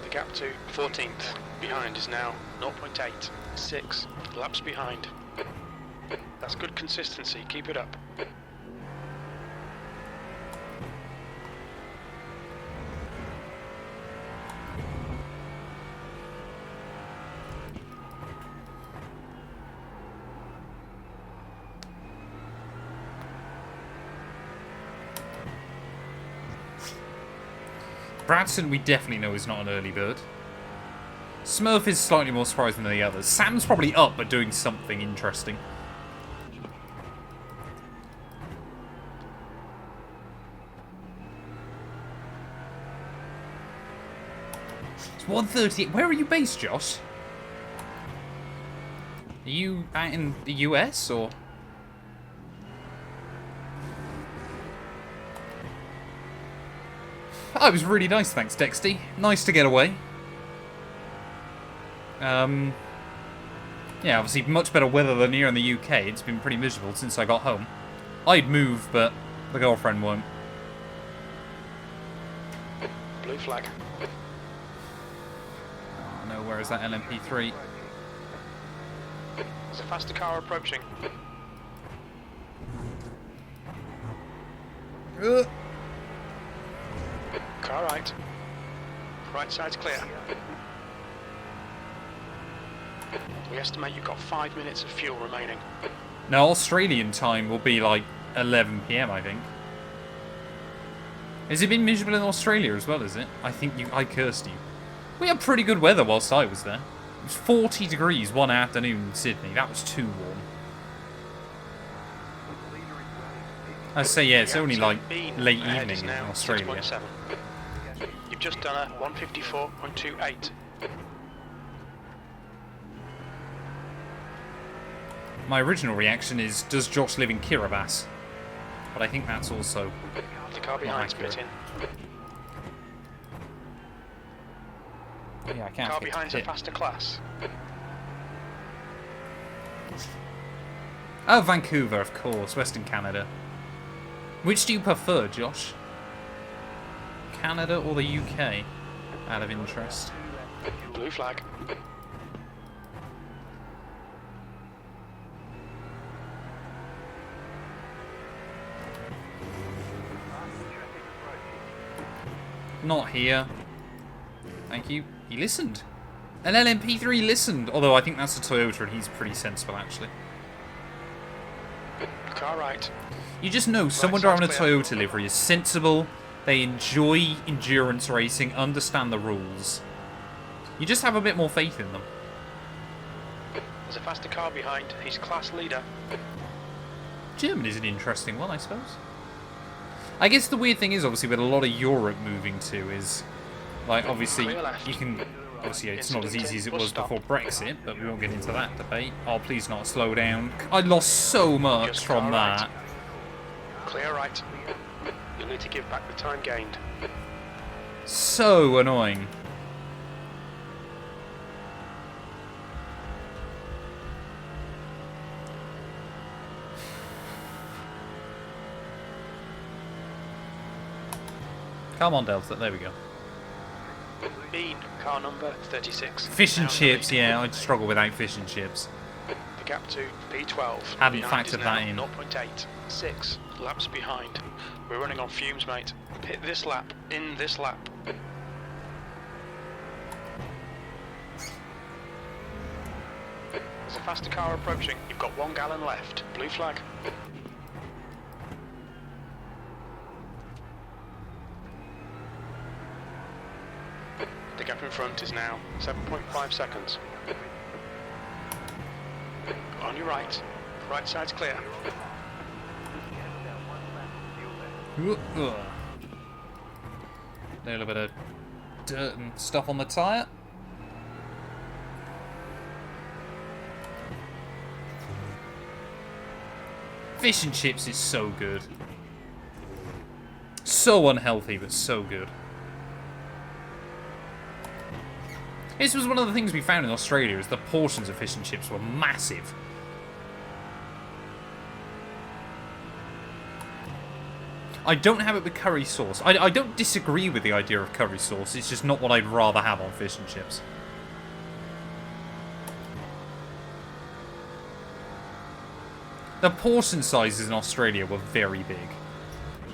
The gap to 14th behind is now 0.8. 6 laps behind. That's good consistency, keep it up. Bradson we definitely know is not an early bird. Smurf is slightly more surprising than the others. Sam's probably up but doing something interesting. It's 1:38. Where are you based, Josh? Are you out in the US or? Oh, it was really nice, thanks, Dexty. Nice to get away. Yeah, obviously much better weather than here in the UK. It's been pretty miserable since I got home. I'd move, but the girlfriend won't. Blue flag. Oh no, where is that LMP3? There's a faster car approaching. Car right. Right side's clear. We estimate you've got 5 minutes of fuel remaining. Now, Australian time will be like 11 PM, I think. Has it been miserable in Australia as well, is it? I think I cursed you. We had pretty good weather whilst I was there. It was 40 degrees one afternoon in Sydney. That was too warm. I say, yeah, it's only like late evening in Australia. 6.7. You've just done a 154.28. My original reaction is, does Josh live in Kiribati? But I think that's also... The car behind's pitting. Yeah, I can't Car get behind's to a pit. faster class. Oh, Vancouver, of course, Western Canada. Which do you prefer, Josh? Canada or the UK? Out of interest. Blue flag. Not here. Thank you. He listened. An LMP3 listened. Although I think that's a Toyota and he's pretty sensible, actually. Car right. You just know someone Right driving a side's clear. Toyota livery is sensible. They enjoy endurance racing, understand the rules. You just have a bit more faith in them. There's a faster car behind. He's class leader. Germany is an interesting one, I suppose. I guess the weird thing is, obviously, with a lot of Europe moving to is, like, obviously, Clear left. you can, obviously, it's not as easy as it was before Brexit, but we won't get into that debate. Oh, please not slow down. I lost so much Just from car right. that. Clear right. You'll need to give back the time gained. So annoying. Come on, Delta. There we go. Bean, car number 36. Fish and Down the chips, lead. yeah, I'd struggle without fish and chips. The gap to P12. Hadn't Behind factored is now that in. 0.8. 6 laps behind. We're running on fumes, mate. Hit this lap. In this lap. There's a faster car approaching. You've got 1 gallon left. Blue flag. The gap in front is now 7.5 seconds. On your right. Right side's clear. Ugh. A little bit of dirt and stuff on the tyre. Fish and chips is so good. So unhealthy, but so good. This was one of the things we found in Australia, is the portions of fish and chips were massive. I don't have it with curry sauce. I don't disagree with the idea of curry sauce, it's just not what I'd rather have on fish and chips. The portion sizes in Australia were very big,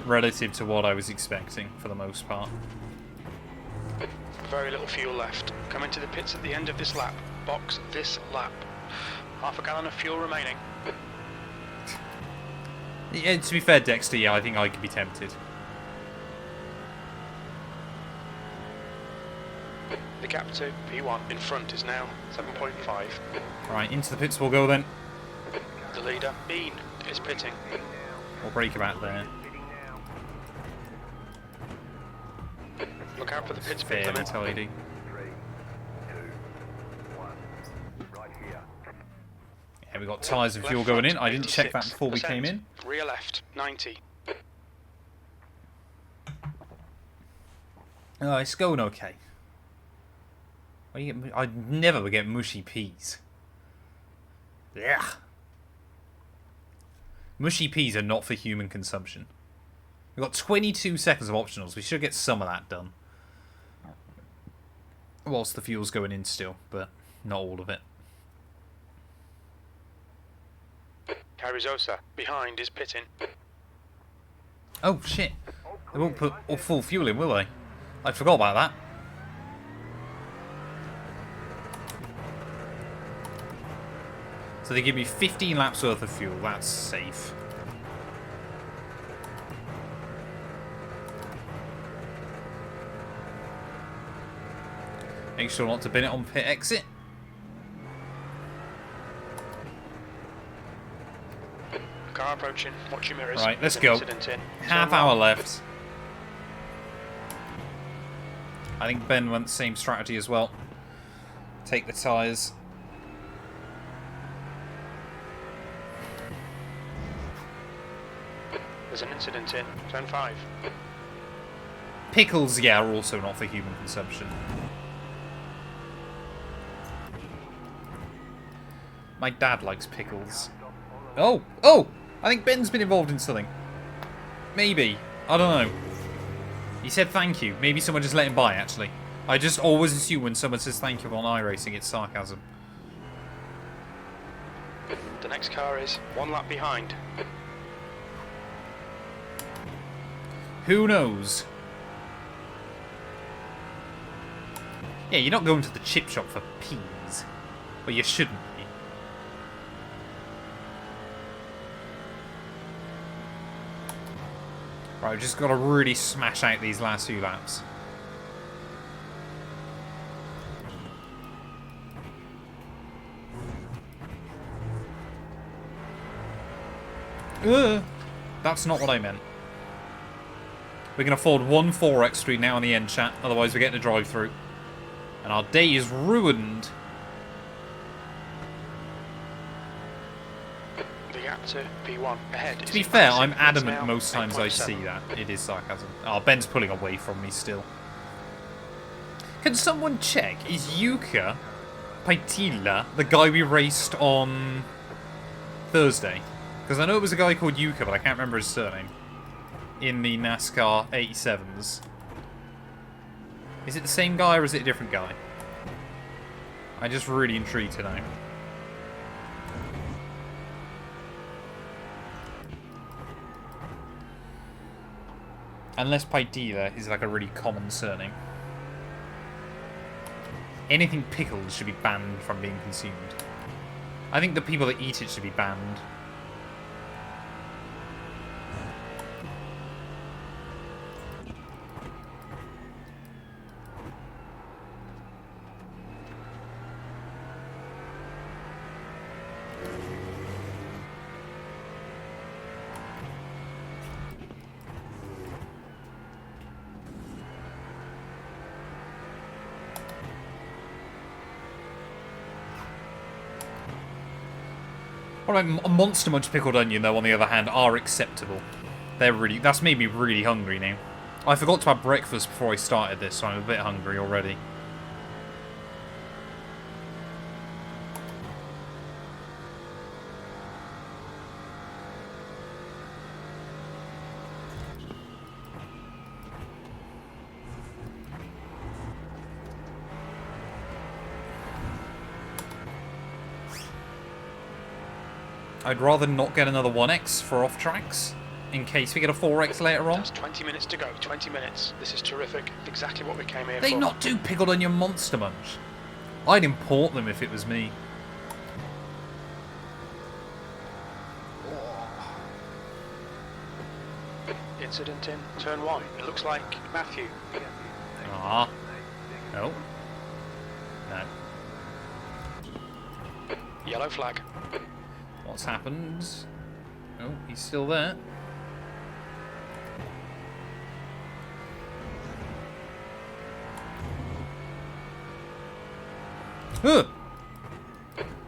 relative to what I was expecting, for the most part. Very little fuel left. Come into the pits at the end of this lap. Box this lap. Half a gallon of fuel remaining. Yeah, to be fair, Dexter, yeah, I think I could be tempted. The gap to P1 in front is now 7.5. Right, into the pits we'll go then. The leader, Bean, is pitting. We'll break him out there. Look out for the pits pit Fairly limit. tidy. 3, 2, 1. Right here. Yeah, we got tyres and Left fuel going in. front, I didn't check that before we 86%. came in. Rear left, 90. Oh, it's going okay. Why do you get, I never get mushy peas. Yeah. Mushy peas are not for human consumption. We've got 22 seconds of optionals. We should get some of that done. Whilst the fuel's going in still, but not all of it. Carrizosa, behind, is pitting. Oh, shit. They won't put full fuel in, will they? I forgot about that. So they give me 15 laps worth of fuel. That's safe. Make sure not to bin it on pit exit. Car approaching, watch your mirrors. Right, let's There's an go. incident in. Half Turn hour right. left. I think Ben went the same strategy as well. Take the tyres. There's an incident in. Turn 5. Pickles, yeah, are also not for human consumption. My dad likes pickles. Oh! Oh! I think Ben's been involved in something. Maybe. I don't know. He said thank you. Maybe someone just let him by, actually. I just always assume when someone says thank you on iRacing, it's sarcasm. The next car is 1 lap behind. Who knows? Yeah, you're not going to the chip shop for peas. But you shouldn't be. Right, we've just got to really smash out these last few laps. That's not what I meant. We can afford one 4x between now and the end, chat. Otherwise, we're getting a drive-through. And our day is ruined. The gap to P1 ahead. To be fair, I'm adamant most times I see that. It is sarcasm. Oh, Ben's pulling away from me still. Can someone check, is Yuka Paitila the guy we raced on Thursday? Because I know it was a guy called Yuka, but I can't remember his surname. In the NASCAR 87s. Is it the same guy or is it a different guy? I'm just really intrigued to know. Unless Paidila is like a really common surname. Anything pickled should be banned from being consumed. I think the people that eat it should be banned. Alright, a Monster Munch pickled onion, though, on the other hand, are acceptable. They're really... That's made me really hungry now. I forgot to have breakfast before I started this, so I'm a bit hungry already. I'd rather not get another 1x for off tracks, in case we get a 4x later on. That's 20 minutes to go, 20 minutes. This is terrific. Exactly what we came here for. They not do pickled onion Monster Munch. I'd import them if it was me. Incident in turn 1. It looks like Matthew. Ah. No. No. Yellow flag. What's happened? Oh, he's still there. Huh!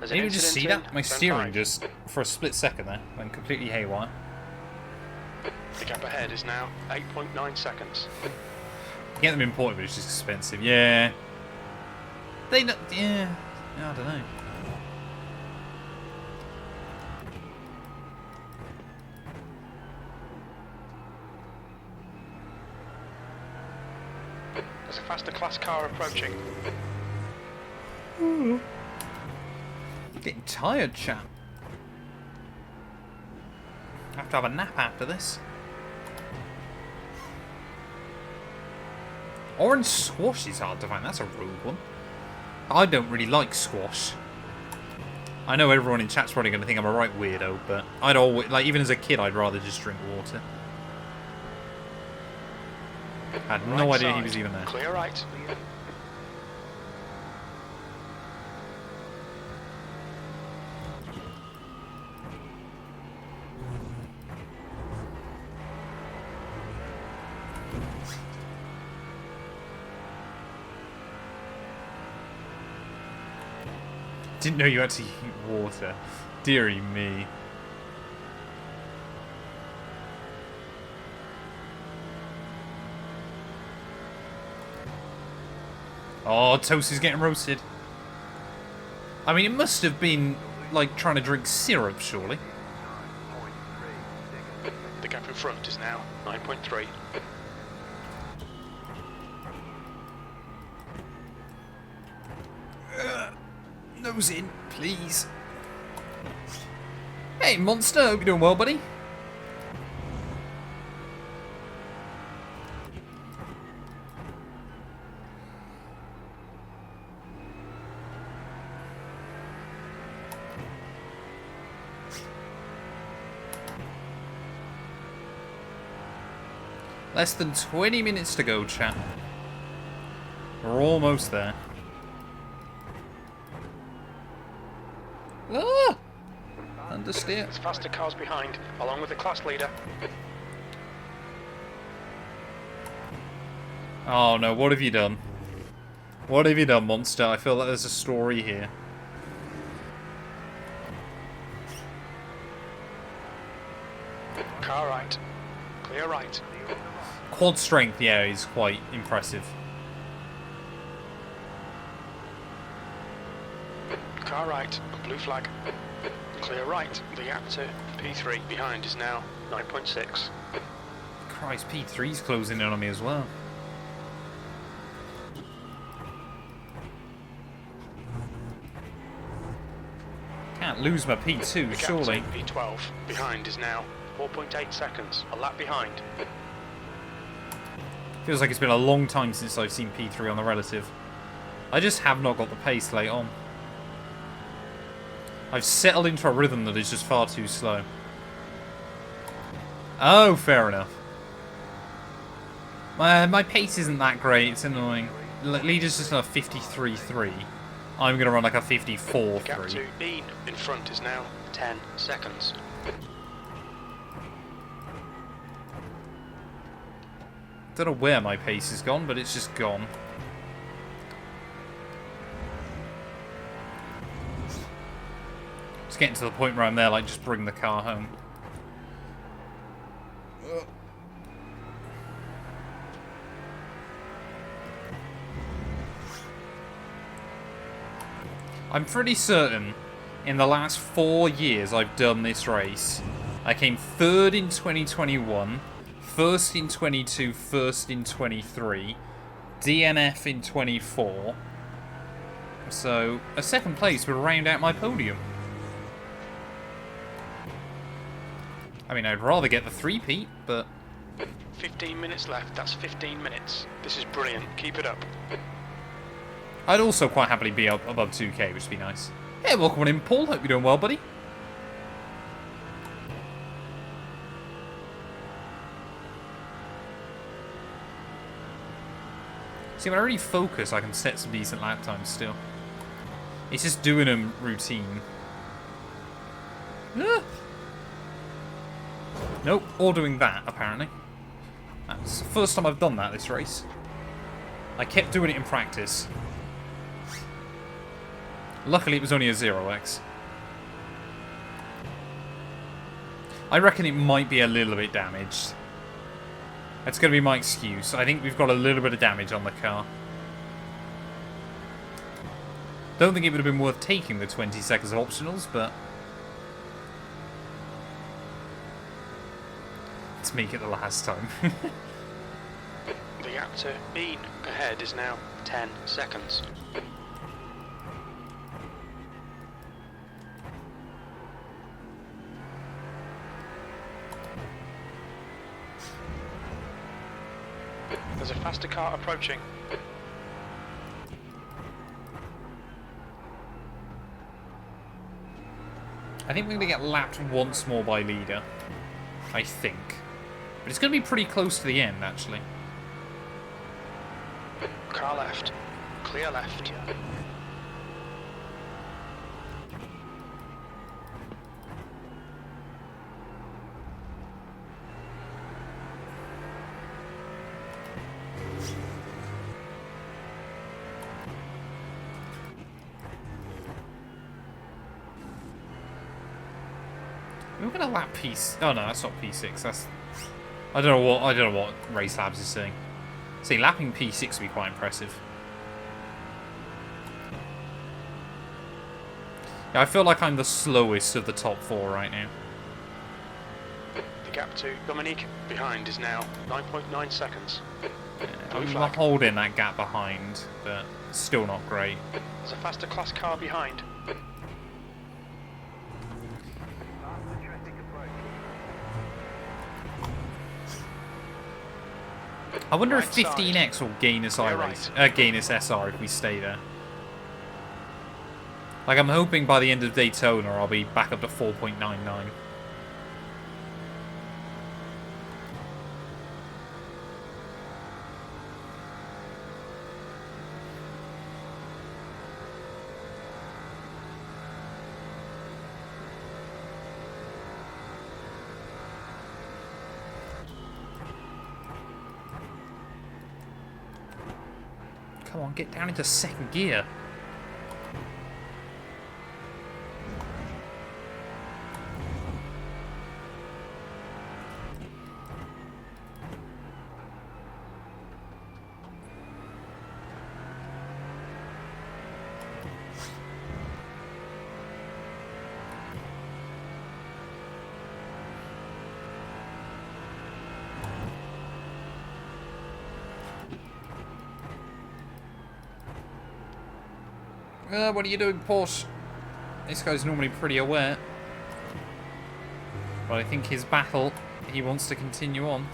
Did you just see that? My steering just, for a split second there, went completely haywire. The gap ahead is now 8.9 seconds. Get them imported, but it's just expensive. Yeah. They not. Yeah. I don't know. There's a faster class car approaching. Getting tired, chap. I have to have a nap after this. Orange squash is hard to find. That's a rogue one. I don't really like squash. I know everyone in chat's probably going to think I'm a right weirdo, but I'd always, like, even as a kid, I'd rather just drink water. I had no idea he was even there. Clear right. Didn't know you had to eat water. Deary me. Oh, Toast is getting roasted. I mean, it must have been like trying to drink syrup, surely. The gap in front is now 9.3. Nose in, please. Hey, Monster, hope you're doing well, buddy. Less than 20 minutes to go, chat. We're almost there. Ah! Understeer. There's faster cars behind, along with the class leader. Oh no, what have you done? What have you done, monster? I feel like there's a story here. Car right. Clear right. Quad strength, yeah, is quite impressive. Car right. Blue flag. Clear right. The gap to P3 behind is now 9.6. Christ, P3's closing in on me as well. Can't lose my P2, The gap surely. to P12 behind is now 4.8 seconds. A lap behind. Feels like it's been a long time since I've seen P3 on the relative. I just have not got the pace late on. I've settled into a rhythm that is just far too slow. Oh, fair enough. My pace isn't that great, it's annoying. Leader's just on a 53.3. I'm going to run like a The gap 54.3. to Bean in front is now 10 seconds. Don't know where my pace has gone, but it's just gone. It's getting to the point where I'm there, like, just bring the car home. I'm pretty certain in the last 4 years I've done this race, I came third in 2021, first in 22, first in 23, DNF in 24. So a second place would round out my podium. I mean, I'd rather get the three-peat, but 15 minutes left. That's 15 minutes. This is brilliant. Keep it up. I'd also quite happily be up above 2k, which would be nice. Hey, welcome on in, Paul. Hope you're doing well, buddy. See, when I really focus, I can set some decent lap times still. It's just doing them routine. Ah. Nope, or doing that, apparently. That's the first time I've done that this race. I kept doing it in practice. Luckily, it was only a 0x. I reckon it might be a little bit damaged. That's going to be my excuse. I think we've got a little bit of damage on the car. Don't think it would have been worth taking the 20 seconds of optionals, but let's make it the last time. The gap to Bean ahead is now 10 seconds. There's a faster car approaching. I think we're going to get lapped once more by leader. I think. But it's going to be pretty close to the end, actually. Car left. Clear left. We're going to lap P6. Oh no, that's not P6. That's I don't know what Race Labs is saying. See, lapping P6 would be quite impressive. Yeah, I feel like I'm the slowest of the top 4 right now. The gap to Dominique behind is now 9.9 seconds. I'm flag. holding that gap behind, but still not great. There's a faster class car behind. Faster traffic approach. I wonder if Right side. 15x will gain us Clear gain us SR if we stay there. Like, I'm hoping by the end of Daytona I'll be back up to 4.99. Come on, get down into second gear. What are you doing, Porsche? This guy's normally pretty aware. But I think his battle, he wants to continue on.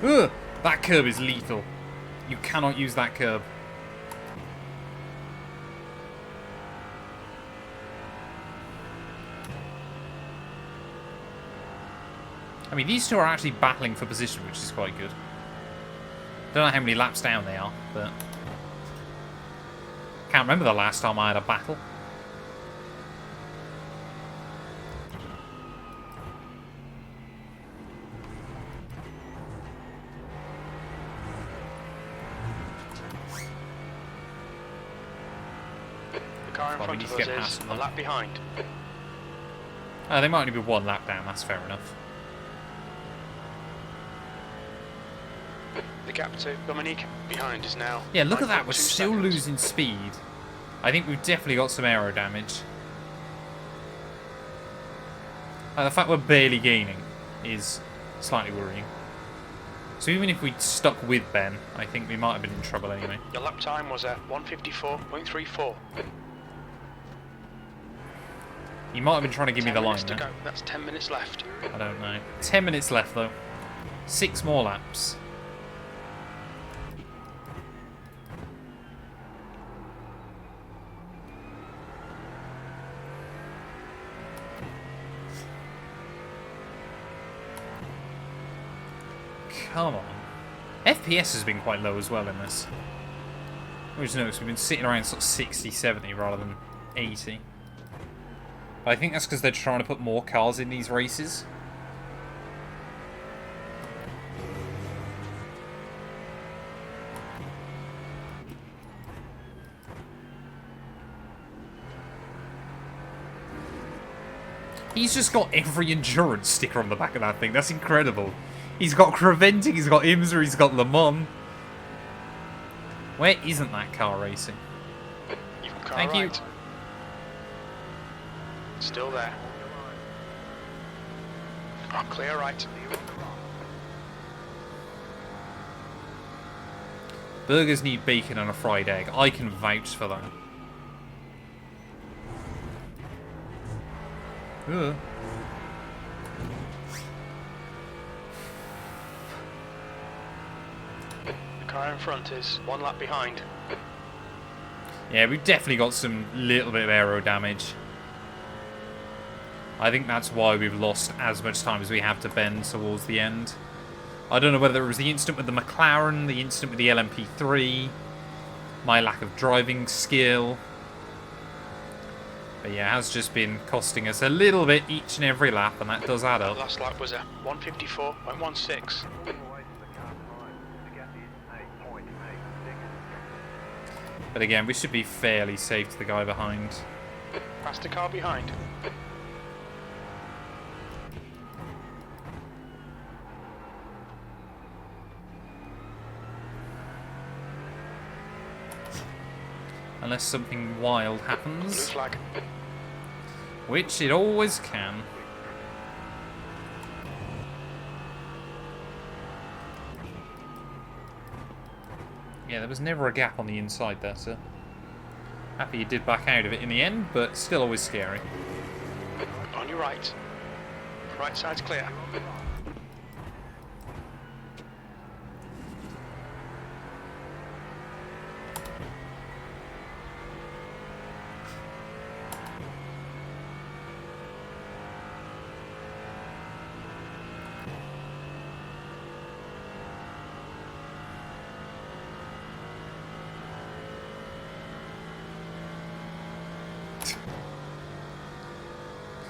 Ugh! That curb is lethal. You cannot use that curb. I mean, these two are actually battling for position, which is quite good. Don't know how many laps down they are, but can't remember the last time I had a battle. The car in front of us is a lap behind. They might only be one lap down, that's fair enough. The gap to Dominique behind is now. Yeah, look at that, we're 9.2 still seconds. losing speed. I think we've definitely got some aero damage. The fact we're barely gaining is slightly worrying. So even if we'd stuck with Ben, I think we might have been in trouble anyway. Your lap time was a 154.34. He might have been trying to give me the 10 line minutes to there. go. That's 10 minutes left. I don't know. 10 minutes left though. 6 more laps. Come on. FPS has been quite low as well in this. I just noticed we've been sitting around sort of 60, 70 rather than 80. But I think that's because they're trying to put more cars in these races. He's just got every endurance sticker on the back of that thing. That's incredible. He's got Creventing, he's got IMSA, he's got Le Mans. Where isn't that car racing? Even car Thank you. right. Still there. Oh, clear right. Burgers need bacon and a fried egg. I can vouch for that. Ugh. The car in front is 1 lap behind. Yeah, we've definitely got some little bit of aero damage. I think that's why we've lost as much time as we have to bend towards the end. I don't know whether it was the instant with the McLaren, the instant with the LMP3, my lack of driving skill. But yeah, it has just been costing us a little bit each and every lap, and that does add up. Last lap was a 154.16. All the way to the car behind. The gap is 8.8 seconds. But again, we should be fairly safe to the guy behind. Past the car behind. Unless something wild Blue happens, flag. which it always can. Yeah, there was never a gap on the inside there, sir. Happy you did back out of it in the end, but still always scary. On your right. Right side's clear.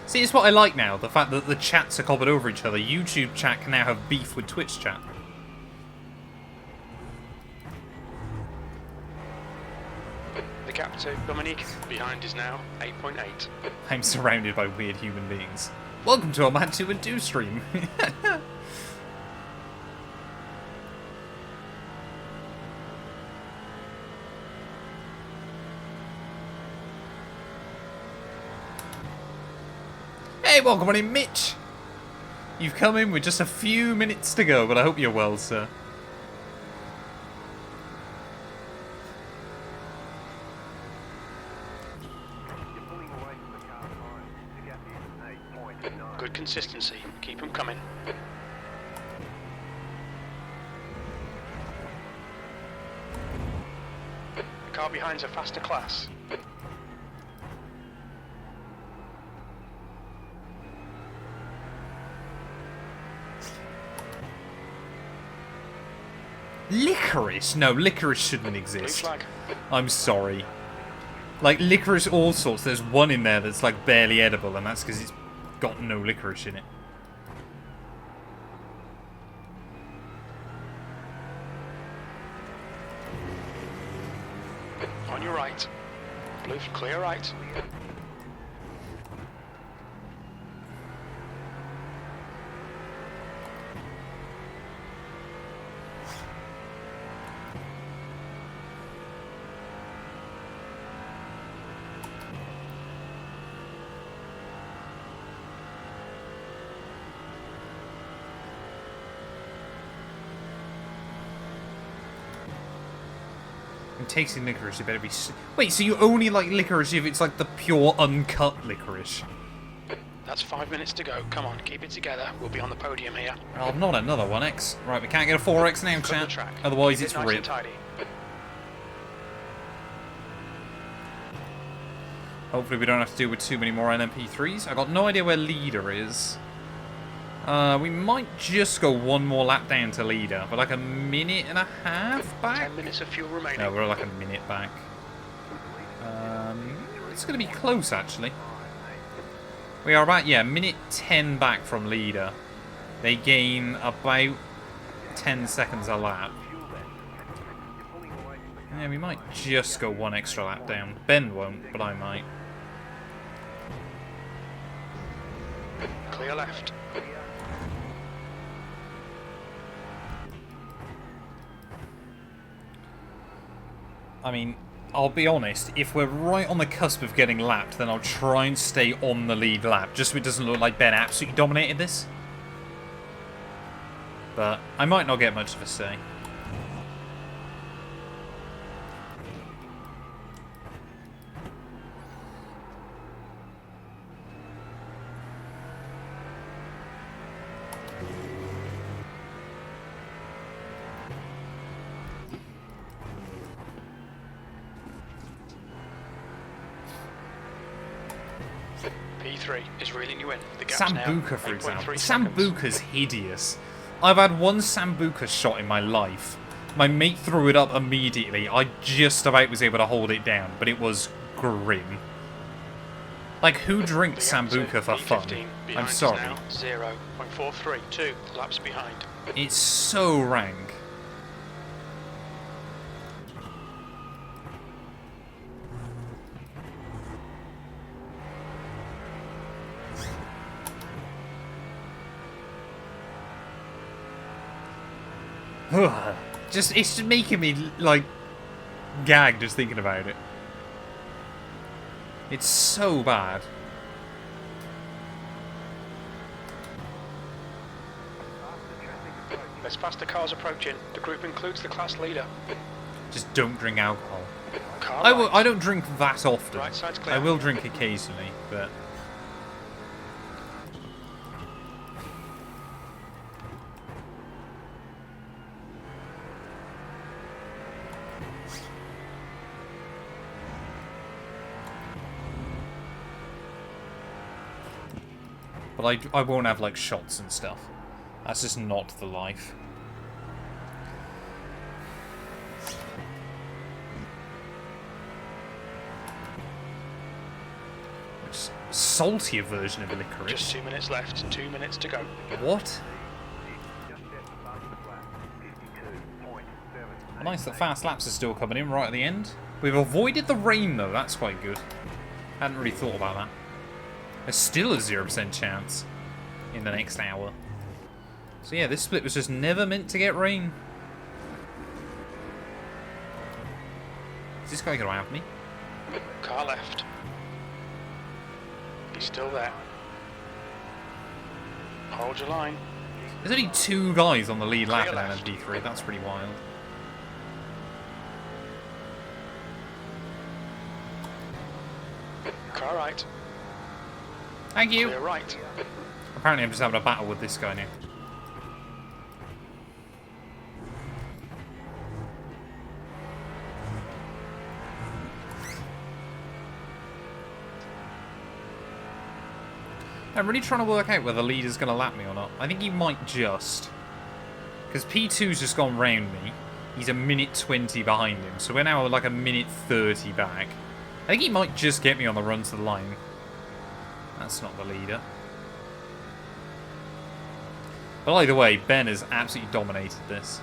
See, it's what I like now, the fact that the chats are covered over each other. YouTube chat can now have beef with Twitch chat. The gap to Dominique behind is now 8.8. I'm surrounded by weird human beings. Welcome to our Matt212 stream. Hey, welcome on in, Mitch. You've come in with just a few minutes to go, but I hope you're well, sir. You're pulling away from the car behind. The gap is 8.9. Good consistency. Keep them coming. The car behind's a faster class. Licorice? No, licorice shouldn't Blue exist. flag. I'm sorry. Like, licorice all sorts. There's one in there that's, like, barely edible, and that's because it's got no licorice in it. On your right. Blue clear right. And tasting licorice, it better be... Wait, so you only like licorice if it's, like, the pure, uncut licorice? That's 5 minutes to go. Come on, keep it together. We'll be on the podium here. Oh, not another 1x. Right, we can't get a 4x now, Cover the chat. track. Otherwise, Keep it's it nice and ripped. tidy. Hopefully we don't have to deal with too many more NMP3s. I got no idea where leader is. We might just go one more lap down to leader, but like a minute and a half back? 10 minutes of fuel remaining. No, we're like a minute back. It's going to be close, actually. We are about, yeah, minute 10 back from leader. They gain about 10 seconds a lap. Yeah, we might just go one extra lap down. Ben won't, but I might. Clear left. I mean, I'll be honest, if we're right on the cusp of getting lapped, then I'll try and stay on the lead lap, just so it doesn't look like Ben absolutely dominated this. But I might not get much of a say. P3 is reeling you in. The gap's now Sambuca, for 8.3 example. seconds. Sambuca's hideous. I've had one Sambuca shot in my life. My mate threw it up immediately. I just about was able to hold it down, but it was grim. Like, who drinks The gap to Sambuca for fun? P15 I'm behind is sorry. now 0.43, 2 laps behind. It's so rank. It's just making me, like, gag just thinking about it. It's so bad. There's faster cars approaching. The group includes the class leader. Just don't drink alcohol. Car I right. don't drink that often. Right side's clear. I will drink occasionally, but... But I won't have, like, shots and stuff. That's just not the life. Which saltier version of licorice. Just 2 minutes left, 2 minutes to go. What? Just stepped above the flat. 52.7. Nice that fast laps are still coming in right at the end. We've avoided the rain though, that's quite good. Hadn't really thought about that. There's still a 0% chance in the next hour. So yeah, this split was just never meant to get rain. Is this guy going to have me? Car left. He's still there. Hold your line. There's only 2 guys on the lead lap in Clear left. LMP3. That's pretty wild. Car right. Thank you. Clear right. Apparently I'm just having a battle with this guy now. I'm really trying to work out whether the leader's going to lap me or not. I think he might just. Because P2's just gone round me. He's a minute 20 behind him. So we're now like a minute 30 back. I think he might just get me on the run to the line. That's not the leader. But either way, Ben has absolutely dominated this.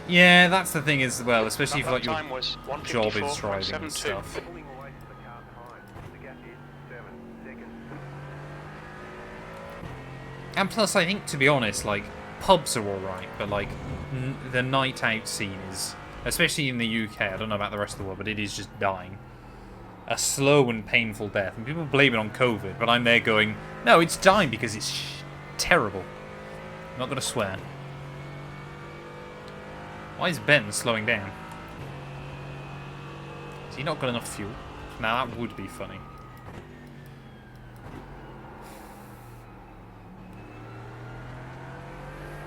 Yeah, that's the thing as well, especially if like your time was job is driving and 154.72. stuff. Pulling away from the car behind. The gap is 7 seconds. And plus, I think, to be honest, like, pubs are alright, but like, the night out scene is, especially in the UK, I don't know about the rest of the world, but it is just dying. A slow and painful death. And people blame it on COVID, but I'm there going, no, it's dying because it's terrible. I'm not going to swear. Why is Ben slowing down? Has he not got enough fuel? Now that would be funny.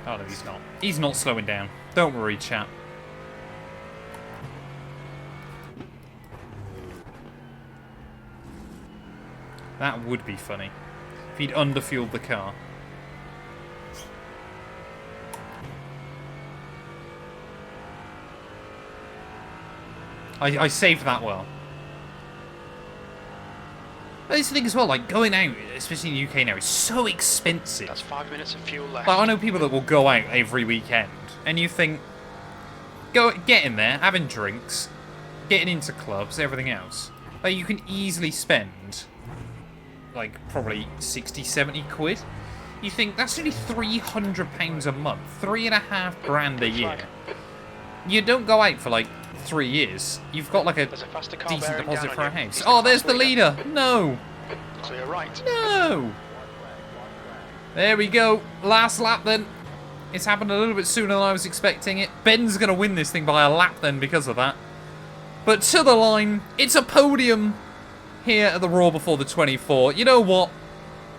Oh no, he's not. He's not slowing down. Don't worry, chap. That would be funny. If he'd underfueled the car. I saved that well. But this thing as well, like, going out, especially in the UK now, is so expensive. That's 5 minutes of fuel left. Like, I know people that will go out every weekend, and you think, get in there, having drinks, getting into clubs, everything else. Like, you can easily spend, like, probably 60, 70 quid. You think, that's only £300 a month, 3.5 grand a year. You don't go out for, like, 3 years. You've got, like, a There's a faster car decent bearing deposit down for a on you. house. He's Oh, there's fast the leader! No! Clear right. No! There we go. Last lap then. It's happened a little bit sooner than I was expecting it. Ben's going to win this thing by a lap then because of that. But to the line, it's a podium here at the Raw before the 24. You know what?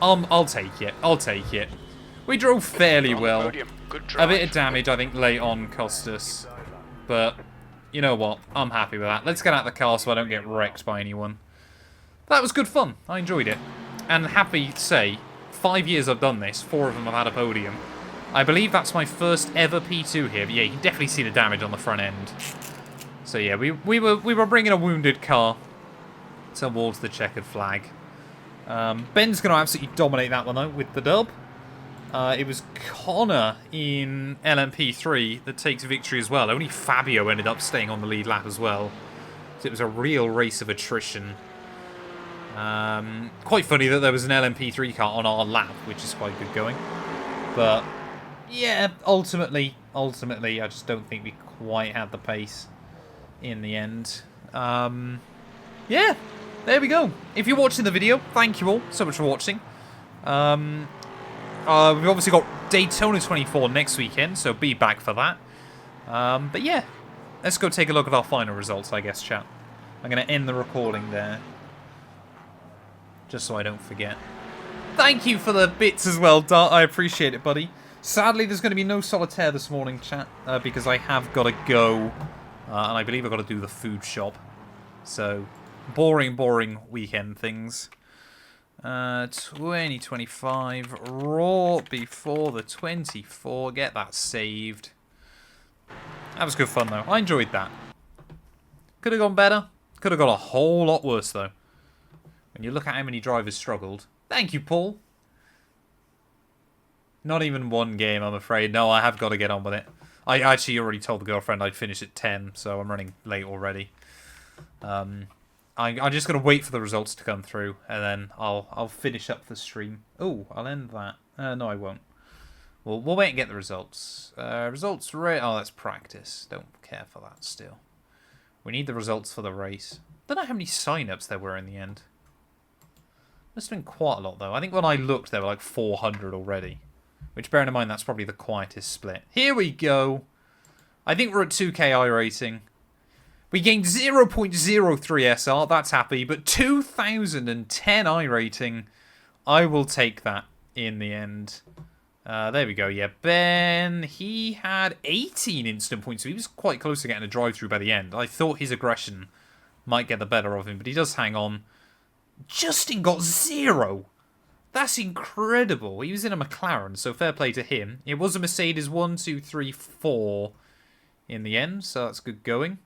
I'll take it. I'll take it. We drove fairly On the well. podium. Good A drive. bit of damage, I think, late on cost us. But, you know what? I'm happy with that. Let's get out of the car so I don't get wrecked by anyone. That was good fun. I enjoyed it. And happy to say, 5 years I've done this. 4 of them have had a podium. I believe that's my first ever P2 here. But yeah, you can definitely see the damage on the front end. So yeah, we were bringing a wounded car towards the checkered flag. Ben's going to absolutely dominate that one though with the dub. It was Connor in LMP3 that takes victory as well. Only Fabio ended up staying on the lead lap as well. So it was a real race of attrition. Quite funny that there was an LMP3 car on our lap, which is quite good going. But yeah, ultimately, I just don't think we quite had the pace in the end. Yeah, there we go. If you're watching the video, thank you all so much for watching. We've obviously got Daytona 24 next weekend, so be back for that. But yeah, let's go take a look at our final results, I guess, chat. I'm going to end the recording there, just so I don't forget. Thank you for the bits as well, Dart. I appreciate it, buddy. Sadly, there's going to be no solitaire this morning, chat, because I have got to go, and I believe I've got to do the food shop. So, boring weekend things. 2025 Raw before the 24. Get that saved. That was good fun, though. I enjoyed that. Could have gone better. Could have got a whole lot worse, though. When you look at how many drivers struggled. Thank you, Paul. Not even one game, I'm afraid. No, I have got to get on with it. I actually already told the girlfriend I'd finish at 10, so I'm running late already. I'm just going to wait for the results to come through, and then I'll finish up the stream. Oh, I'll end that. No, I won't. We'll wait and get the results. Results rate. Oh, that's practice. Don't care for that still. We need the results for the race. Don't know how many sign-ups there were in the end. Must have been quite a lot, though. I think when I looked, there were like 400 already. Which, bearing in mind, that's probably the quietest split. Here we go. I think we're at 2k iRacing. We gained 0.03 SR. That's happy. But 2010 iRating. I will take that in the end. There we go. Yeah, Ben, he had 18 instant points. So he was quite close to getting a drive-through by the end. I thought his aggression might get the better of him. But he does hang on. Justin got 0. That's incredible. He was in a McLaren, so fair play to him. It was a Mercedes 1, 2, 3, 4 in the end, so that's good going.